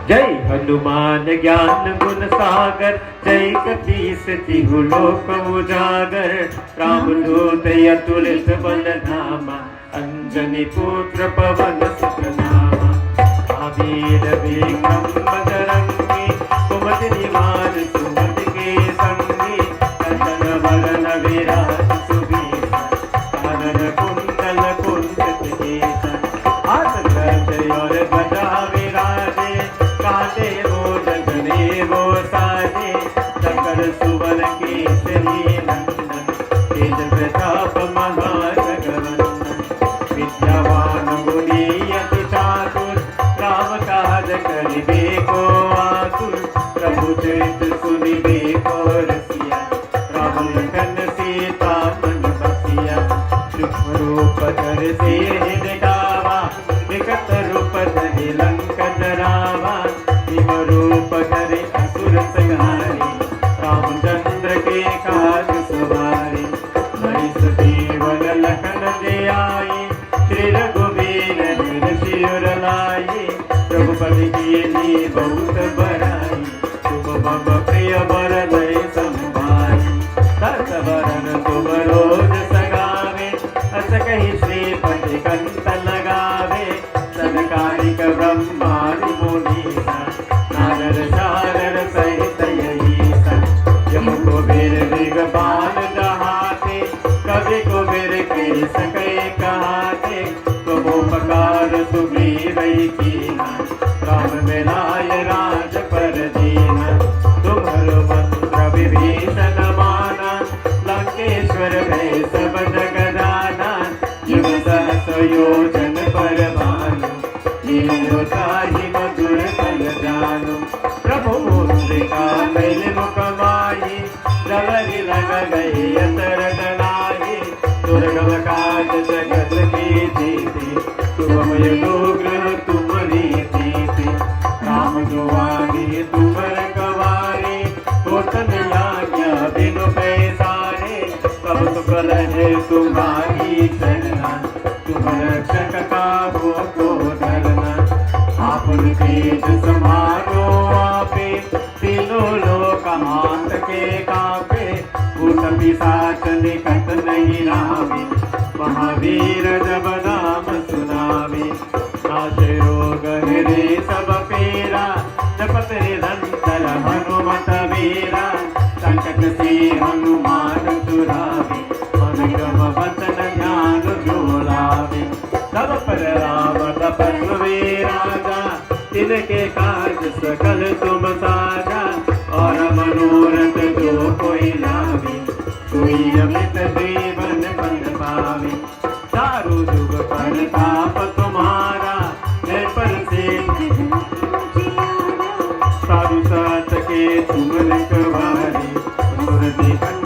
जय हनुमान ज्ञान गुण सागर, जय कपीस तिहु लोक उजागर। रामदूत अतुलित बल धामा, अंजनी पुत्र पवन सुत नामा। वीर विक्रम बजरंगी, कुमति निवार सुमति के संगी। कंचन वरण विराज सुभीषण, कानन कुंडल कुंचित केसर। हाथ कड़छी और ध्वजा विराजे, कांधे मूंज जनेऊ साजे। शंकर सुवन केसरी नंदन, तेज प्रताप महाजगवंदन। विद्यावान गुणी अति चातुर, राम काज करिबे को आतुर। प्रभु चरित्र सुनिबे को रसिया, राम लखन सीता मन बसिया। सूक्ष्म रूप धरि सिरहि दिखावा, विकट रूप धरि लंक जरावा। भीम रूप धरि असुर संहारे, रामचंद्र के काज सवारे। महिष जीवन लखन जियाए, श्री रघुवीर हर्षि उर लाए। रघुपति कीन्ही बहुत बड़ाई, तुम मम प्रिय वरदय संभाई। दस वरन तुम रोज सगावे, अस कहि श्रीपति कंठ लगावे। सनकादिक ब्रह्मादि मुनीसा, नारद सारद सहित यहीसा। यम कुबेर दिगपाल जहाते, कवि कुबेर के सकै कहाते। तुम उपकार सुग्रीवै कीन्हा, राम मिलाय राज पर दीन्हा। तुम्हरो मंत्र विभीषण माना, लंकेश्वर भय सब जग जाना। युग सहस योजन पर भानु, लील्यो ताहि मधुर फल जानु। प्रभु मुद्रिका मैल मुख माहि, रवि लग गई असर दलाहि। दुर्गम काज जगत के जीते, तुम अनुग्रह तुम्हारी प्रीति। राम दुआरे तुम रखवारे, होतन आज्ञा बिनु पैसारे। सब सुख रहे तुम्हारी शरणा, तुम रक्षक काहू को डरना। आपन तेज समारो आपे, तीनों लोक हाथ के कापे। भूत पिशाच निकट नहीं रामे, महावीर जब नाम सुनावे। नाशे रोग हरे सब पीरा, जपत निरंतर हनुमत वीरा। संकट से हनुमान छुड़ावे, मन क्रम वचन ध्यान जो लावे। सब पर राम तपस्वी राजा, तिनके काज सकल तुम साजा। और मनोरथ जो कोई लावे, सोई अमित जीवन फल पावे। जुग परताप तुम्हारा है पर से साधु सात के तुम रखवारे सुर देवन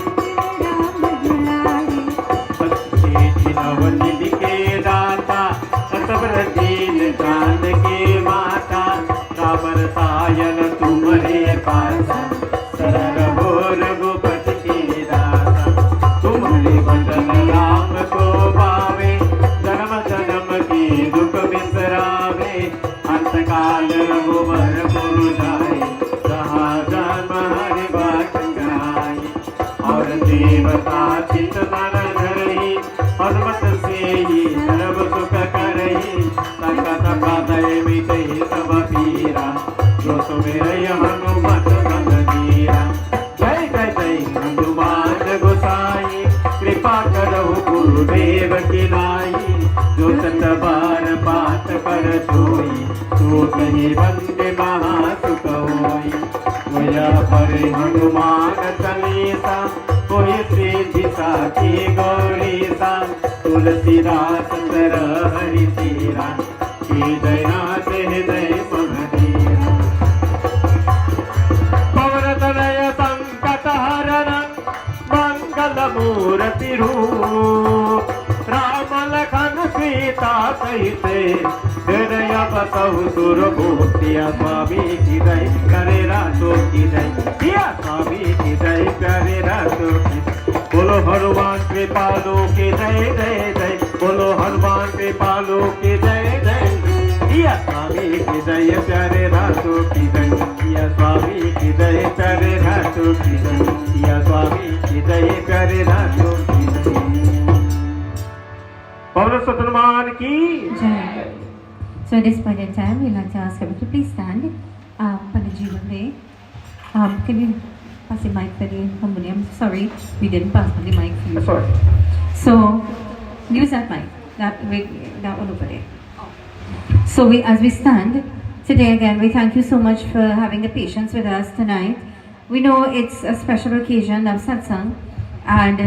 नवनिधि के दाता असबर दीन जान के माता राम रसायन तुम्हारे पासा सरल हो रघुपति के दाता तुम्हारे भजन राम को पावे जन्म जन्म की दुख बिसरावे अंतकाल रघुवर गुरु जाए जहाँ जन्म हरि बात कराए और देवता चित नर धरही हनुमत से ही सर्व सुख करही संकट पादय मिटहि सब पीरा जो सुमिरहि हनुमत मन धीरा जय जय जय हनुमान गोसाई कृपा करहु गुरुदेव की नाई जो सत बार बात पर सोई सो कहि बंदे महा सुख होई होया पर हनुमान चालीसा कोई सिद्धि साखी गौरी सा तुलसीदास सर हरि तेरा की दया से हृदय महधीरा पवन तनय संकट हरण मंगल मूर्ति रूप राम लखन सीता सहित हृदय बसहु सुरभूतिया स्वामी की जय करे रातों की जय किया स्वामी की जय करे रातों की बोलो हनुमान कृपालु की जय जय जय बोलो हनुमान कृपालु की जय जय किया स्वामी की जय प्यारे रातों की जय किया स्वामी की जय प्यारे रातों की जय किया स्वामी की जय प्यारे रातों की जय पवन सुत हनुमान की Jai. So at this point in time, we'd like to ask everyone to please stand. Panditji Bhave, can you pass the mic for the harmonium? Sorry, we didn't pass the mic for you. sorry So use that mic, that one over there. So as we stand today again, we thank you so much for having the patience with us tonight. We know it's a special occasion of Satsang, and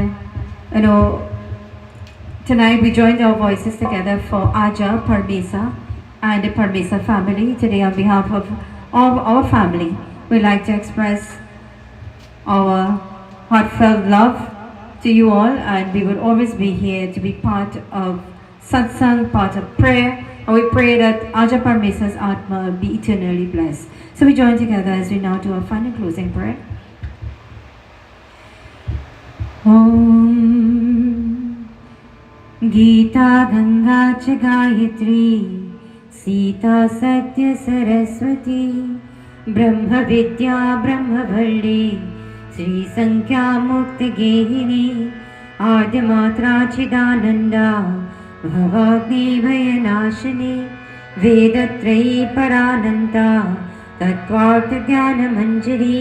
tonight we joined our voices together for Aja Parmasar and the Parmasar family. Today on behalf of all our family, we'd like to express our heartfelt love to you all, and we will always be here to be part of Satsang, part of prayer, and we pray that Aja Parmasar's Atma be eternally blessed. So we join together as we now do our final closing prayer. Gita Ganga च गायत्री सीता सत्य सरस्वती ब्रह्म विद्या ब्रह्मवल्ली श्री संख्या मुक्त गेहिनी आद्यमात्रा चिदानंदा भवाग्नि भयनाशिनी वेदत्रयी परानंता तत्त्वार्थ ज्ञान मंजरी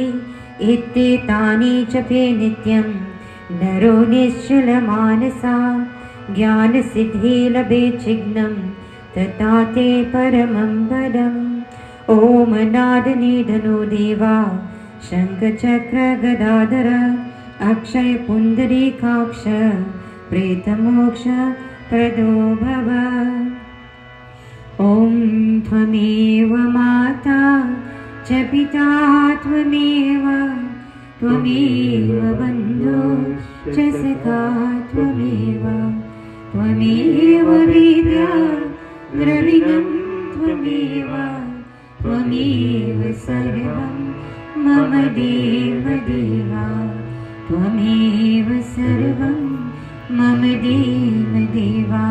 इत्येतानि जपे नित्यं नरो निश्चल मानसा ज्ञान सिद्धि लभे चिग्नं तथा ते परमं पदम् ओम नाद निधनो देवा शंख चक्र गदाधर अक्षय पुंडरीकाक्ष प्रेत मोक्ष प्रदो भव ओम त्वमेव माता च पिता त्वमेव त्वमेव बन्धो च सखा त्वमेव त्वमेव विद्या द्रविणं त्वमेव त्वमेव सर्वं मम देव देवा त्वमेव सर्वं मम देव देवा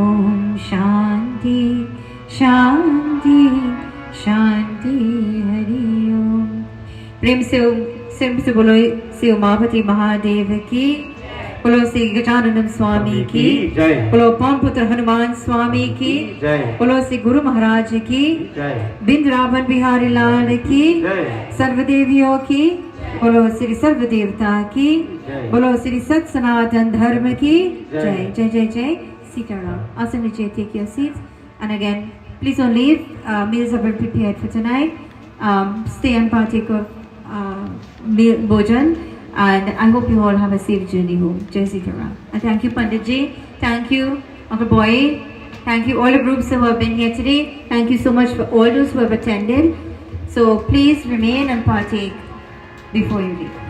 ॐ शान्ति शान्ति शान्ति हरि ओम। प्रेम से बोलो श्री उमापति महादेव की, बोलो श्री गजानन स्वामी की जय, बोलो पवन पुत्र हनुमान स्वामी की जय, बोलो श्री गुरु महाराज की जय, बिंद्रावन बिहारी लाल की जय, सर्वदेवियों की, बोलो श्री सर्वदेवता की, बोलो श्री सत सनातन धर्म की जय जय जय जय Sitaram. Asan Vijay, take your seats, and again please don't leave. Meals have been prepared for tonight. Stay and partake of meal bhojan, and I hope you all have a safe journey home. Jai Sitaram. And thank you Pandit ji, thank you Uncle Boy, thank you all the groups who have been here today. Thank you so much for all those who have attended. So please remain and partake before you leave.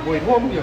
Buổi hôm nhiều.